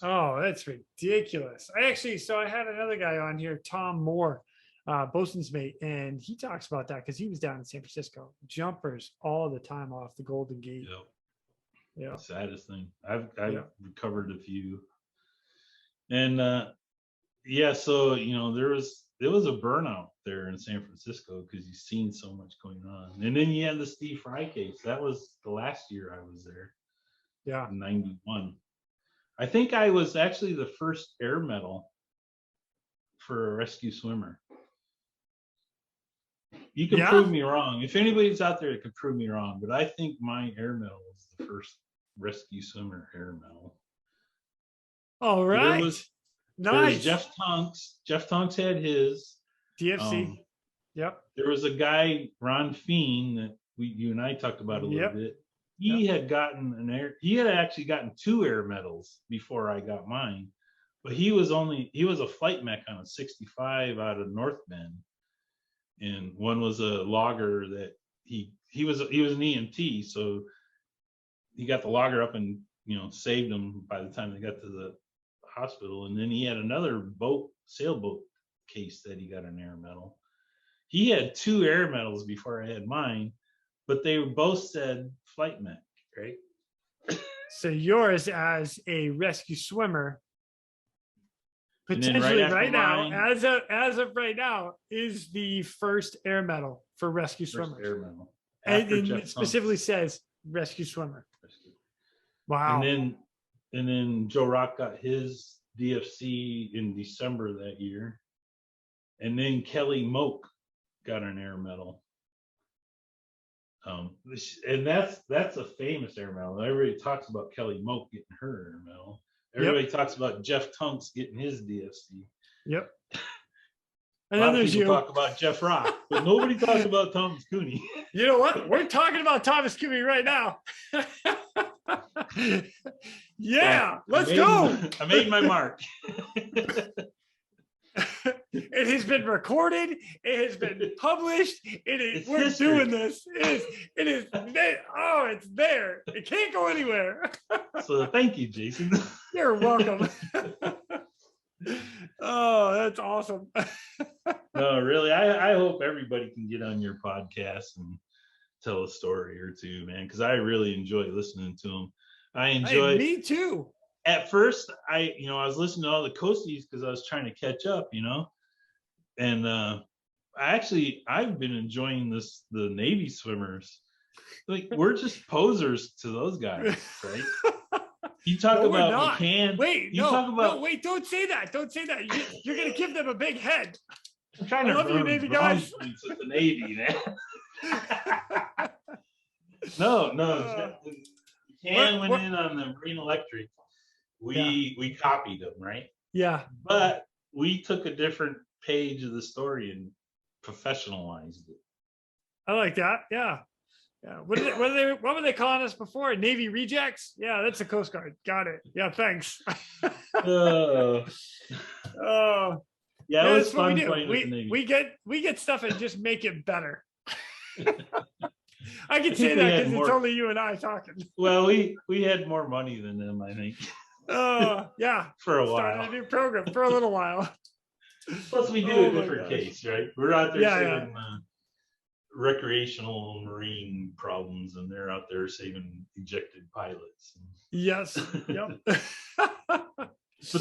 Oh, that's ridiculous. I had another guy on here, Tom Moore, bosun's mate, and he talks about that because he was down in San Francisco. Jumpers all the time off the Golden Gate. Yep. Yeah. Saddest thing. I've recovered a few. And so there was a burnout there in San Francisco because you've seen so much going on. And then you had the Steve Fry case. That was the last year I was there. Yeah. In 91. I think I was actually the first air medal for a rescue swimmer. You can prove me wrong. If anybody's out there that could prove me wrong, but I think my air medal was the first rescue swimmer air medal. All right. There was Jeff Tonks. Jeff Tonks had his DFC. Yep. There was a guy, Ron Feen, that you and I talked about a little bit. He had actually gotten 2 air medals before I got mine, but he was a flight mech on a 65 out of North Bend, and one was a logger that he was an EMT, so he got the logger up and saved him by the time they got to the hospital. And then he had another sailboat case that he got an air medal. He had 2 air medals before I had mine, but they both said flight mech, right? So yours as a rescue swimmer, potentially right now, as of right now, is the first air medal for rescue swimmers. Air medal. And it specifically says rescue swimmer. Wow. And then Joe Rock got his DFC in December that year. And then Kelly Moak got an air medal. And that's a famous air medal. Everybody talks about Kelly Moak getting her air medal. Everybody talks about Jeff Tunks getting his DFC. Yep. And then there's people talk about Jeff Rock, but nobody talks about Thomas Cooney. You know what? We're talking about Thomas Cooney right now. Yeah, let's go. I made my mark. It has been recorded. It has been published. We're history. Doing this. It is. Oh, it's there. It can't go anywhere. So thank you, Jason. You're welcome. Oh, that's awesome. No, really. I hope everybody can get on your podcast and tell a story or two, man, because I really enjoy listening to them. I enjoy. Hey, me too. At first, I was listening to all the coasties because I was trying to catch up, and I've been enjoying the Navy swimmers. Like, we're just posers to those guys, right? You talk about McCann. Wait, wait, don't say that. Don't say that. You're going to give them a big head. I'm trying to love you, Navy guys. With the Navy, man. No. McCann went in on the Marine Electric. We copied them, right? Yeah. But we took a different page of the story and professionalized it. I like that. Yeah. Yeah. What were they calling us before? Navy rejects? Yeah, that's the Coast Guard. Got it. Yeah, thanks. Yeah, it was fun playing with the Navy. We get stuff and just make it better. I can say that because it's only you and I talking. Well, we had more money than them, I think. Oh, yeah. For a while. Started a new program for a little while. Plus, we do a different case, right? We're out there saving recreational marine problems, and they're out there saving ejected pilots. Yes. Yep.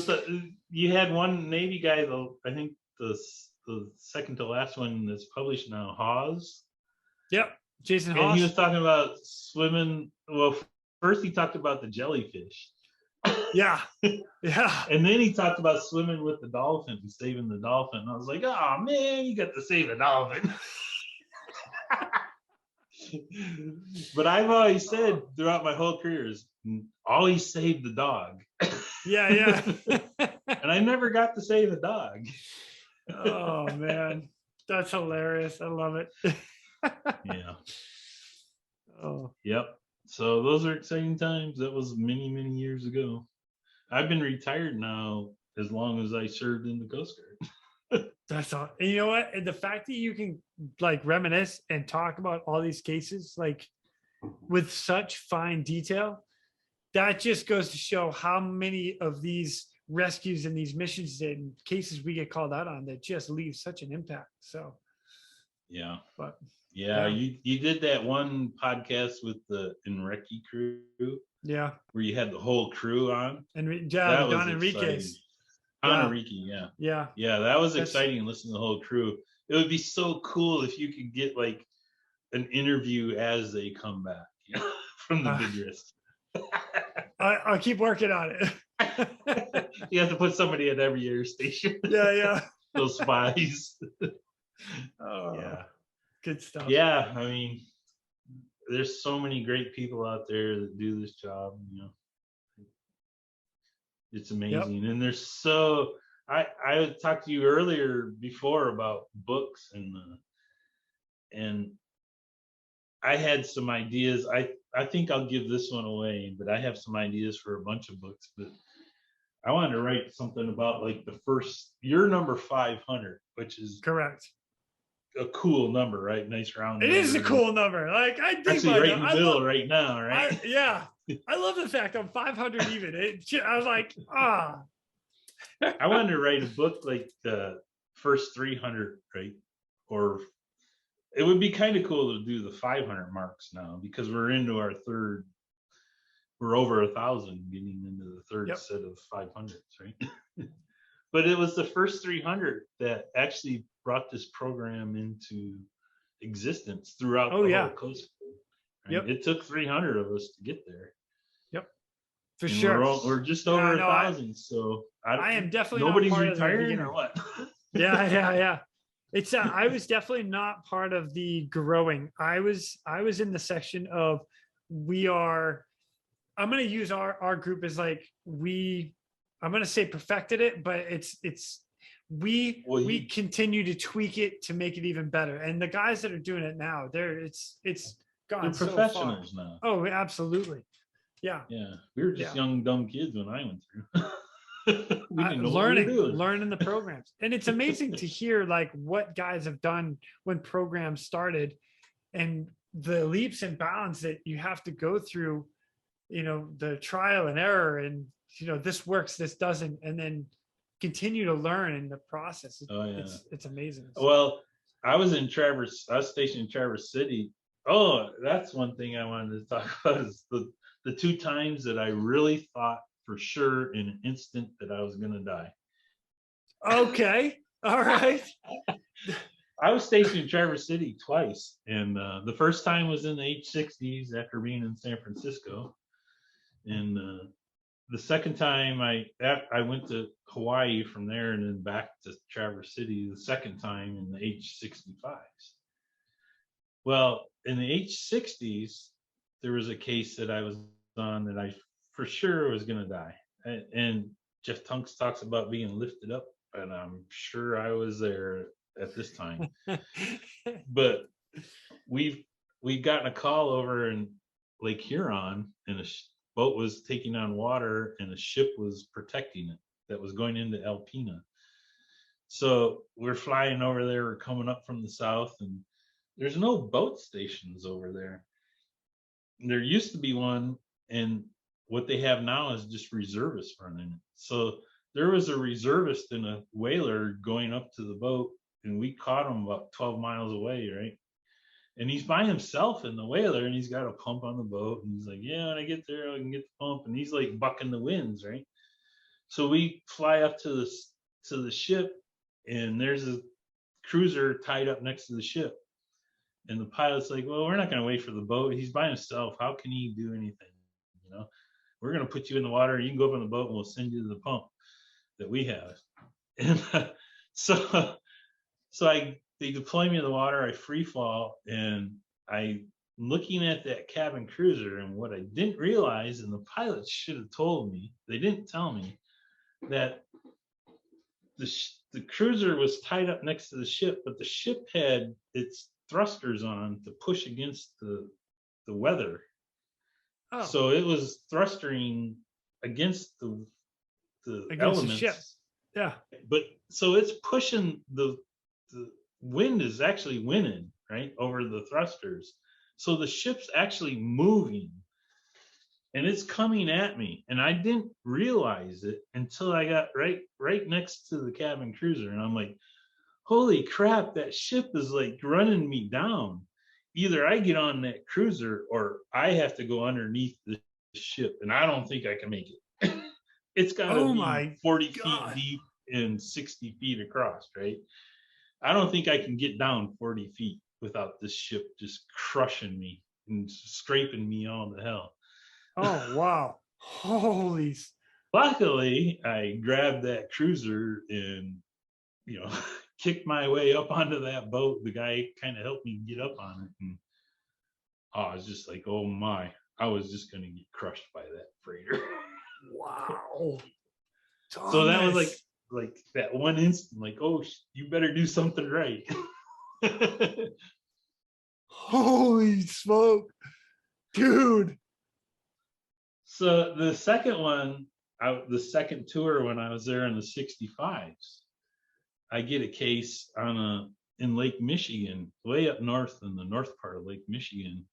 But you had one Navy guy, though, I think the second to last one that's published now, Hawes. Yep. Jason Hawes. And he was talking about swimming. Well, first he talked about the jellyfish. Yeah. Yeah. And then he talked about swimming with the dolphin and saving the dolphin. And I was like, oh man, you got to save a dolphin. But I've always said throughout my whole career is always save the dog. Yeah. And I never got to save a dog. Oh man. That's hilarious. I love it. Yeah. Oh. Yep. So those are exciting times. That was many, many years ago. I've been retired now as long as I served in the Coast Guard. That's all. And you know what? And the fact that you can like reminisce and talk about all these cases like with such fine detail, that just goes to show how many of these rescues and these missions and cases we get called out on that just leave such an impact. So yeah. But yeah, you did that one podcast with the Enrique crew. Yeah. Where you had the whole crew on. And Don Enriquez. Don Enrique, yeah. Yeah. Yeah, that was exciting to listen to the whole crew. It would be so cool if you could get like an interview as they come back, from the big risk. I'll keep working on it. You have to put somebody at every air station. Yeah. Those spies. Oh, yeah. Good stuff. Yeah, I mean, there's so many great people out there that do this job, It's amazing. Yep. And there's I talked to you earlier before about books and I had some ideas. I think I'll give this one away, but I have some ideas for a bunch of books, but I wanted to write something about like your number 500, which is correct. A cool number, right? Nice round. It is a cool number. Like I think actually right in the middle right now, right? I love the fact I'm 500 even. I was like, I wanted to write a book like the first 300, right? Or it would be kind of cool to do the 500 marks now because we're into our third. We're over 1,000, getting into the third set of 500s, right? But it was the first 300 that actually brought this program into existence throughout the whole Coast Guard. Right? It took 300 of us to get there. Yep, for sure. We're just over 1,000. So I am definitely nobody's retiring or what? Yeah. It's I was definitely not part of the growing. I was in the section of I'm going to use our group as like I'm going to say perfected it, but we continue to tweak it to make it even better. And the guys that are doing it now, it's gone so far. Professionals now. Oh, absolutely. Yeah. We were just young dumb kids when I went through. We didn't know what we were doing. Learning the programs. And it's amazing to hear like what guys have done when programs started and the leaps and bounds that you have to go through, the trial and error, and this works, this doesn't, and then continue to learn in the process. It's amazing. Well, I was stationed in Traverse City. Oh, that's one thing I wanted to talk about is the 2 times that I really thought for sure in an instant that I was going to die. Okay. All right. I was stationed in Traverse City twice. And the first time was in the H-60s after being in San Francisco. And the second time I went to Hawaii from there and then back to Traverse City the second time in the H-65s. Well, in the H-60s, there was a case that I was on that I for sure was going to die. And Jeff Tunks talks about being lifted up, and I'm sure I was there at this time. But we'd gotten a call over in Lake Huron, and a boat was taking on water, and a ship was protecting it that was going into Alpena. So we're flying over there. We're coming up from the south, and there's no boat stations over there. There used to be one, and what they have now is just reservists running it. So there was a reservist in a whaler going up to the boat, and we caught him about 12 miles away, right? And he's by himself in the whaler, and he's got a pump on the boat, and he's like, yeah, when I get there, I can get the pump. And he's like bucking the winds, right? So we fly up to the ship, and there's a cruiser tied up next to the ship. And the pilot's like, well, we're not going to wait for the boat. He's by himself. How can he do anything? We're going to put you in the water. You can go up on the boat, and we'll send you to the pump that we have. And so they deploy me in the water. I free fall, and I'm looking at that cabin cruiser. And what I didn't realize, and the pilots should have told me, they didn't tell me, that the cruiser was tied up next to the ship, but the ship had its thrusters on to push against the weather. Oh. So it was thrusting against the elements. The ship. Yeah. But so it's pushing the wind is actually winning, right, over the thrusters. So the ship's actually moving, and it's coming at me, and I didn't realize it until I got right next to the cabin cruiser, and I'm like, holy crap, that ship is like running me down. Either I get on that cruiser or I have to go underneath the ship, and I don't think I can make it. It's got to be 40 feet deep and 60 feet across, right? I don't think I can get down 40 feet without this ship just crushing me and scraping me all to hell. Oh, wow. Holy. Luckily, I grabbed that cruiser and, kicked my way up onto that boat. The guy kind of helped me get up on it. And I was just like, oh my, I was just going to get crushed by that freighter. Wow. Thomas. So that was like that one instant, like, oh, you better do something right. Holy smoke, dude. So the second one, the second tour when I was there in the 65s, I get a case in Lake Michigan, way up north in the north part of Lake Michigan,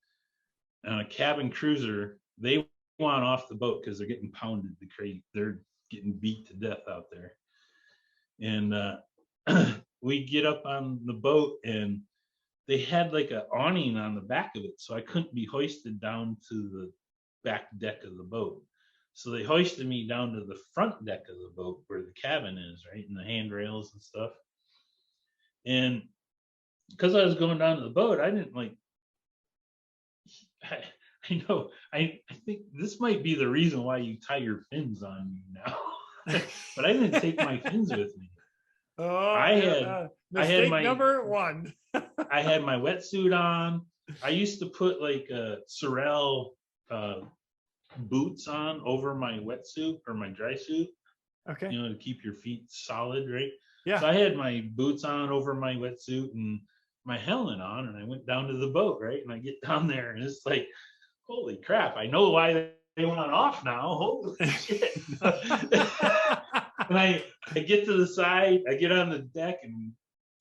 on a cabin cruiser. They want off the boat because they're getting pounded. They're getting beat to death out there. And we get up on the boat, and they had like an awning on the back of it, so I couldn't be hoisted down to the back deck of the boat. So they hoisted me down to the front deck of the boat where the cabin is, right, and the handrails and stuff. And because I was going down to the boat, I didn't I think this might be the reason why you tie your fins on me now. But I didn't take my fins with me. Oh, I had mistake my number one. I had my wetsuit on. I used to put like Sorel boots on over my wetsuit or my dry suit, Okay. to keep your feet solid, right? Yeah. So I had my boots on over my wetsuit and my helmet on, and I went down to the boat, right? And I get down there, and it's like, holy crap! I know why they went off now. Holy shit! And I get to the side, I get on the deck and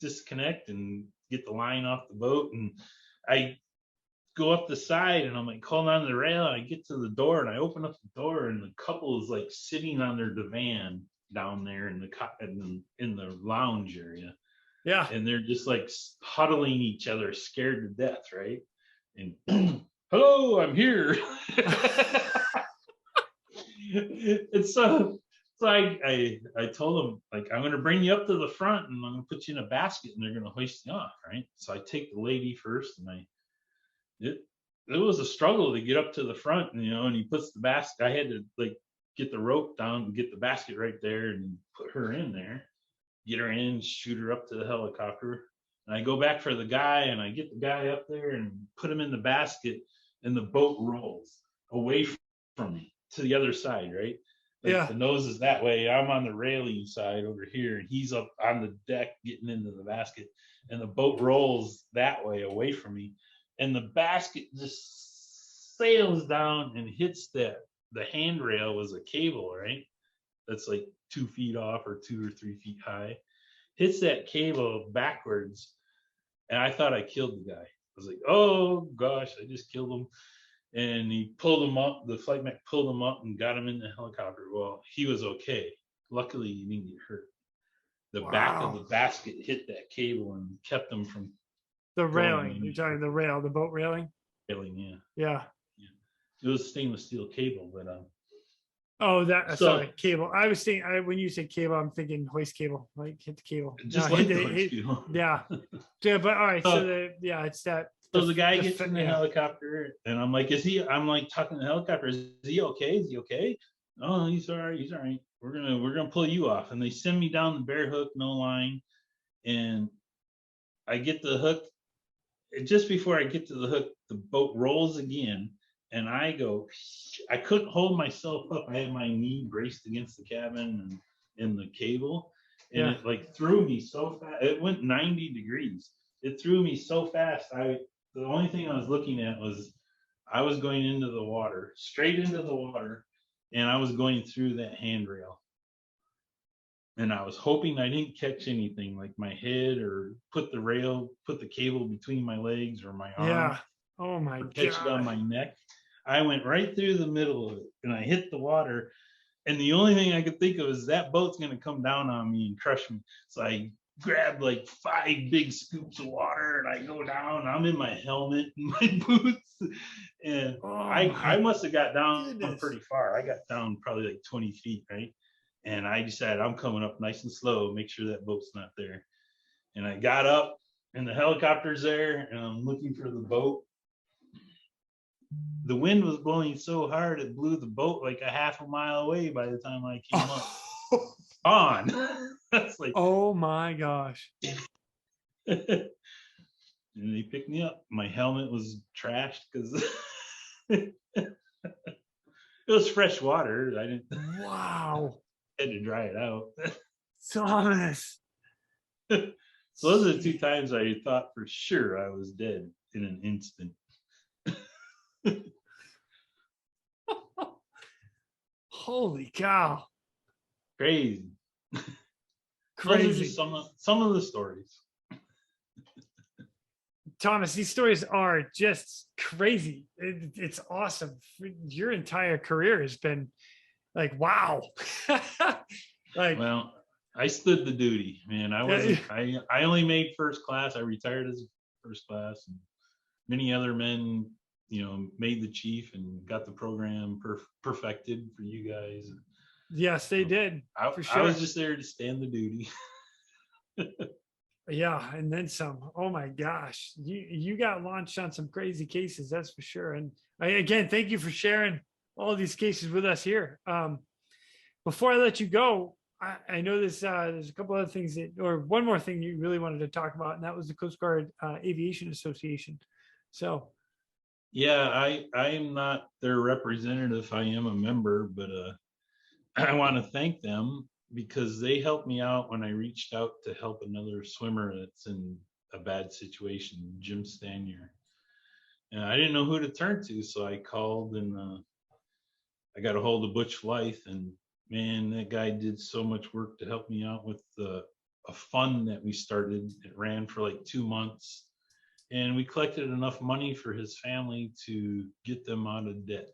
disconnect and get the line off the boat, and I go up the side, and I'm like holding on to the rail, and I get to the door, and I open up the door, and the couple is like sitting on their divan down there in the lounge area. Yeah. And they're just like huddling each other, scared to death, right? And hello, I'm here. And so I told them, like, I'm going to bring you up to the front, and I'm going to put you in a basket, and they're going to hoist you off, right? So I take the lady first, and it was a struggle to get up to the front, and he puts the basket. I had to like get the rope down and get the basket right there and put her in there, get her in, shoot her up to the helicopter. And I go back for the guy, and I get the guy up there and put him in the basket, and the boat rolls away from me to the other side, right? Like, yeah. The nose is that way. I'm on the railing side over here, and he's up on the deck getting into the basket, and the boat rolls that way away from me. And the basket just sails down and hits the handrail was a cable, right? That's like 2 feet off or 2 or 3 feet high. Hits that cable backwards, and I thought I killed the guy. I was like, oh gosh, I just killed him. And he pulled him up. The flight mech pulled him up and got him in the helicopter. Well, he was okay. Luckily, he didn't get hurt. The back of the basket hit that cable and kept him from the railing. You're talking the rail, the boat railing? Railing, yeah. Yeah. It was stainless steel cable, but oh, sorry, cable. I was thinking, when you said cable, I'm thinking hoist cable, like hit the cable. Just like the hoist cable. Yeah. Yeah, but all right, it's that. So the guy gets in the helicopter, and I'm like, I'm like talking to the helicopter, is he okay? Is he okay? Oh, he's all right, he's all right. We're gonna pull you off. And they send me down the bare hook, no line, and I get the hook. And just before I get to the hook, the boat rolls again. And I couldn't hold myself up. I had my knee braced against the cabin and in the cable. And it like threw me so fast. It went 90 degrees. It threw me so fast. The only thing I was looking at was I was going into the water, straight into the water. And I was going through that handrail. And I was hoping I didn't catch anything like my head or put the cable between my legs or my arm. Yeah. Oh my God. Catch it on my neck. I went right through the middle of it, and I hit the water. And the only thing I could think of is that boat's going to come down on me and crush me. So I grabbed like 5 big scoops of water, and I go down. I'm in my helmet and my boots. And I must have got down pretty far. I got down probably like 20 feet, right? And I decided I'm coming up nice and slow, make sure that boat's not there. And I got up, and the helicopter's there, and I'm looking for the boat. The wind was blowing so hard it blew the boat like a half a mile away by the time I came up. On. That's like, oh my gosh. And they picked me up. My helmet was trashed because it was fresh water. I didn't. Wow. Had to dry it out. Thomas. So those are the 2 times I thought for sure I was dead in an instant. Holy cow. Crazy. Those are just some of the stories. Thomas, these stories are just crazy. It's awesome. Your entire career has been like, wow. Like, well, I stood the duty, man. I only made first class. I retired as first class, and many other men, made the chief and got the program perfected for you guys. Yes, they did. For sure. I was just there to stand the duty. Yeah, and then some. Oh my gosh, you got launched on some crazy cases, that's for sure. And again, thank you for sharing all these cases with us here. Before I let you go, I know there's a couple other things or one more thing you really wanted to talk about, and that was the Coast Guard Aviation Association. So. Yeah, I am not their representative. I am a member, but I want to thank them because they helped me out when I reached out to help another swimmer that's in a bad situation, Jim Stanier. And I didn't know who to turn to, so I called and I got a hold of Butch Blythe, and man, that guy did so much work to help me out with a fund that we started. It ran for like 2 months, and we collected enough money for his family to get them out of debt.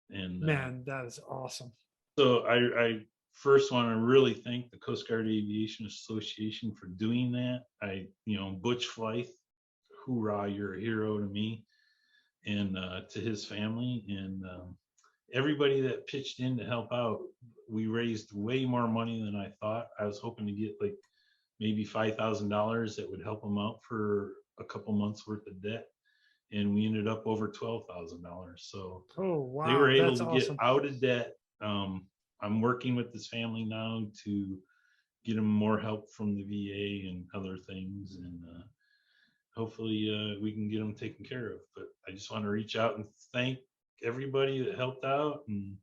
And man, that is awesome. So I first want to really thank the Coast Guard Aviation Association for doing that. Butch Blythe, hoorah, you're a hero to me and to his family, and everybody that pitched in to help out. We raised way more money than I thought. I was hoping to get like maybe $5,000 that would help them out for a couple months worth of debt, and we ended up over $12,000. So wow, they were able to get out of debt. I'm working with this family now to get them more help from the VA and other things, and hopefully we can get them taken care of. But I just want to reach out and thank everybody that helped out, and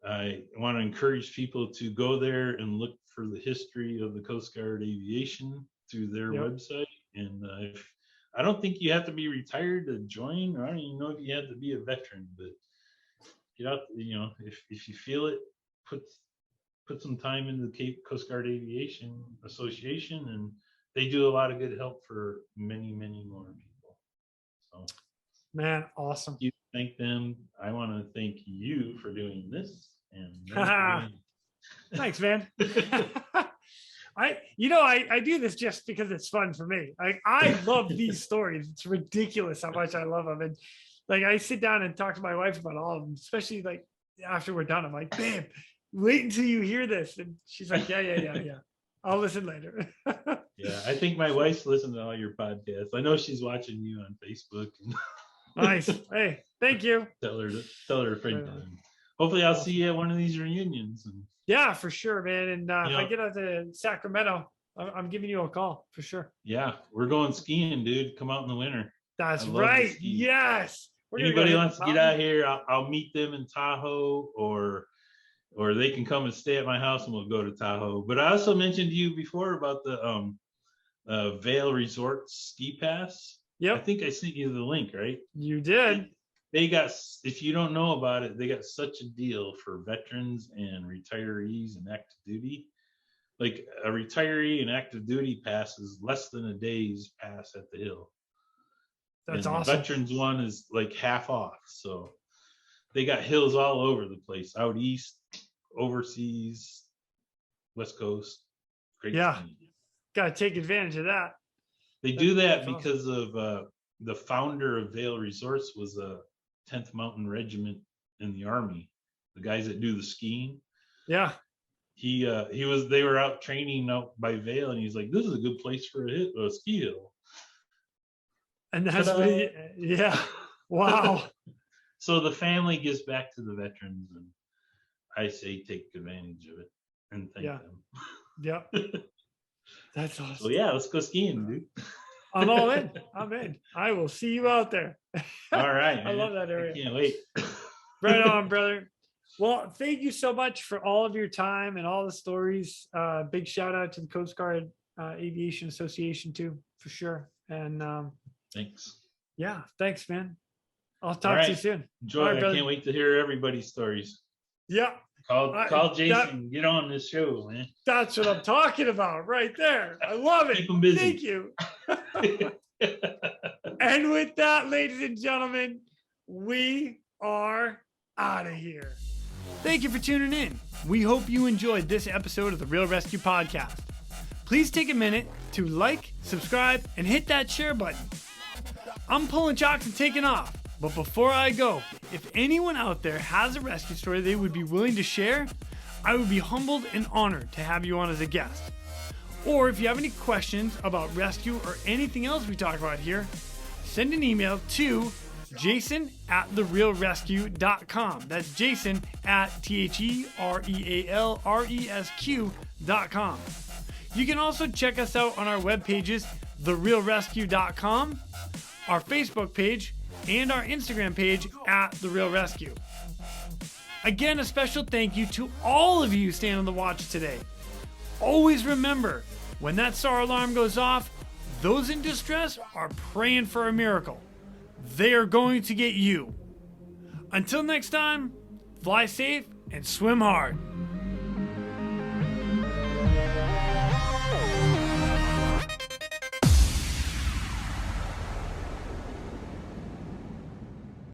I want to encourage people to go there and look for the history of the Coast Guard Aviation through their website. And I don't think you have to be retired to join, or I don't even know if you have to be a veteran, but get out, if you feel it, put some time into the Cape Coast Guard Aviation Association, and they do a lot of good help for many, many more people. So, man, awesome. You thank them. I want to thank you for doing this. And thanks, man. I do this just because it's fun for me. I love these stories. It's ridiculous how much I love them. And like, I sit down and talk to my wife about all of them, especially like after we're done. I'm like, babe, wait until you hear this. And she's like, yeah. I'll listen later. Yeah, I think my wife's listening to all your podcasts. I know she's watching you on Facebook. Nice. Hey, thank you. Tell her to bring time. Hopefully I'll see you at one of these reunions. Yeah, for sure, man. And if I get out to Sacramento, I'm giving you a call for sure. Yeah, we're going skiing, dude. Come out in the winter. That's right. Yes. Anybody wants to get out here, I'll meet them in Tahoe, or they can come and stay at my house and we'll go to Tahoe. But I also mentioned to you before about the Vail Resort Ski Pass. Yep. I think I sent you the link, right? You did. They got, if you don't know about it, they got such a deal for veterans and retirees and active duty. Like a retiree and active duty pass is less than a day's pass at the hill. That's and awesome. The veterans one is like half off. So they got hills all over the place, out east, overseas, West Coast. Great. Yeah. Got to take advantage of that. They do that because of the founder of Vail Resorts was a 10th Mountain Regiment in the Army. The guys that do the skiing. Yeah. They were out training out by Vail, and he's like, this is a good place for a ski hill. And that's what yeah. Wow. So the family gives back to the veterans, and I say take advantage of it and thank them. Yep. That's awesome. So yeah, let's go skiing, dude. I'm all in. I'm in. I will see you out there. All right. I love that area. I can't wait. Right on, brother. Well, thank you so much for all of your time and all the stories. Big shout out to the Coast Guard Aviation Association too, for sure. And thanks. Yeah, thanks, man. I'll talk to you soon. Enjoy. Right, I can't wait to hear everybody's stories. Yeah. Call Jason. Get on this show, man. That's what I'm talking about right there. I love it. Keep him busy. Thank you. And with that, ladies and gentlemen, we are out of here. Thank you for tuning in. We hope you enjoyed this episode of the Real ResQ podcast. Please take a minute to like, subscribe, and hit that share button. I'm pulling chocks and taking off. But before I go, if anyone out there has a rescue story they would be willing to share, I would be humbled and honored to have you on as a guest. Or if you have any questions about rescue or anything else we talk about here, send an email to Jason at therealresq.com. That's Jason at TheRealResQ.com. You can also check us out on our web pages, therealresq.com, our Facebook page, and our Instagram page at The Real Rescue. Again, a special thank you to all of you staying on the watch today. Always remember, when that SAR alarm goes off, those in distress are praying for a miracle. They are going to get you. Until next time, fly safe and swim hard.